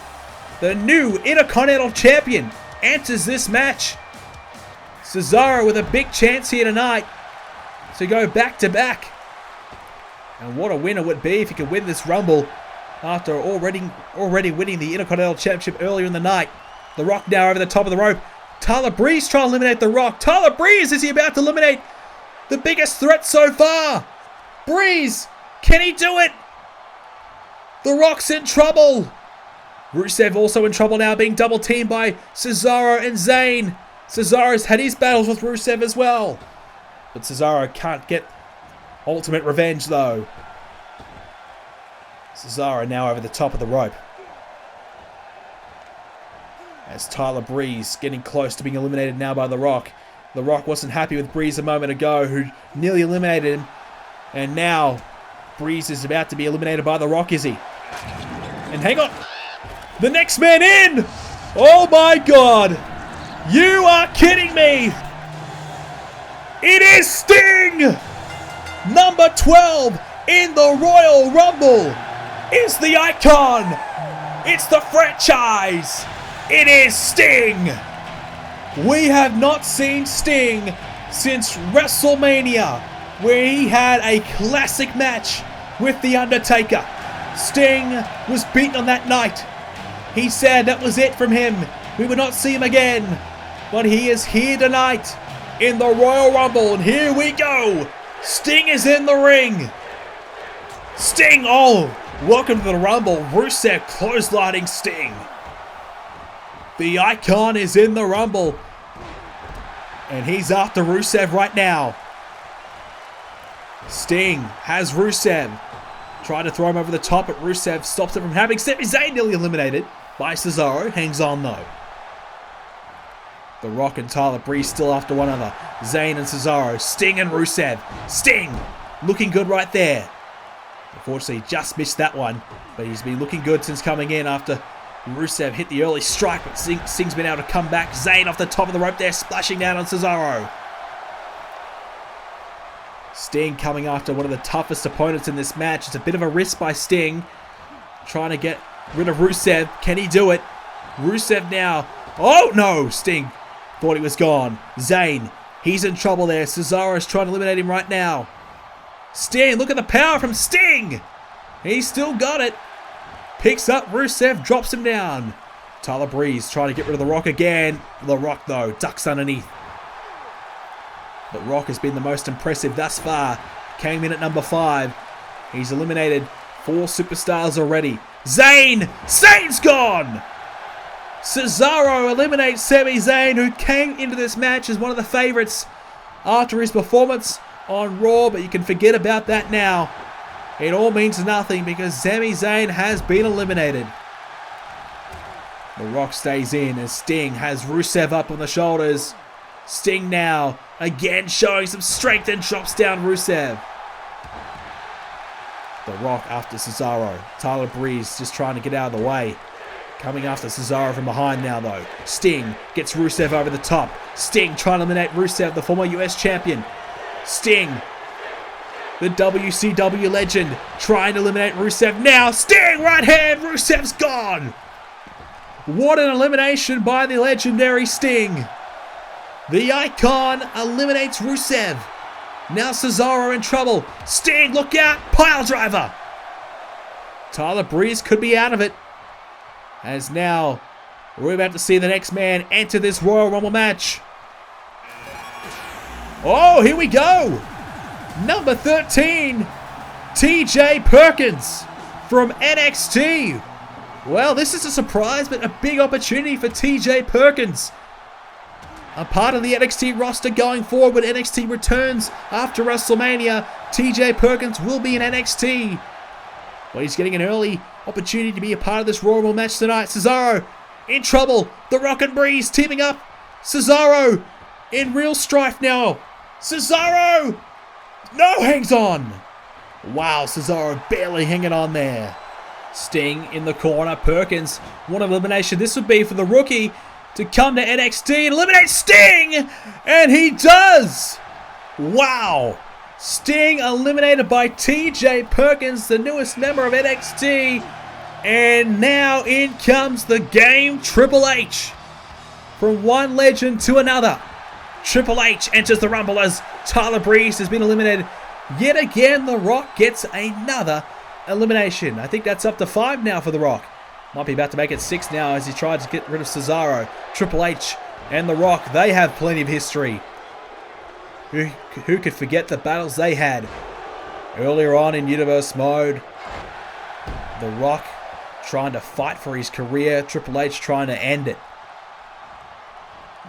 the new Intercontinental Champion, enters this match. Cesaro with a big chance here tonight to go back-to-back. And what a win it would be if he could win this Rumble after already winning the Intercontinental Championship earlier in the night. The Rock now over the top of the rope. Tyler Breeze trying to eliminate The Rock. Tyler Breeze, is he about to eliminate the biggest threat so far? Breeze, can he do it? The Rock's in trouble. Rusev also in trouble now, being double teamed by Cesaro and Zayn. Cesaro's had his battles with Rusev as well. But Cesaro can't get ultimate revenge though. Cesaro now over the top of the rope. As Tyler Breeze getting close to being eliminated now by The Rock. The Rock wasn't happy with Breeze a moment ago, who nearly eliminated him. And now Breeze is about to be eliminated by The Rock, is he? And hang on. The next man in! Oh my God! You are kidding me! It is Sting! Number 12 in the Royal Rumble is the icon! It's the franchise! It is Sting! We have not seen Sting since WrestleMania, where he had a classic match with The Undertaker. Sting was beaten on that night. He said that was it from him. We would not see him again. But he is here tonight in the Royal Rumble. And here we go. Sting is in the ring. Sting, oh, welcome to the Rumble. Rusev clotheslining Sting. The icon is in the Rumble. And he's after Rusev right now. Sting has Rusev. Trying to throw him over the top, but Rusev stops it from happening. Sami Zayn nearly eliminated by Cesaro. Hangs on though. The Rock and Tyler Breeze still after one another. Zayn and Cesaro. Sting and Rusev. Sting looking good right there. Unfortunately, just missed that one. But he's been looking good since coming in after Rusev hit the early strike. But Sting's been able to come back. Zayn off the top of the rope there, splashing down on Cesaro. Sting coming after one of the toughest opponents in this match. It's a bit of a risk by Sting. Trying to get rid of Rusev. Can he do it? Rusev now. Oh no! Sting thought he was gone. Zayn, he's in trouble there. Cesaro's trying to eliminate him right now. Sting, look at the power from Sting! He's still got it. Picks up Rusev, drops him down. Tyler Breeze trying to get rid of The Rock again. The Rock though, ducks underneath. But Rock has been the most impressive thus far. Came in at number 5. He's eliminated 4 superstars already. Zayn! Zayn's gone! Cesaro eliminates Sami Zayn, who came into this match as one of the favorites after his performance on Raw, but you can forget about that now. It all means nothing because Sami Zayn has been eliminated. The Rock stays in as Sting has Rusev up on the shoulders. Sting now, again showing some strength and drops down Rusev. The Rock after Cesaro. Tyler Breeze just trying to get out of the way. Coming after Cesaro from behind now though. Sting gets Rusev over the top. Sting trying to eliminate Rusev, the former US champion. Sting, the WCW legend, trying to eliminate Rusev now. Sting, right hand, Rusev's gone. What an elimination by the legendary Sting. The Icon eliminates Rusev. Now Cesaro in trouble. Sting, look out, pile driver. Tyler Breeze could be out of it. As now, we're about to see the next man enter this Royal Rumble match. Oh, here we go. Number 13, TJ Perkins from NXT. Well, this is a surprise, but a big opportunity for TJ Perkins. A part of the NXT roster going forward when NXT returns after WrestleMania. TJ Perkins will be in NXT. But he's getting an early opportunity to be a part of this Royal Rumble match tonight. Cesaro in trouble. The Rock and Breeze teaming up. Cesaro in real strife now. Cesaro! No, hangs on. Wow, Cesaro barely hanging on there. Sting in the corner. Perkins, what an elimination this would be for the rookie to come to NXT and eliminate Sting! And he does! Wow! Sting eliminated by TJ Perkins, the newest member of NXT. And now in comes the game, Triple H. From one legend to another. Triple H enters the Rumble as Tyler Breeze has been eliminated. Yet again, The Rock gets another elimination. I think that's up to 5 now for The Rock. Might be about to make it 6 now as he tried to get rid of Cesaro. Triple H and The Rock, they have plenty of history. Who could forget the battles they had earlier on in Universe Mode? The Rock trying to fight for his career. Triple H trying to end it.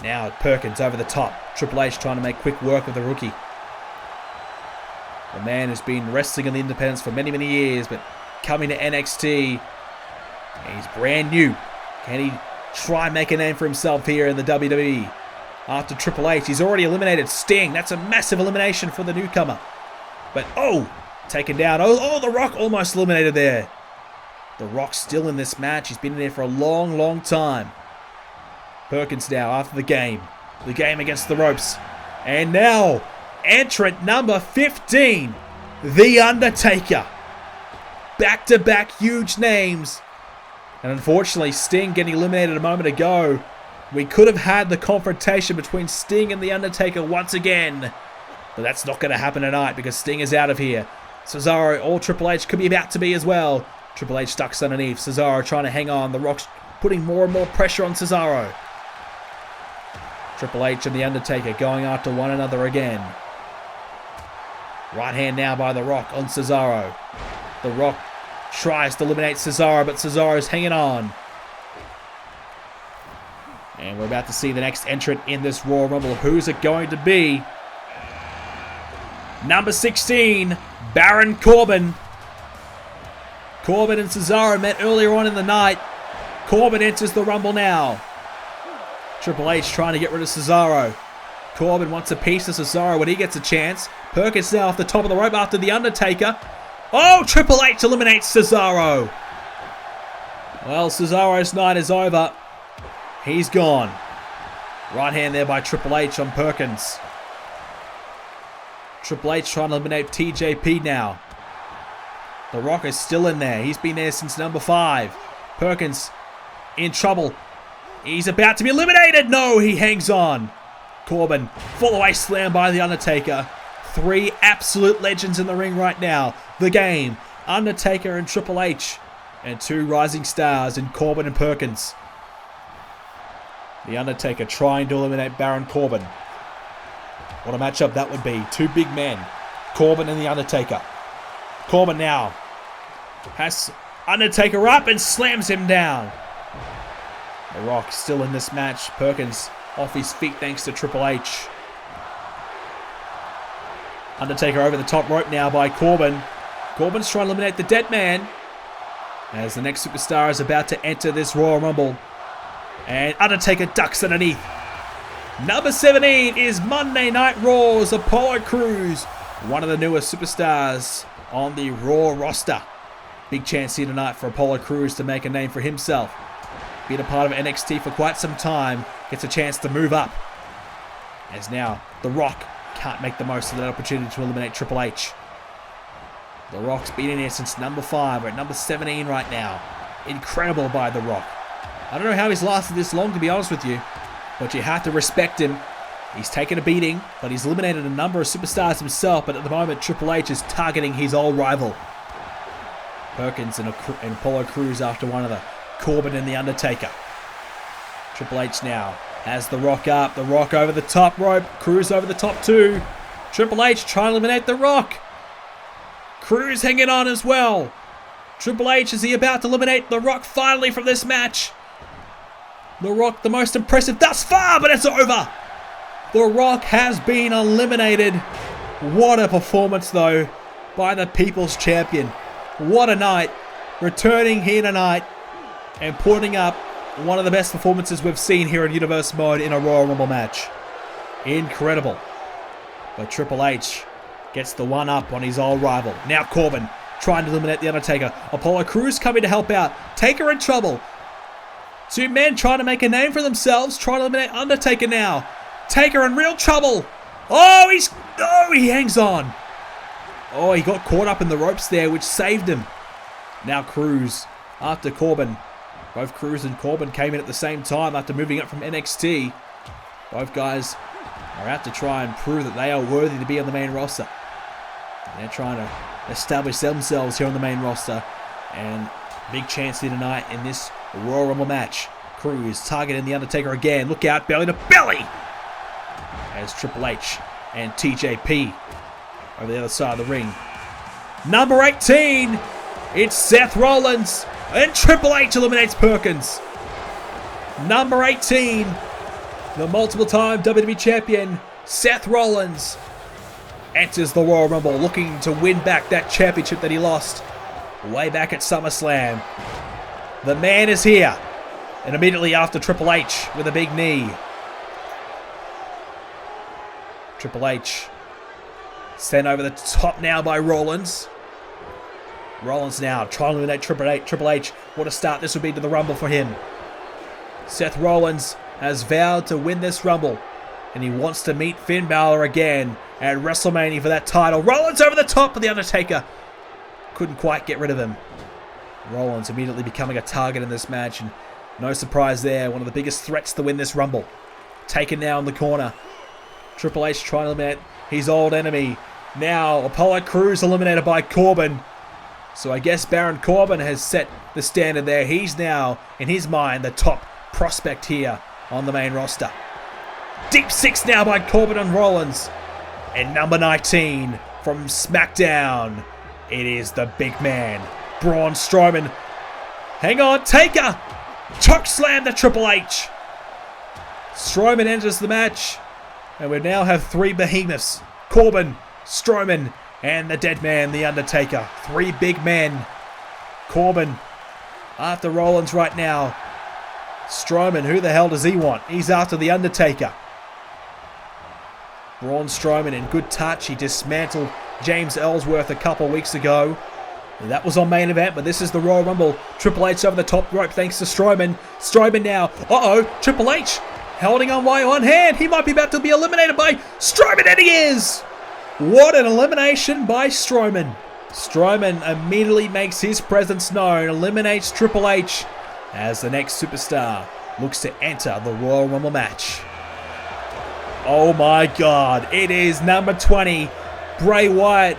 Now Perkins over the top. Triple H trying to make quick work of the rookie. The man has been wrestling in the independents for many, many years, but coming to NXT, he's brand new. Can he try and make a name for himself here in the WWE? After Triple H, he's already eliminated Sting. That's a massive elimination for the newcomer. But, oh, taken down. Oh, The Rock almost eliminated there. The Rock's still in this match. He's been in there for a long, long time. Perkins now after the game. The game against the ropes. And now, entrant number 15, The Undertaker. Back-to-back huge names. And unfortunately, Sting getting eliminated a moment ago. We could have had the confrontation between Sting and The Undertaker once again. But that's not going to happen tonight because Sting is out of here. Cesaro or Triple H could be about to be as well. Triple H stuck underneath. Cesaro trying to hang on. The Rock's putting more and more pressure on Cesaro. Triple H and The Undertaker going after one another again. Right hand now by The Rock on Cesaro. The Rock tries to eliminate Cesaro, but Cesaro's hanging on. And we're about to see the next entrant in this Royal Rumble. Who's it going to be? Number 16, Baron Corbin. Corbin and Cesaro met earlier on in the night. Corbin enters the Rumble now. Triple H trying to get rid of Cesaro. Corbin wants a piece of Cesaro when he gets a chance. Perkins now off the top of the rope after The Undertaker. Oh, Triple H eliminates Cesaro. Well, Cesaro's night is over. He's gone. Right hand there by Triple H on Perkins. Triple H trying to eliminate TJP now. The Rock is still in there. He's been there since number 5. Perkins in trouble. He's about to be eliminated. No, he hangs on. Corbin, full away slam by The Undertaker. 3 absolute legends in the ring right now. The Game, Undertaker and Triple H. And 2 rising stars in Corbin and Perkins. The Undertaker trying to eliminate Baron Corbin. What a matchup that would be. 2 big men. Corbin and The Undertaker. Corbin now has Undertaker up and slams him down. The Rock still in this match. Perkins off his feet thanks to Triple H. Undertaker over the top rope now by Corbin. Corbin's trying to eliminate the dead man. As the next superstar is about to enter this Royal Rumble. And Undertaker ducks underneath. Number 17 is Monday Night Raw's Apollo Crews, one of the newest superstars on the Raw roster. Big chance here tonight for Apollo Crews to make a name for himself. Been a part of NXT for quite some time, gets a chance to move up. As now, The Rock can't make the most of that opportunity to eliminate Triple H. The Rock's been in here since number 5. We're at number 17 right now. Incredible by The Rock. I don't know how he's lasted this long, to be honest with you, but you have to respect him. He's taken a beating, but he's eliminated a number of superstars himself, but at the moment Triple H is targeting his old rival. Perkins and Apollo Crews after one of the Corbin and the Undertaker. Triple H now has The Rock up. The Rock over the top rope. Crews over the top too. Triple H trying to eliminate The Rock. Crews hanging on as well. Triple H, is he about to eliminate The Rock finally from this match? The Rock, the most impressive thus far, but it's over. The Rock has been eliminated. What a performance though by the People's Champion. What a night. Returning here tonight and putting up one of the best performances we've seen here in Universe Mode in a Royal Rumble match. Incredible. But Triple H gets the one up on his old rival. Now Corbin trying to eliminate the Undertaker. Apollo Crews coming to help out. Taker in trouble. Two men trying to make a name for themselves. Trying to eliminate Undertaker now. Taker in real trouble. Oh, he hangs on. Oh, he got caught up in the ropes there, which saved him. Now Crews after Corbin. Both Crews and Corbin came in at the same time after moving up from NXT. Both guys are out to try and prove that they are worthy to be on the main roster. They're trying to establish themselves here on the main roster. And big chance here tonight in this Royal Rumble match. Crews targeting the Undertaker again. Look out, belly to belly. As Triple H and TJP over the other side of the ring. Number 18, it's Seth Rollins. And Triple H eliminates Perkins. Number 18, the multiple-time WWE Champion, Seth Rollins, enters the Royal Rumble looking to win back that championship that he lost way back at SummerSlam. The man is here. And immediately after Triple H with a big knee. Triple H sent over the top now by Rollins. Rollins now trying to eliminate Triple H. What a start this would be to the Rumble for him. Seth Rollins has vowed to win this Rumble. And he wants to meet Finn Balor again at WrestleMania for that title. Rollins over the top of the Undertaker. Couldn't quite get rid of him. Rollins immediately becoming a target in this match. And no surprise there. One of the biggest threats to win this Rumble. Taken now in the corner. Triple H trying to eliminate his old enemy. Now Apollo Crews eliminated by Corbin. So I guess Baron Corbin has set the standard there. He's now, in his mind, the top prospect here on the main roster. Deep 6 now by Corbin and Rollins. And number 19 from SmackDown. It is the big man, Braun Strowman. Hang on, Taker! Choke slam to Triple H. Strowman enters the match. And we now have 3 behemoths. Corbin, Strowman, and the dead man, The Undertaker. 3 big men. Corbin after Rollins right now. Strowman, who the hell does he want? He's after The Undertaker. Braun Strowman in good touch. He dismantled James Ellsworth a couple weeks ago. And that was on main event, but this is the Royal Rumble. Triple H over the top rope thanks to Strowman. Strowman now. Uh-oh, Triple H holding on by one hand. He might be about to be eliminated by Strowman, and he is! What an elimination by Strowman. Strowman immediately makes his presence known, eliminates Triple H as the next superstar looks to enter the Royal Rumble match. Oh my God, it is number 20, Bray Wyatt.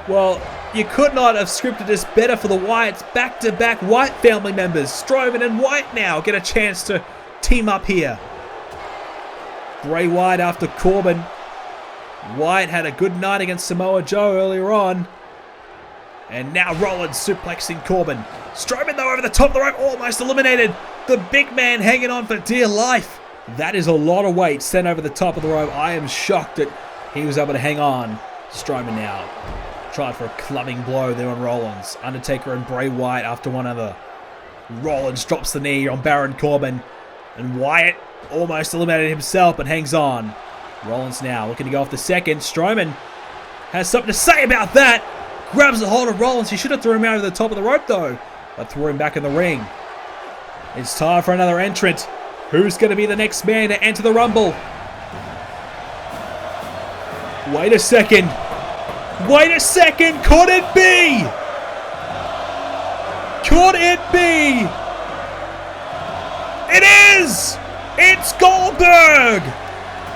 Well, you could not have scripted this better for the Wyatts. Back-to-back Wyatt family members, Strowman and Wyatt now get a chance to team up here. Bray Wyatt after Corbin. Wyatt had a good night against Samoa Joe earlier on. And now Rollins suplexing Corbin. Strowman though over the top of the rope, almost eliminated. The big man hanging on for dear life. That is a lot of weight sent over the top of the rope. I am shocked that he was able to hang on. Strowman now tried for a clubbing blow there on Rollins. Undertaker and Bray Wyatt after one another. Rollins drops the knee on Baron Corbin. And Wyatt almost eliminated himself, but hangs on. Rollins now looking to go off the second. Strowman has something to say about that. Grabs a hold of Rollins. He should have thrown him out of the top of the rope though, but threw him back in the ring. It's time for another entrant. Who's going to be the next man to enter the Rumble? Wait a second. Wait a second. Could it be? Could it be? It is! It's Goldberg!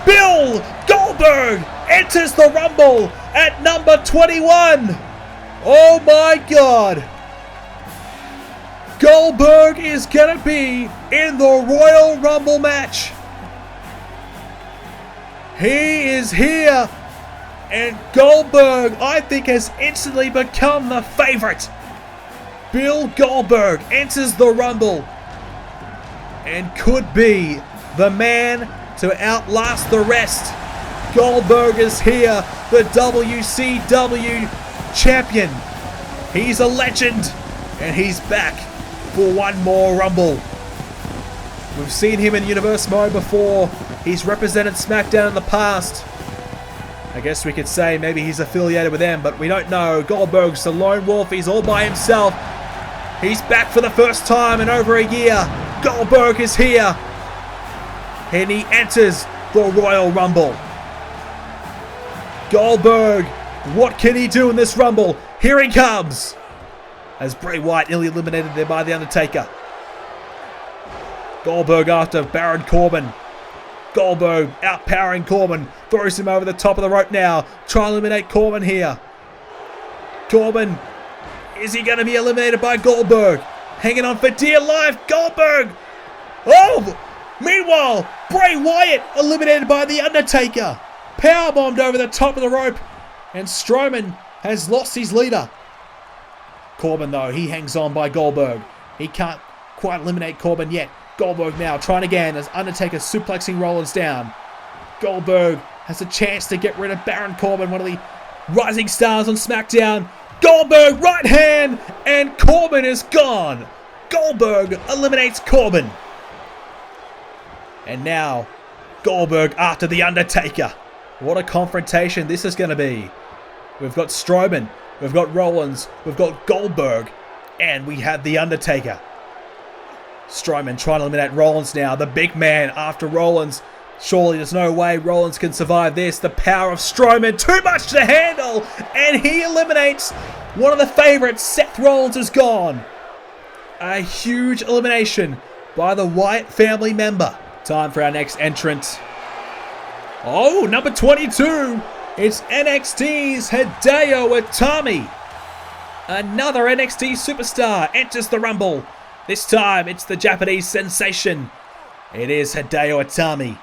Bill Goldberg enters the Rumble at number 21. Oh my God. Goldberg is going to be in the Royal Rumble match. He is here. And Goldberg, I think, has instantly become the favorite. Bill Goldberg enters the Rumble and could be the man to outlast the rest. Goldberg is here, the WCW champion. He's a legend, and he's back for one more Rumble. We've seen him in Universe Mode before. He's represented SmackDown in the past. I guess we could say maybe he's affiliated with them, but we don't know. Goldberg's the lone wolf. He's all by himself. He's back for the first time in over a year. Goldberg is here. And he enters the Royal Rumble. Goldberg, what can he do in this Rumble? Here he comes. As Bray Wyatt nearly eliminated there by The Undertaker. Goldberg after Baron Corbin. Goldberg outpowering Corbin. Throws him over the top of the rope now. Try and eliminate Corbin here. Corbin. Is he going to be eliminated by Goldberg? Hanging on for dear life. Goldberg. Oh! Meanwhile, Bray Wyatt eliminated by The Undertaker. Powerbombed over the top of the rope. And Strowman has lost his leader. Corbin, though, he hangs on by Goldberg. He can't quite eliminate Corbin yet. Goldberg now trying again as Undertaker suplexing Rollins down. Goldberg has a chance to get rid of Baron Corbin, one of the rising stars on SmackDown. Goldberg, right hand, and Corbin is gone. Goldberg eliminates Corbin. And now, Goldberg after The Undertaker. What a confrontation this is going to be. We've got Strowman, we've got Rollins, we've got Goldberg, and we have The Undertaker. Strowman trying to eliminate Rollins now. The big man after Rollins. Surely there's no way Rollins can survive this. The power of Strowman. Too much to handle. And he eliminates one of the favorites. Seth Rollins is gone. A huge elimination by the Wyatt family member. Time for our next entrant. Oh, number 22. It's NXT's Hideo Itami. Another NXT superstar enters the Rumble. This time, it's the Japanese sensation. It is Hideo Itami.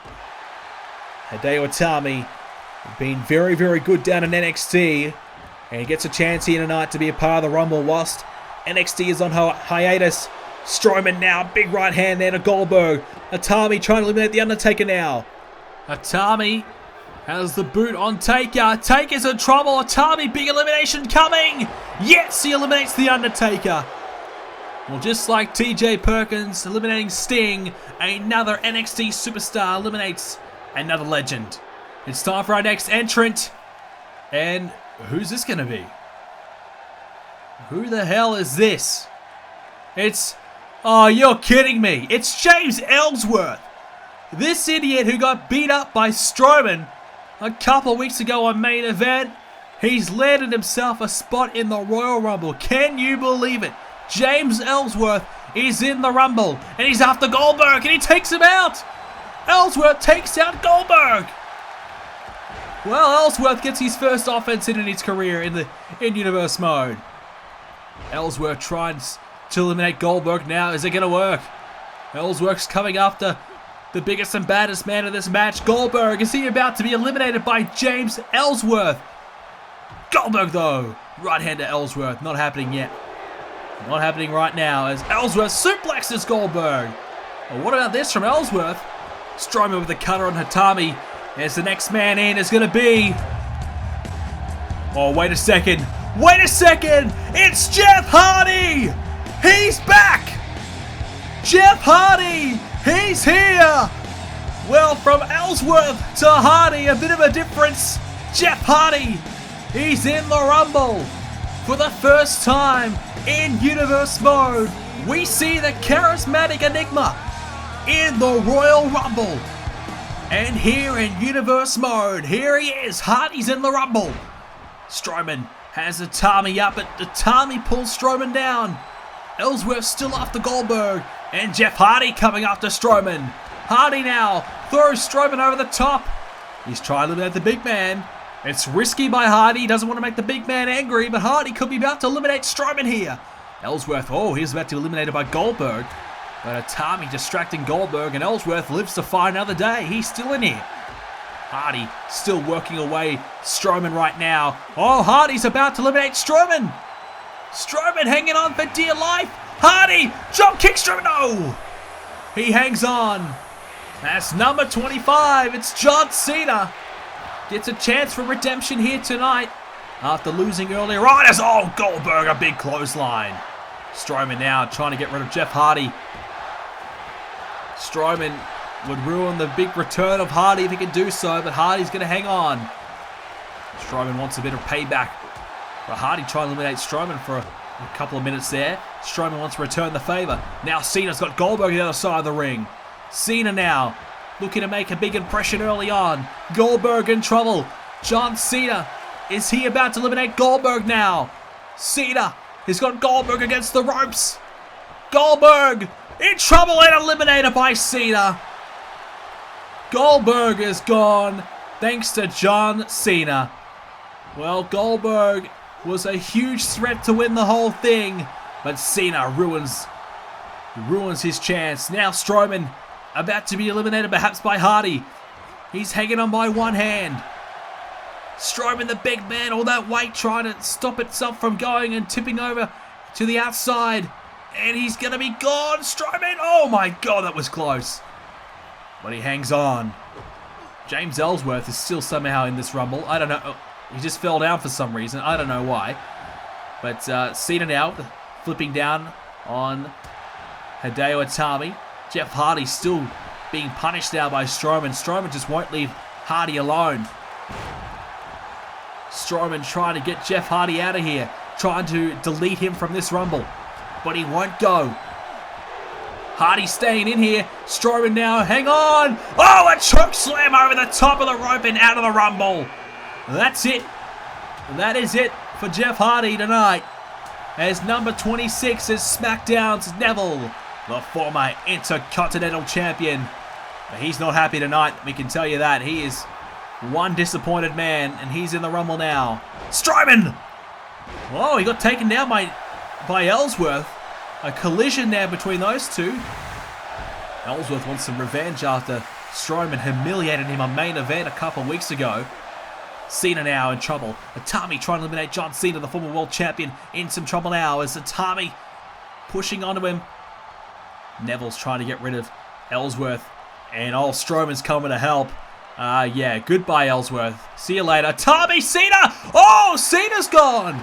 Hideo Itami been very, very good down in NXT. And he gets a chance here tonight to be a part of the Rumble whilst NXT is on hiatus. Strowman now, big right hand there to Goldberg. Itami trying to eliminate The Undertaker now. Itami has the boot on Taker. Taker's in trouble. Itami, big elimination coming. Yes, he eliminates The Undertaker. Well, just like TJ Perkins eliminating Sting, another NXT superstar eliminates another legend. It's time for our next entrant. And who's this going to be? Who the hell is this? Oh, you're kidding me. It's James Ellsworth. This idiot who got beat up by Strowman a couple of weeks ago on Main Event. He's landed himself a spot in the Royal Rumble. Can you believe it? James Ellsworth is in the Rumble, and he's after Goldberg, and he takes him out. Ellsworth takes out Goldberg. Well, Ellsworth gets his first offense in his career in Universe Mode. Ellsworth tries to eliminate Goldberg now. Is it going to work? Ellsworth's coming after the biggest and baddest man of this match, Goldberg. Is he about to be eliminated by James Ellsworth? Goldberg, though. Right hand to Ellsworth. Not happening yet. Not happening right now as Ellsworth suplexes Goldberg. Well, what about this from Ellsworth? Strowman with the cutter on Itami. As the next man in is going to be... Oh, wait a second. Wait a second. It's Jeff Hardy. He's back. Jeff Hardy. He's here. Well, from Ellsworth to Hardy, a bit of a difference. Jeff Hardy, he's in the Rumble. For the first time in Universe mode, we see the charismatic Enigma in the Royal Rumble. And here in Universe mode, here he is. Hardy's in the Rumble. Strowman has Itami up, but Itami pulls Strowman down. Ellsworth still after Goldberg, and Jeff Hardy coming after Strowman. Hardy now throws Strowman over the top. He's trying to eliminate the big man. It's risky by Hardy. He doesn't want to make the big man angry, but Hardy could be about to eliminate Strowman here. Ellsworth, oh, he's about to be eliminated by Goldberg. But Itami distracting Goldberg, and Ellsworth lives to fight another day. He's still in here. Hardy still working away Strowman right now. Oh, Hardy's about to eliminate Strowman. Strowman hanging on for dear life. Hardy, jump kick Strowman. No! He hangs on. That's number 25. It's John Cena. Gets a chance for redemption here tonight after losing earlier on. As oh, Goldberg, a big clothesline. Strowman now trying to get rid of Jeff Hardy. Strowman would ruin the big return of Hardy if he could do so, but Hardy's going to hang on. Strowman wants a bit of payback. But Hardy trying to eliminate Strowman for a couple of minutes there. Strowman wants to return the favor. Now Cena's got Goldberg on the other side of the ring. Cena now looking to make a big impression early on. Goldberg in trouble. John Cena, is he about to eliminate Goldberg now? Cena has got Goldberg against the ropes. Goldberg in trouble and eliminated by Cena. Goldberg is gone thanks to John Cena. Well, Goldberg was a huge threat to win the whole thing, but Cena ruins his chance. Now Strowman about to be eliminated perhaps by Hardy. He's hanging on by one hand. Strowman, the big man, all that weight trying to stop itself from going and tipping over to the outside. And he's going to be gone. Strowman, oh my God, that was close. But he hangs on. James Ellsworth is still somehow in this Rumble. I don't know. Oh, he just fell down for some reason. I don't know why. But Cena now flipping down on Hideo Itami. Jeff Hardy still being punished now by Strowman. Strowman just won't leave Hardy alone. Strowman trying to get Jeff Hardy out of here. Trying to delete him from this Rumble. But he won't go. Hardy staying in here. Strowman now, hang on. Oh, a choke slam over the top of the rope and out of the Rumble. That's it. That is it for Jeff Hardy tonight. As number 26 is SmackDown's Neville, the former Intercontinental Champion. But he's not happy tonight, we can tell you that. He is one disappointed man, and he's in the Rumble now. Strowman! Oh, he got taken down by Ellsworth. A collision there between those two. Ellsworth wants some revenge after Strowman humiliated him on main event a couple of weeks ago. Cena now in trouble. Itami trying to eliminate John Cena, the former world champion, in some trouble now as Itami pushing onto him. Neville's trying to get rid of Ellsworth. And oh, Strowman's coming to help. Yeah, goodbye Ellsworth. See you later. Itami, Cena! Oh, Cena's gone!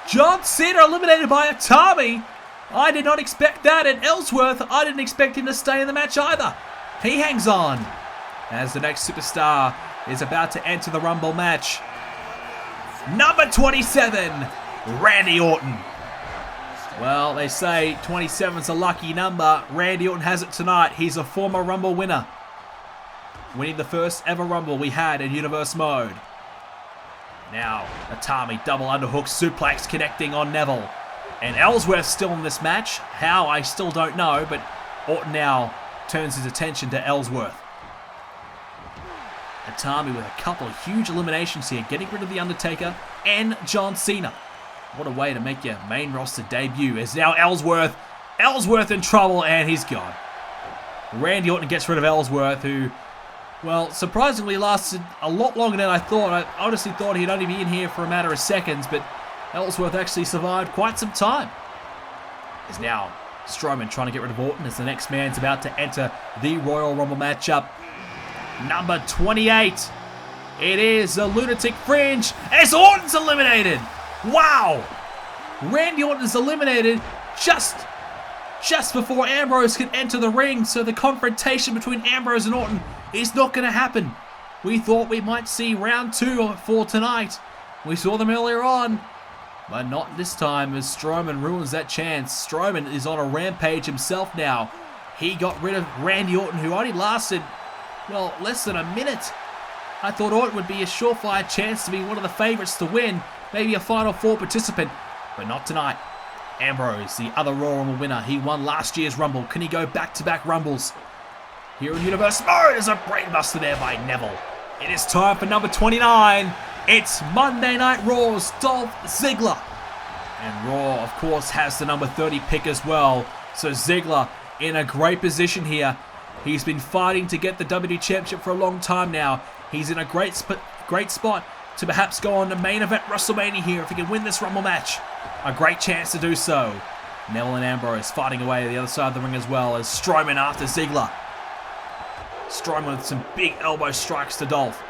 John Cena eliminated by Itami. I did not expect that. And Ellsworth, I didn't expect him to stay in the match either. He hangs on as the next superstar is about to enter the Rumble match. Number 27, Randy Orton. Well, they say 27's a lucky number. Randy Orton has it tonight. He's a former Rumble winner, winning the first ever Rumble we had in Universe mode. Now, Itami double underhook suplex connecting on Neville. And Ellsworth still in this match. How, I still don't know, but Orton now turns his attention to Ellsworth. Itami with a couple of huge eliminations here, getting rid of The Undertaker and John Cena. What a way to make your main roster debut. As now Ellsworth in trouble, and he's gone. Randy Orton gets rid of Ellsworth, who, well, surprisingly lasted a lot longer than I thought. I honestly thought he'd only be in here for a matter of seconds, but Ellsworth actually survived quite some time. Is now Strowman trying to get rid of Orton as the next man's about to enter the Royal Rumble matchup. Number 28. It is the Lunatic Fringe as Orton's eliminated. Wow! Randy Orton is eliminated just just before Ambrose can enter the ring, so the confrontation between Ambrose and Orton is not going to happen. We thought we might see round 2 for tonight. We saw them earlier on, but not this time as Strowman ruins that chance. Strowman is on a rampage himself now. He got rid of Randy Orton, who only lasted, well, less than a minute. I thought Orton would be a surefire chance to be one of the favourites to win, maybe a Final 4 participant, but not tonight. Ambrose, the other Raw Rumble winner, he won last year's Rumble. Can he go back-to-back Rumbles? Here in Universe Mode, there's a brainbuster there by Neville. It is time for number 29. It's Monday Night Raw's Dolph Ziggler. And Raw, of course, has the number 30 pick as well. So Ziggler in a great position here. He's been fighting to get the WWE Championship for a long time now. He's in a great spot to perhaps go on to main event WrestleMania here if he can win this Rumble match. A great chance to do so. Neville and Ambrose fighting away at the other side of the ring as well as Strowman after Ziggler. Strowman with some big elbow strikes to Dolph.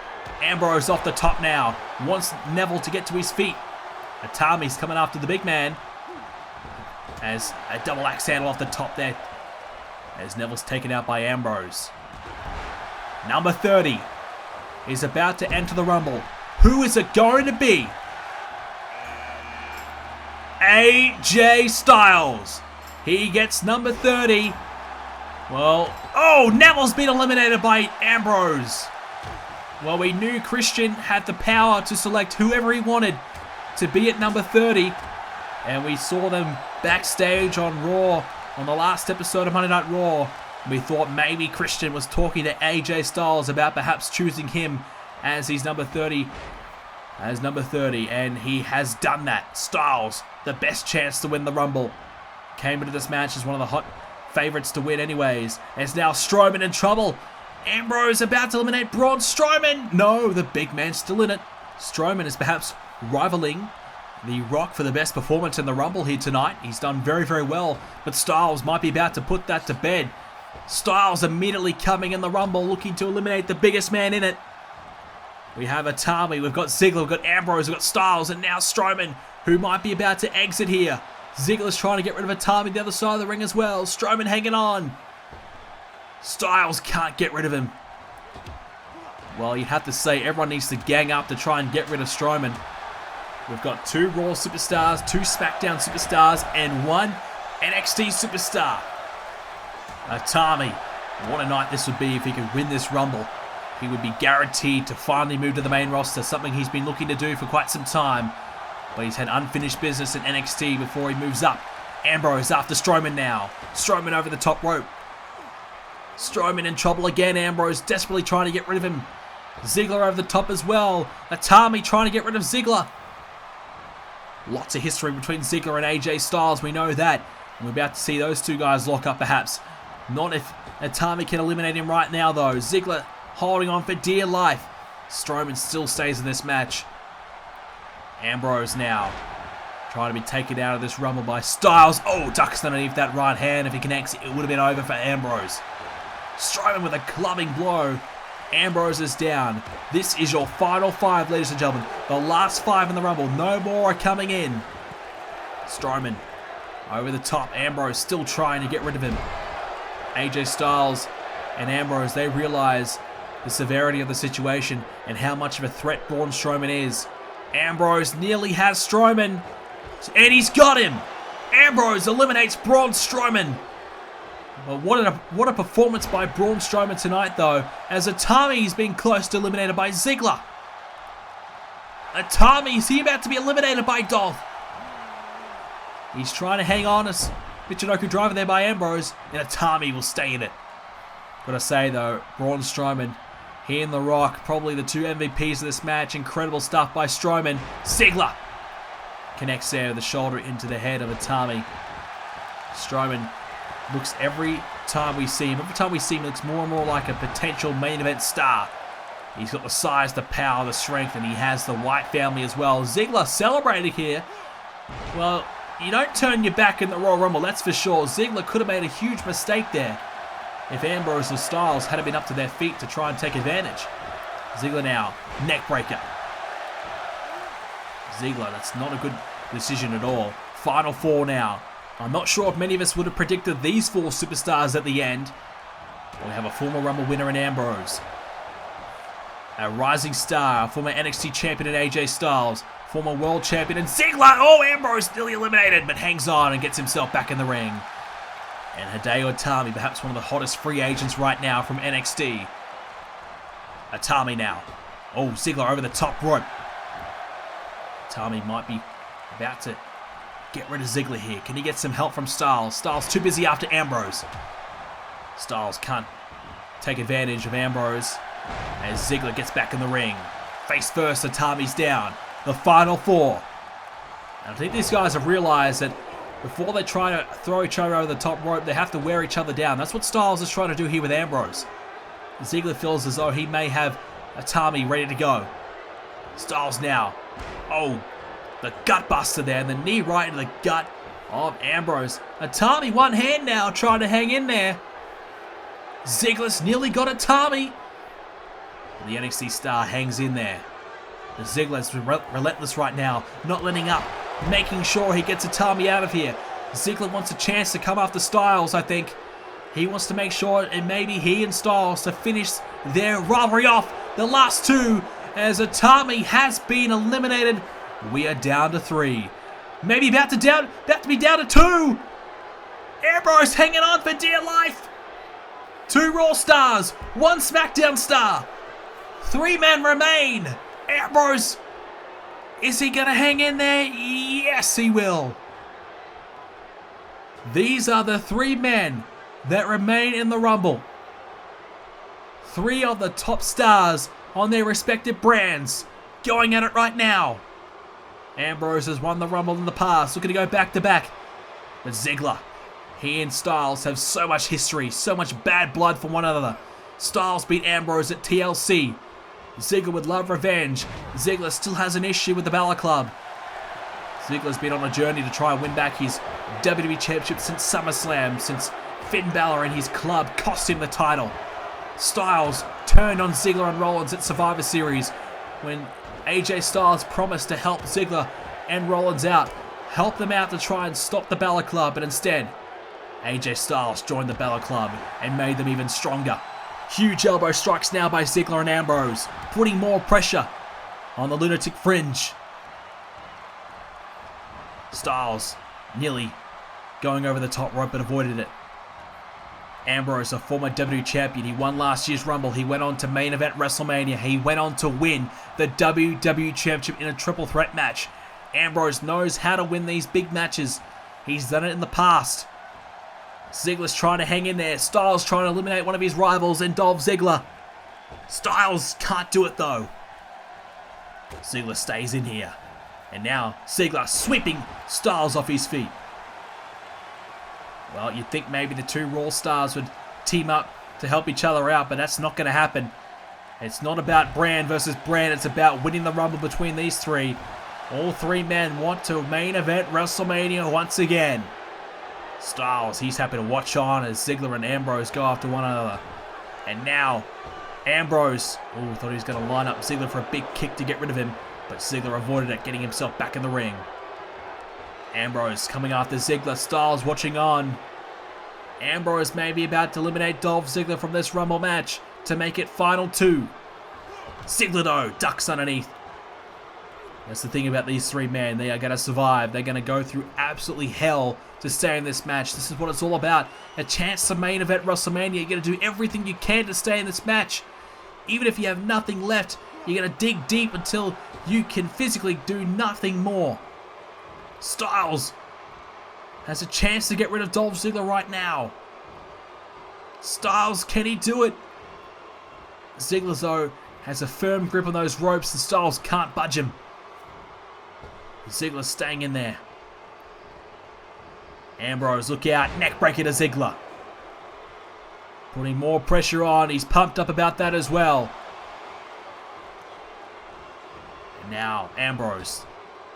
Ambrose off the top now. Wants Neville to get to his feet. Atami's coming after the big man. As a double axe handle off the top there. As Neville's taken out by Ambrose. Number 30 is about to enter the Rumble. Who is it going to be? AJ Styles. He gets number 30. Well, oh, Neville's been eliminated by Ambrose. Well, we knew Christian had the power to select whoever he wanted to be at number 30. And we saw them backstage on Raw on the last episode of Monday Night Raw. We thought maybe Christian was talking to AJ Styles about perhaps choosing him as his number 30. And he has done that. Styles, the best chance to win the Rumble. Came into this match as one of the hot favorites to win anyways. And it's now Strowman in trouble. Ambrose about to eliminate Braun Strowman. No, the big man's still in it. Strowman is perhaps rivaling The Rock for the best performance in the Rumble here tonight. He's done very, very well. But Styles might be about to put that to bed. Styles immediately coming in the Rumble, looking to eliminate the biggest man in it. We have Atami, we've got Ziggler, we've got Ambrose, we've got Styles, and now Strowman, who might be about to exit here. Ziggler's trying to get rid of Atami the other side of the ring as well. Strowman hanging on. Styles can't get rid of him. Well, you'd have to say everyone needs to gang up to try and get rid of Strowman. We've got 2 Raw superstars, 2 SmackDown superstars, and 1 NXT superstar. Atami, what a night this would be if he could win this Rumble. He would be guaranteed to finally move to the main roster, something he's been looking to do for quite some time. But he's had unfinished business in NXT before he moves up. Ambrose after Strowman now. Strowman over the top rope. Strowman in trouble again. Ambrose desperately trying to get rid of him. Ziggler over the top as well. Atami trying to get rid of Ziggler. Lots of history between Ziggler and AJ Styles, we know that. And we're about to see those 2 guys lock up perhaps. Not if Atami can eliminate him right now though. Ziggler holding on for dear life. Strowman still stays in this match. Ambrose now trying to be taken out of this Rumble by Styles. Oh, ducks underneath that right hand. If he can exit, it would have been over for Ambrose. Strowman with a clubbing blow. Ambrose is down. This is your final 5, ladies and gentlemen. The last 5 in the Rumble. No more are coming in. Strowman over the top. Ambrose still trying to get rid of him. AJ Styles and Ambrose, they realize the severity of the situation and how much of a threat Braun Strowman is. Ambrose nearly has Strowman, and he's got him. Ambrose eliminates Braun Strowman. Well, what a performance by Braun Strowman tonight, though, as Atami's been close to eliminated by Ziggler. Atami, is he about to be eliminated by Dolph? He's trying to hang on as Michinoku driver there by Ambrose, and Atami will stay in it. Gotta say, though, Braun Strowman, he and The Rock, probably the 2 MVPs of this match. Incredible stuff by Strowman. Ziggler connects there with the shoulder into the head of Atami. Strowman looks every time we see him, he looks more and more like a potential main event star. He's got the size, the power, the strength, and he has the Wyatt family as well. Ziggler celebrating here. Well, you don't turn your back in the Royal Rumble, that's for sure. Ziggler could have made a huge mistake there if Ambrose or Styles hadn't been up to their feet to try and take advantage. Ziggler now, neck breaker. Ziggler, that's not a good decision at all. Final 4 now. I'm not sure if many of us would have predicted these 4 superstars at the end. We have a former Rumble winner in Ambrose, a rising star, a former NXT champion in AJ Styles, former world champion in Ziggler. Oh, Ambrose nearly eliminated, but hangs on and gets himself back in the ring. And Hideo Itami, perhaps one of the hottest free agents right now from NXT. Itami now. Oh, Ziggler over the top rope. Itami might be about to get rid of Ziggler here. Can he get some help from Styles? Styles too busy after Ambrose. Styles can't take advantage of Ambrose as Ziggler gets back in the ring. Face first, Itami's down. The final 4. And I think these guys have realized that before they try to throw each other over the top rope, they have to wear each other down. That's what Styles is trying to do here with Ambrose. Ziggler feels as though he may have Itami ready to go. Styles now. Oh, the gut buster there, and the knee right into the gut of Ambrose. Itami one hand now, trying to hang in there. Ziggler's nearly got Itami. The NXT star hangs in there. The Ziggler's relentless right now, not letting up, making sure he gets Itami out of here. Ziggler wants a chance to come after Styles, I think. He wants to make sure, and maybe he and Styles, to finish their rivalry off. The last 2, as Itami has been eliminated. We are down to 3. Maybe about to be down to 2. Ambrose hanging on for dear life. 2 Raw stars, 1 SmackDown star. 3 men remain. Ambrose, is he going to hang in there? Yes, he will. These are the 3 men that remain in the Rumble. 3 of the top stars on their respective brands going at it right now. Ambrose has won the Rumble in the past, looking to go back to back. But Ziggler, he and Styles have so much history, so much bad blood for one another. Styles beat Ambrose at TLC. Ziggler would love revenge. Ziggler still has an issue with the Balor Club. Ziggler's been on a journey to try and win back his WWE Championship since SummerSlam, since Finn Balor and his club cost him the title. Styles turned on Ziggler and Rollins at Survivor Series when AJ Styles promised to help Ziggler and Rollins out, help them out to try and stop the Balor Club, but instead, AJ Styles joined the Balor Club and made them even stronger. Huge elbow strikes now by Ziggler and Ambrose, putting more pressure on the Lunatic Fringe. Styles nearly going over the top rope but avoided it. Ambrose, a former WWE champion, he won last year's Rumble. He went on to main event WrestleMania. He went on to win the WWE Championship in a triple threat match. Ambrose knows how to win these big matches. He's done it in the past. Ziggler's trying to hang in there. Styles trying to eliminate one of his rivals in Dolph Ziggler. Styles can't do it though. Ziggler stays in here. And now Ziggler sweeping Styles off his feet. Well, you'd think maybe the 2 Raw stars would team up to help each other out, but that's not going to happen. It's not about brand versus brand. It's about winning the Rumble between these 3. All 3 men want to main event WrestleMania once again. Styles, he's happy to watch on as Ziggler and Ambrose go after one another. And now, Ambrose, thought he was going to line up Ziggler for a big kick to get rid of him, but Ziggler avoided it, getting himself back in the ring. Ambrose coming after Ziggler, Styles watching on. Ambrose may be about to eliminate Dolph Ziggler from this Rumble match to make it final 2. Ziggler though, ducks underneath. That's the thing about these 3 men. They are going to survive. They're going to go through absolutely hell to stay in this match. This is what it's all about. A chance to main event WrestleMania. You're going to do everything you can to stay in this match. Even if you have nothing left, you're going to dig deep until you can physically do nothing more. Styles has a chance to get rid of Dolph Ziggler right now. Styles, can he do it? Ziggler, though, has a firm grip on those ropes and Styles can't budge him. Ziggler's staying in there. Ambrose, look out. Neckbreaker to Ziggler. Putting more pressure on. He's pumped up about that as well. And now, Ambrose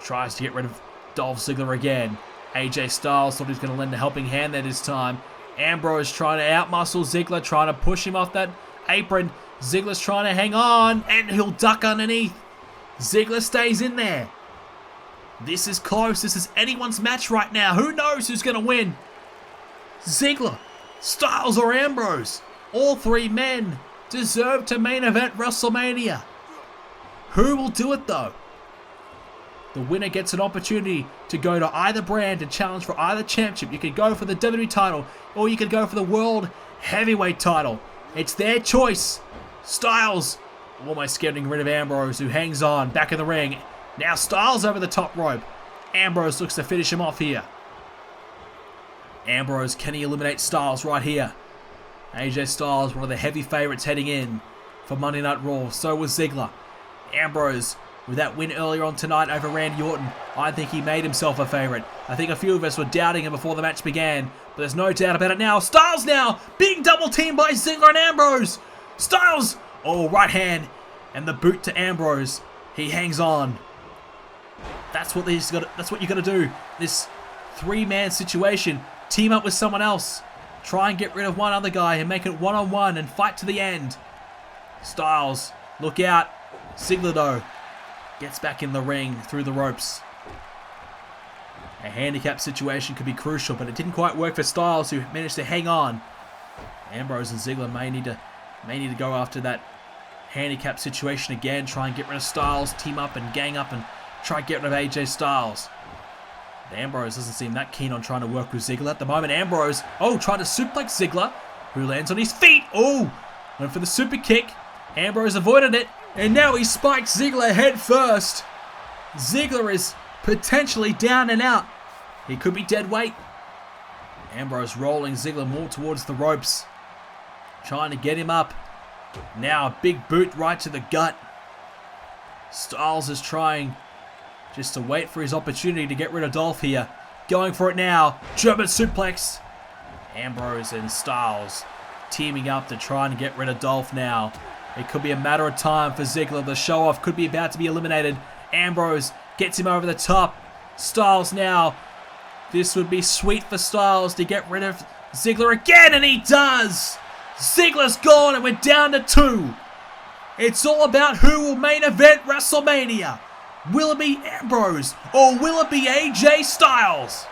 tries to get rid of Dolph Ziggler again. AJ Styles thought he was going to lend a helping hand there this time. Ambrose trying to outmuscle Ziggler, trying to push him off that apron. Ziggler's trying to hang on, and he'll duck underneath. Ziggler stays in there. This is close. This is anyone's match right now. Who knows who's going to win? Ziggler, Styles, or Ambrose. All three men deserve to main event WrestleMania. Who will do it though? The winner gets an opportunity to go to either brand and challenge for either championship. You could go for the WWE title, or you could go for the World Heavyweight title. It's their choice. Styles almost getting rid of Ambrose, who hangs on back in the ring. Now Styles over the top rope. Ambrose looks to finish him off here. Ambrose, can he eliminate Styles right here? AJ Styles, one of the heavy favorites heading in for Monday Night Raw. So was Ziggler. Ambrose, with that win earlier on tonight over Randy Orton, I think he made himself a favorite. I think a few of us were doubting him before the match began, but there's no doubt about it now. Styles now being double teamed by Ziggler and Ambrose. Styles, oh, right hand, and the boot to Ambrose. He hangs on. That's what you got to do. This three-man situation. Team up with someone else. Try and get rid of one other guy and make it one-on-one and fight to the end. Styles, look out. Ziggler, though, gets back in the ring through the ropes. A handicap situation could be crucial, but it didn't quite work for Styles, who managed to hang on. Ambrose and Ziggler may need to go after that handicap situation again. Try and get rid of Styles, team up and gang up and try and get rid of AJ Styles. But Ambrose doesn't seem that keen on trying to work with Ziggler at the moment. Ambrose, tried to suplex Ziggler, who lands on his feet. Went for the super kick. Ambrose avoided it, and now he spikes Ziggler head first. Ziggler is potentially down and out. He could be dead weight. Ambrose rolling Ziggler more towards the ropes, trying to get him up. Now a big boot right to the gut. Styles is trying just to wait for his opportunity to get rid of Dolph here. Going for it now. German suplex. Ambrose and Styles teaming up to try and get rid of Dolph now. It could be a matter of time for Ziggler. The show-off could be about to be eliminated. Ambrose gets him over the top. Styles now. This would be sweet for Styles to get rid of Ziggler again, and he does! Ziggler's gone, and we're down to 2. It's all about who will main event WrestleMania. Will it be Ambrose, or will it be AJ Styles?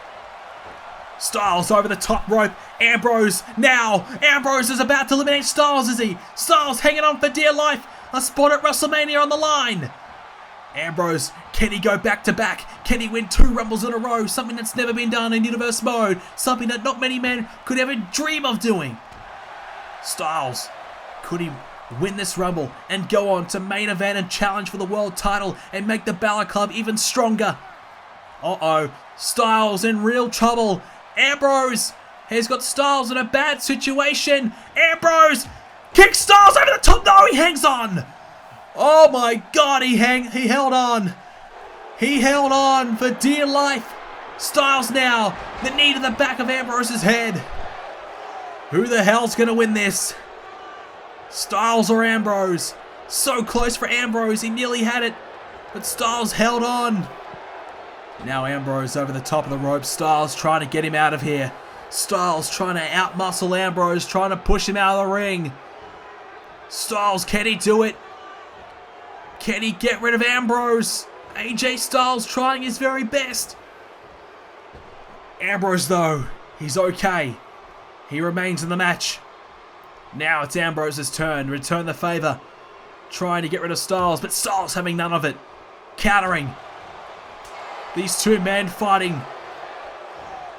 Styles over the top rope. Ambrose now. Ambrose is about to eliminate Styles, is he? Styles hanging on for dear life. A spot at WrestleMania on the line. Ambrose, can he go back to back? Can he win 2 Rumbles in a row? Something that's never been done in Universe mode. Something that not many men could ever dream of doing. Styles, could he win this Rumble and go on to main event and challenge for the world title and make the Balor Club even stronger? Styles in real trouble. Ambrose has got Styles in a bad situation. Ambrose kicks Styles over the top. No, he hangs on. Oh my God, he held on. He held on for dear life. Styles now, the knee to the back of Ambrose's head. Who the hell's going to win this? Styles or Ambrose? So close for Ambrose, he nearly had it. But Styles held on. Now Ambrose over the top of the rope. Styles trying to get him out of here. Styles trying to outmuscle Ambrose, trying to push him out of the ring. Styles, can he do it? Can he get rid of Ambrose? AJ Styles trying his very best. Ambrose, though, he's okay. He remains in the match. Now it's Ambrose's turn. Return the favor. Trying to get rid of Styles, but Styles having none of it. Countering. These two men fighting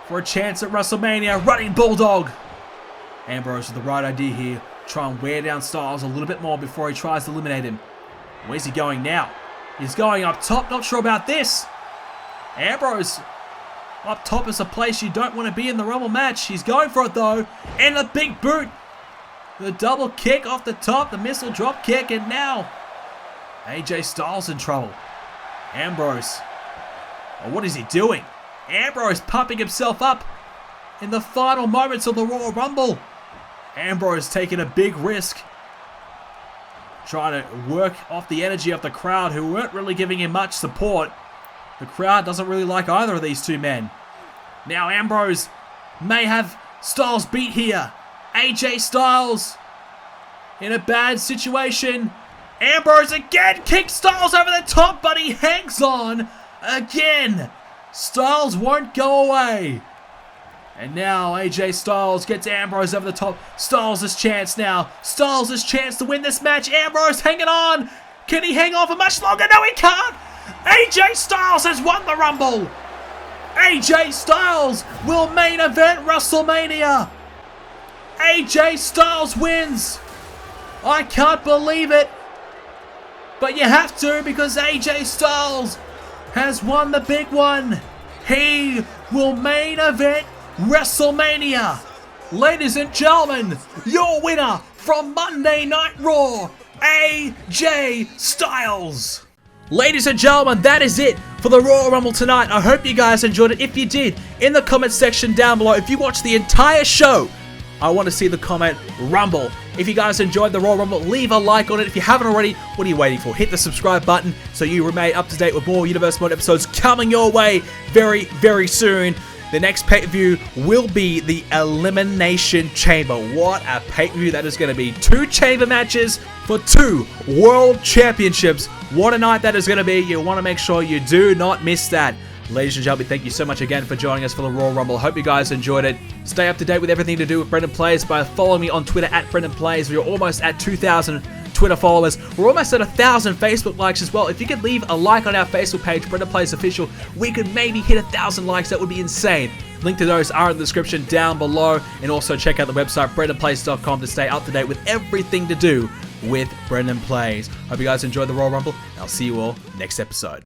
for a chance at WrestleMania. Running Bulldog. Ambrose with the right idea here. Try and wear down Styles a little bit more before he tries to eliminate him. Where's he going now? He's going up top. Not sure about this. Ambrose up top is a place you don't want to be in the Rumble match. He's going for it though. And a big boot. The double kick off the top. The missile drop kick. And now AJ Styles in trouble. Ambrose. Oh, what is he doing? Ambrose pumping himself up in the final moments of the Royal Rumble. Ambrose taking a big risk. Trying to work off the energy of the crowd, who weren't really giving him much support. The crowd doesn't really like either of these two men. Now Ambrose may have Styles beat here. AJ Styles in a bad situation. Ambrose again kicks Styles over the top, but he hangs on. again. Styles won't go away. And now AJ Styles gets Ambrose over the top. Styles' chance now. Styles' chance to win this match. Ambrose hanging on. Can he hang on for much longer? No, he can't. AJ Styles has won the Rumble. AJ Styles will main event WrestleMania. AJ Styles wins. I can't believe it. But you have to, because AJ Styles has won the big one. He will main event WrestleMania. Ladies and gentlemen, your winner from Monday Night Raw, AJ Styles. Ladies and gentlemen, that is it for the Royal Rumble tonight. I hope you guys enjoyed it. If you did, in the comment section down below, if you watched the entire show, I want to see the comment Rumble. If you guys enjoyed the Royal Rumble, leave a like on it. If you haven't already, what are you waiting for? Hit the subscribe button so you remain up to date with more Universe Mode episodes coming your way very, very soon. The next pay-per-view will be the Elimination Chamber. What a pay-per-view that is going to be. 2 chamber matches for 2 World Championships. What a night that is going to be. You want to make sure you do not miss that. Ladies and gentlemen, thank you so much again for joining us for the Royal Rumble. Hope you guys enjoyed it. Stay up to date with everything to do with Brendan Plays by following me on Twitter at Brendan Plays. We're almost at 2,000 Twitter followers. We're almost at 1,000 Facebook likes as well. If you could leave a like on our Facebook page, Brendan Plays Official, we could maybe hit 1,000 likes. That would be insane. Link to those are in the description down below. And also check out the website, BrendanPlays.com, to stay up to date with everything to do with Brendan Plays. Hope you guys enjoyed the Royal Rumble. I'll see you all next episode.